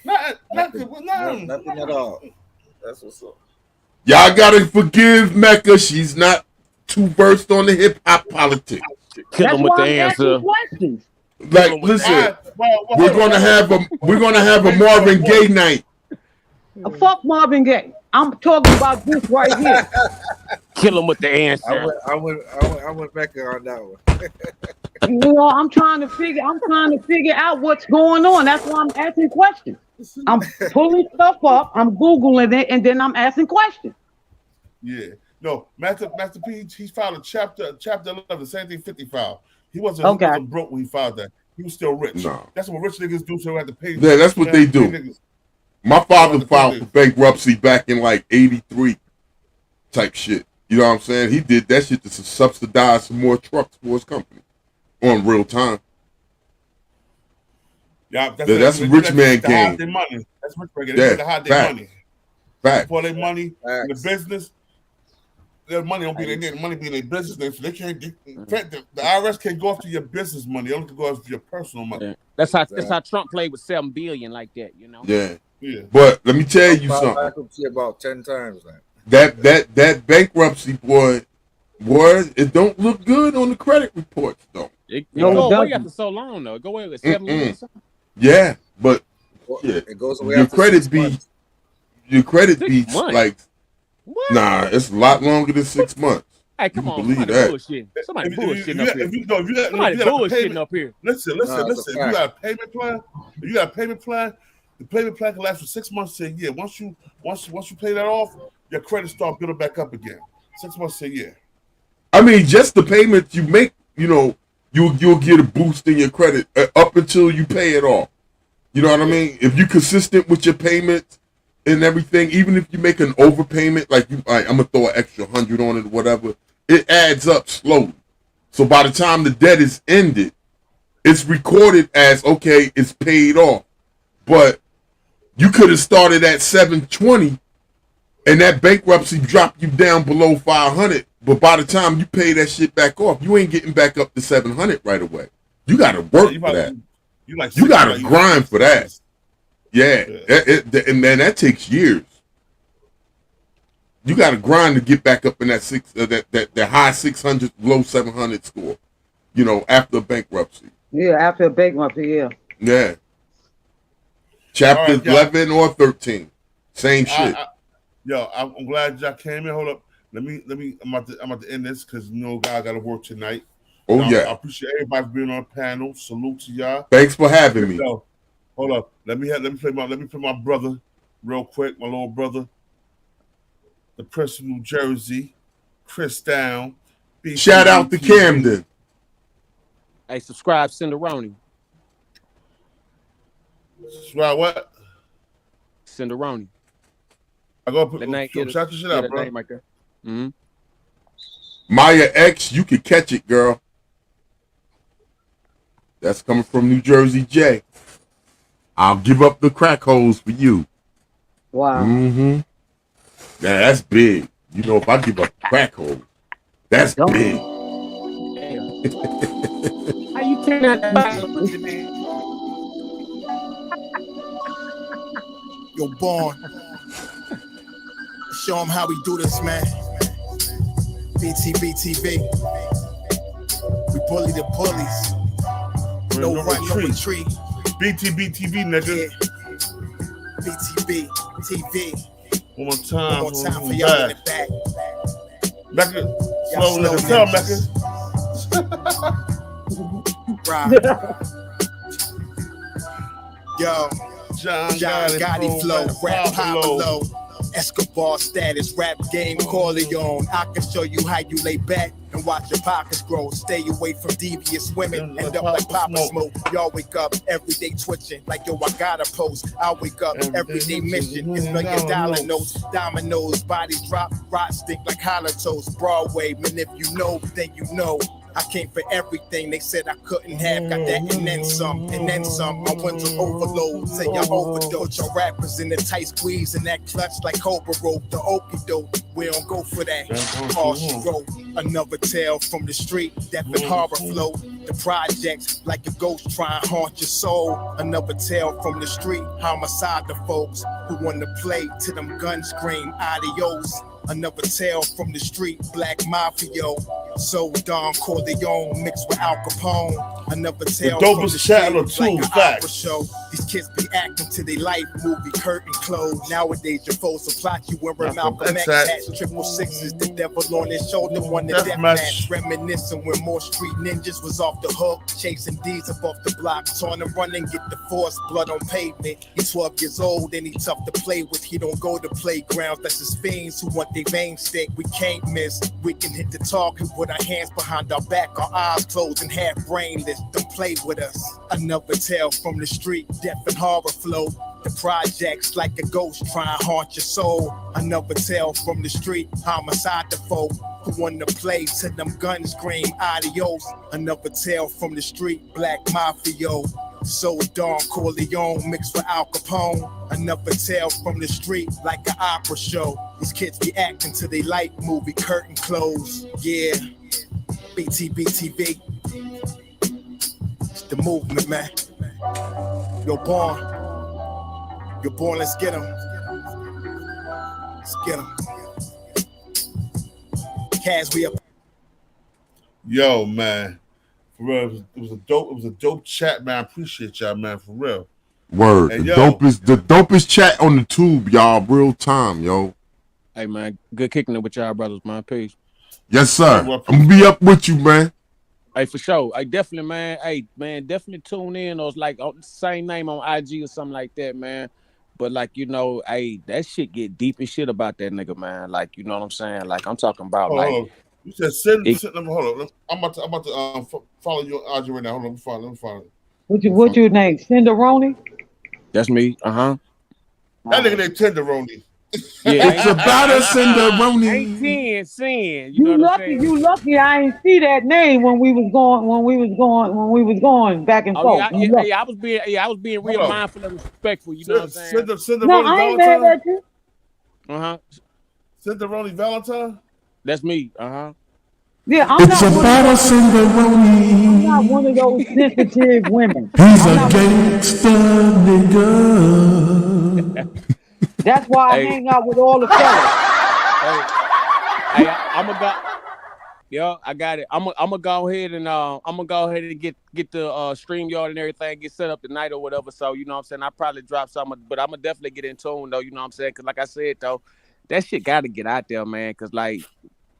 Nothing at all. That's what's up. Y'all gotta forgive Mecca. She's not too versed on the hip hop politics. Kill him with the answer. Like, listen, we're gonna have a Marvin Gaye night. Fuck Marvin Gaye. I'm talking about this right here. Kill him with the answer. I went back on that one. You know, I'm trying to figure out what's going on. That's why I'm asking questions. I'm pulling stuff up, I'm Googling it, and then I'm asking questions. Yeah. No, Master P, he filed a chapter 11, same thing 50 filed. He wasn't broke when he filed that. He was still rich. No. That's what rich niggas do, so they have to pay. Yeah, that's what they do. My father filed for bankruptcy back in like 83 type shit. You know what I'm saying? He did that shit to subsidize some more trucks for his company on real time. Yeah, that's rich man game. That's rich man game. They hide their money. Fact. For their money in the business, their money don't be their money be in their business. So they can't. The IRS can't go after your business money. They only can go after your personal money. Yeah. That's how Trump played with $7 billion like that. You know. Yeah. But let me tell you something. Bankruptcy about 10 times now. That bankruptcy boy, it don't look good on the credit reports though. It go away after so long though. It go away with 7 years or something. Yeah, but it goes away your after credit 6 be months. your credit 6 be months? like nah, it's a lot longer than 6 months. Hey, come on, believe somebody that. bullshitting. Somebody bullshitting up here. If you got Somebody bullshitting up here. Listen. If you got a payment plan, the payment plan can last for 6 months to a year. Once you pay that off, your credit start building back up again. 6 months to a year. I mean, just the payments you make, you know, you'll get a boost in your credit up until you pay it off. You know what I mean? If you're consistent with your payments and everything, even if you make an overpayment, like I'm gonna throw an extra 100 on it or whatever, it adds up slowly. So by the time the debt is ended, it's recorded as okay, it's paid off. But you could have started at 720, and that bankruptcy dropped you down below 500. But by the time you pay that shit back off, you ain't getting back up to 700 right away. You got to work for that. You got to grind for that. Yeah, and man, that takes years. You got to grind to get back up in that that high 600, low 700 score. You know, after bankruptcy. Yeah, after bankruptcy, yeah. Yeah. Chapter 11 or 13, same shit. I'm glad y'all came in. Hold up, let me. I'm about to end this because you know, God got to work tonight. Oh yeah. I appreciate everybody being on the panel. Salute to y'all. Thanks for having me. Hold up, let me play my brother real quick. My little brother, the Prince of New Jersey, Chris Down. Shout out to Camden. Hey, subscribe, Cinderoni. Subscribe what? Cinderoni. I go put shout your shit out, bro. Right there. Mm-hmm. Maya X, you can catch it, girl. That's coming from New Jersey J. I'll give up the crack holes for you. Wow. Mm-hmm. Yeah, that's big. You know, if I give up the crack hole, that's big. How you turn that? Yo, Born. Show them how we do this, man. Btbtv. We bully the bullies. No run, no retreat. Btbtv, nigga. Btbtv. One more time for y'all in the back. Mecca, slow nigga, tell Mecca. Yo, John Gotti flow, rap Pablo. Escobar status, rap game Corleone. I can show you how you lay back and watch your pockets grow. Stay away from devious women, end up like Papa Smoke. Y'all wake up every day twitching like yo, I gotta post. I wake up everyday mission. It's $1 million notes, dominoes, bodies drop, rot stink like hollow toast. Broadway, man, if you know, then you know. I came for everything they said I couldn't have. Got that and then some, and then some. My ones on overload, say y'all overdose. Y'all rappers in the tight squeeze and that clutch like Cobra rope. The okie doke, we don't go for that. Harsh rope, another tale from the street. Death and horror flow. The projects like a ghost try and haunt your soul. Another tale from the street. Homicide the folks who want to play to them guns scream adios. Another tale from the street, black mafia. So Don Corleone mixed with Al Capone. Another tale from the street, like an opera show. These kids be acting till they life movie curtain closed. Nowadays your foes will plot you wearing Malcolm X hats, 666, the devil on their shoulder, won the death match. Reminiscing when more street ninjas was off the hook, chasing D's up off the block, trying to run and get the force, blood on pavement. He's 12 years old and he tough to play with. He don't go to playgrounds, that's his fiends who want their veins stick. We can't miss, we can hit the target with our hands behind our back, our eyes closed and half brainless. Don't play with us. Another tale from the street, death and horror flow. The projects like a ghost try and haunt your soul. Another tale from the street, homicide the folk who want to play till them guns scream adios. Another tale from the street, black mafia. So Don Corleone mixed with Al Capone. Another tale from the street, like an opera show. These kids be acting till they like movie curtain close. Yeah, Btbtv. It's the movement, man. You're born. You're born, let's get 'em. Let's get 'em. Cash, we up. Yo, man. For real, it was a dope chat, man. I appreciate y'all, man, for real. Word. And the dopest chat on the tube, y'all. Real time, yo. Hey, man. Good kicking it with y'all brothers, man. Peace. Yes, sir. I'm gonna be up with you, man. Hey, for sure. Hey, definitely, man. Hey, man, definitely tune in. Or like same name on IG or something like that, man. But like, you know, hey, that shit get deep as shit about that nigga, man. Like, you know what I'm saying? Like, I'm talking about Hold on. You said send them. Hold on. I'm about to follow you on IG right now. Hold on, let me follow. What's your name? Cinderoni? That's me. That nigga named Tenderoni. Yeah, it's about a Cinderoni. Ain't sin. You lucky I ain't see that name when we was going back and forth. I was being real mindful and respectful, you know what I'm saying? No, I ain't mad at you. Cinderoni Valentine? That's me. Yeah, it's about a Cinderoni. I'm not one of those sensitive women. He's a gangster nigga. That's why I hang out with all the fellas. Hey, I'm gonna go. Yo, I got it. I'm gonna go ahead and get the StreamYard and everything get set up tonight or whatever. So you know what I'm saying. I probably drop something, but I'm gonna definitely get in tune though. You know what I'm saying? Because like I said though, that shit gotta get out there, man. Because like,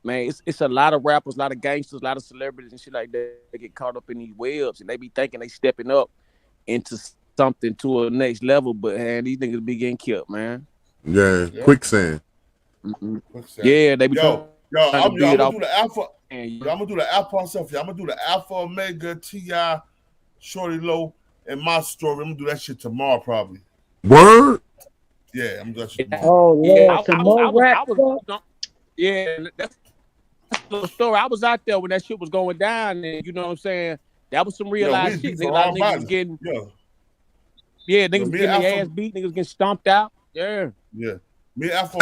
man, it's a lot of rappers, a lot of gangsters, a lot of celebrities and shit like that. They get caught up in these webs and they be thinking they stepping up into something to a next level, but man, these niggas be getting killed, man. Yeah, quicksand. Yeah, they be I'm gonna do the alpha. I'm gonna do the alpha myself. I'm gonna do the Alpha Omega T.I. Shorty Low and my story. I'm gonna do that shit tomorrow, probably. Word. Yeah, I'm gonna do that shit tomorrow. Yeah, that's the story. I was out there when that shit was going down, and you know what I'm saying. That was some real life shit. A lot of niggas was getting. Yeah, niggas getting their ass beat. Niggas getting stomped out. Yeah. Me Alpha.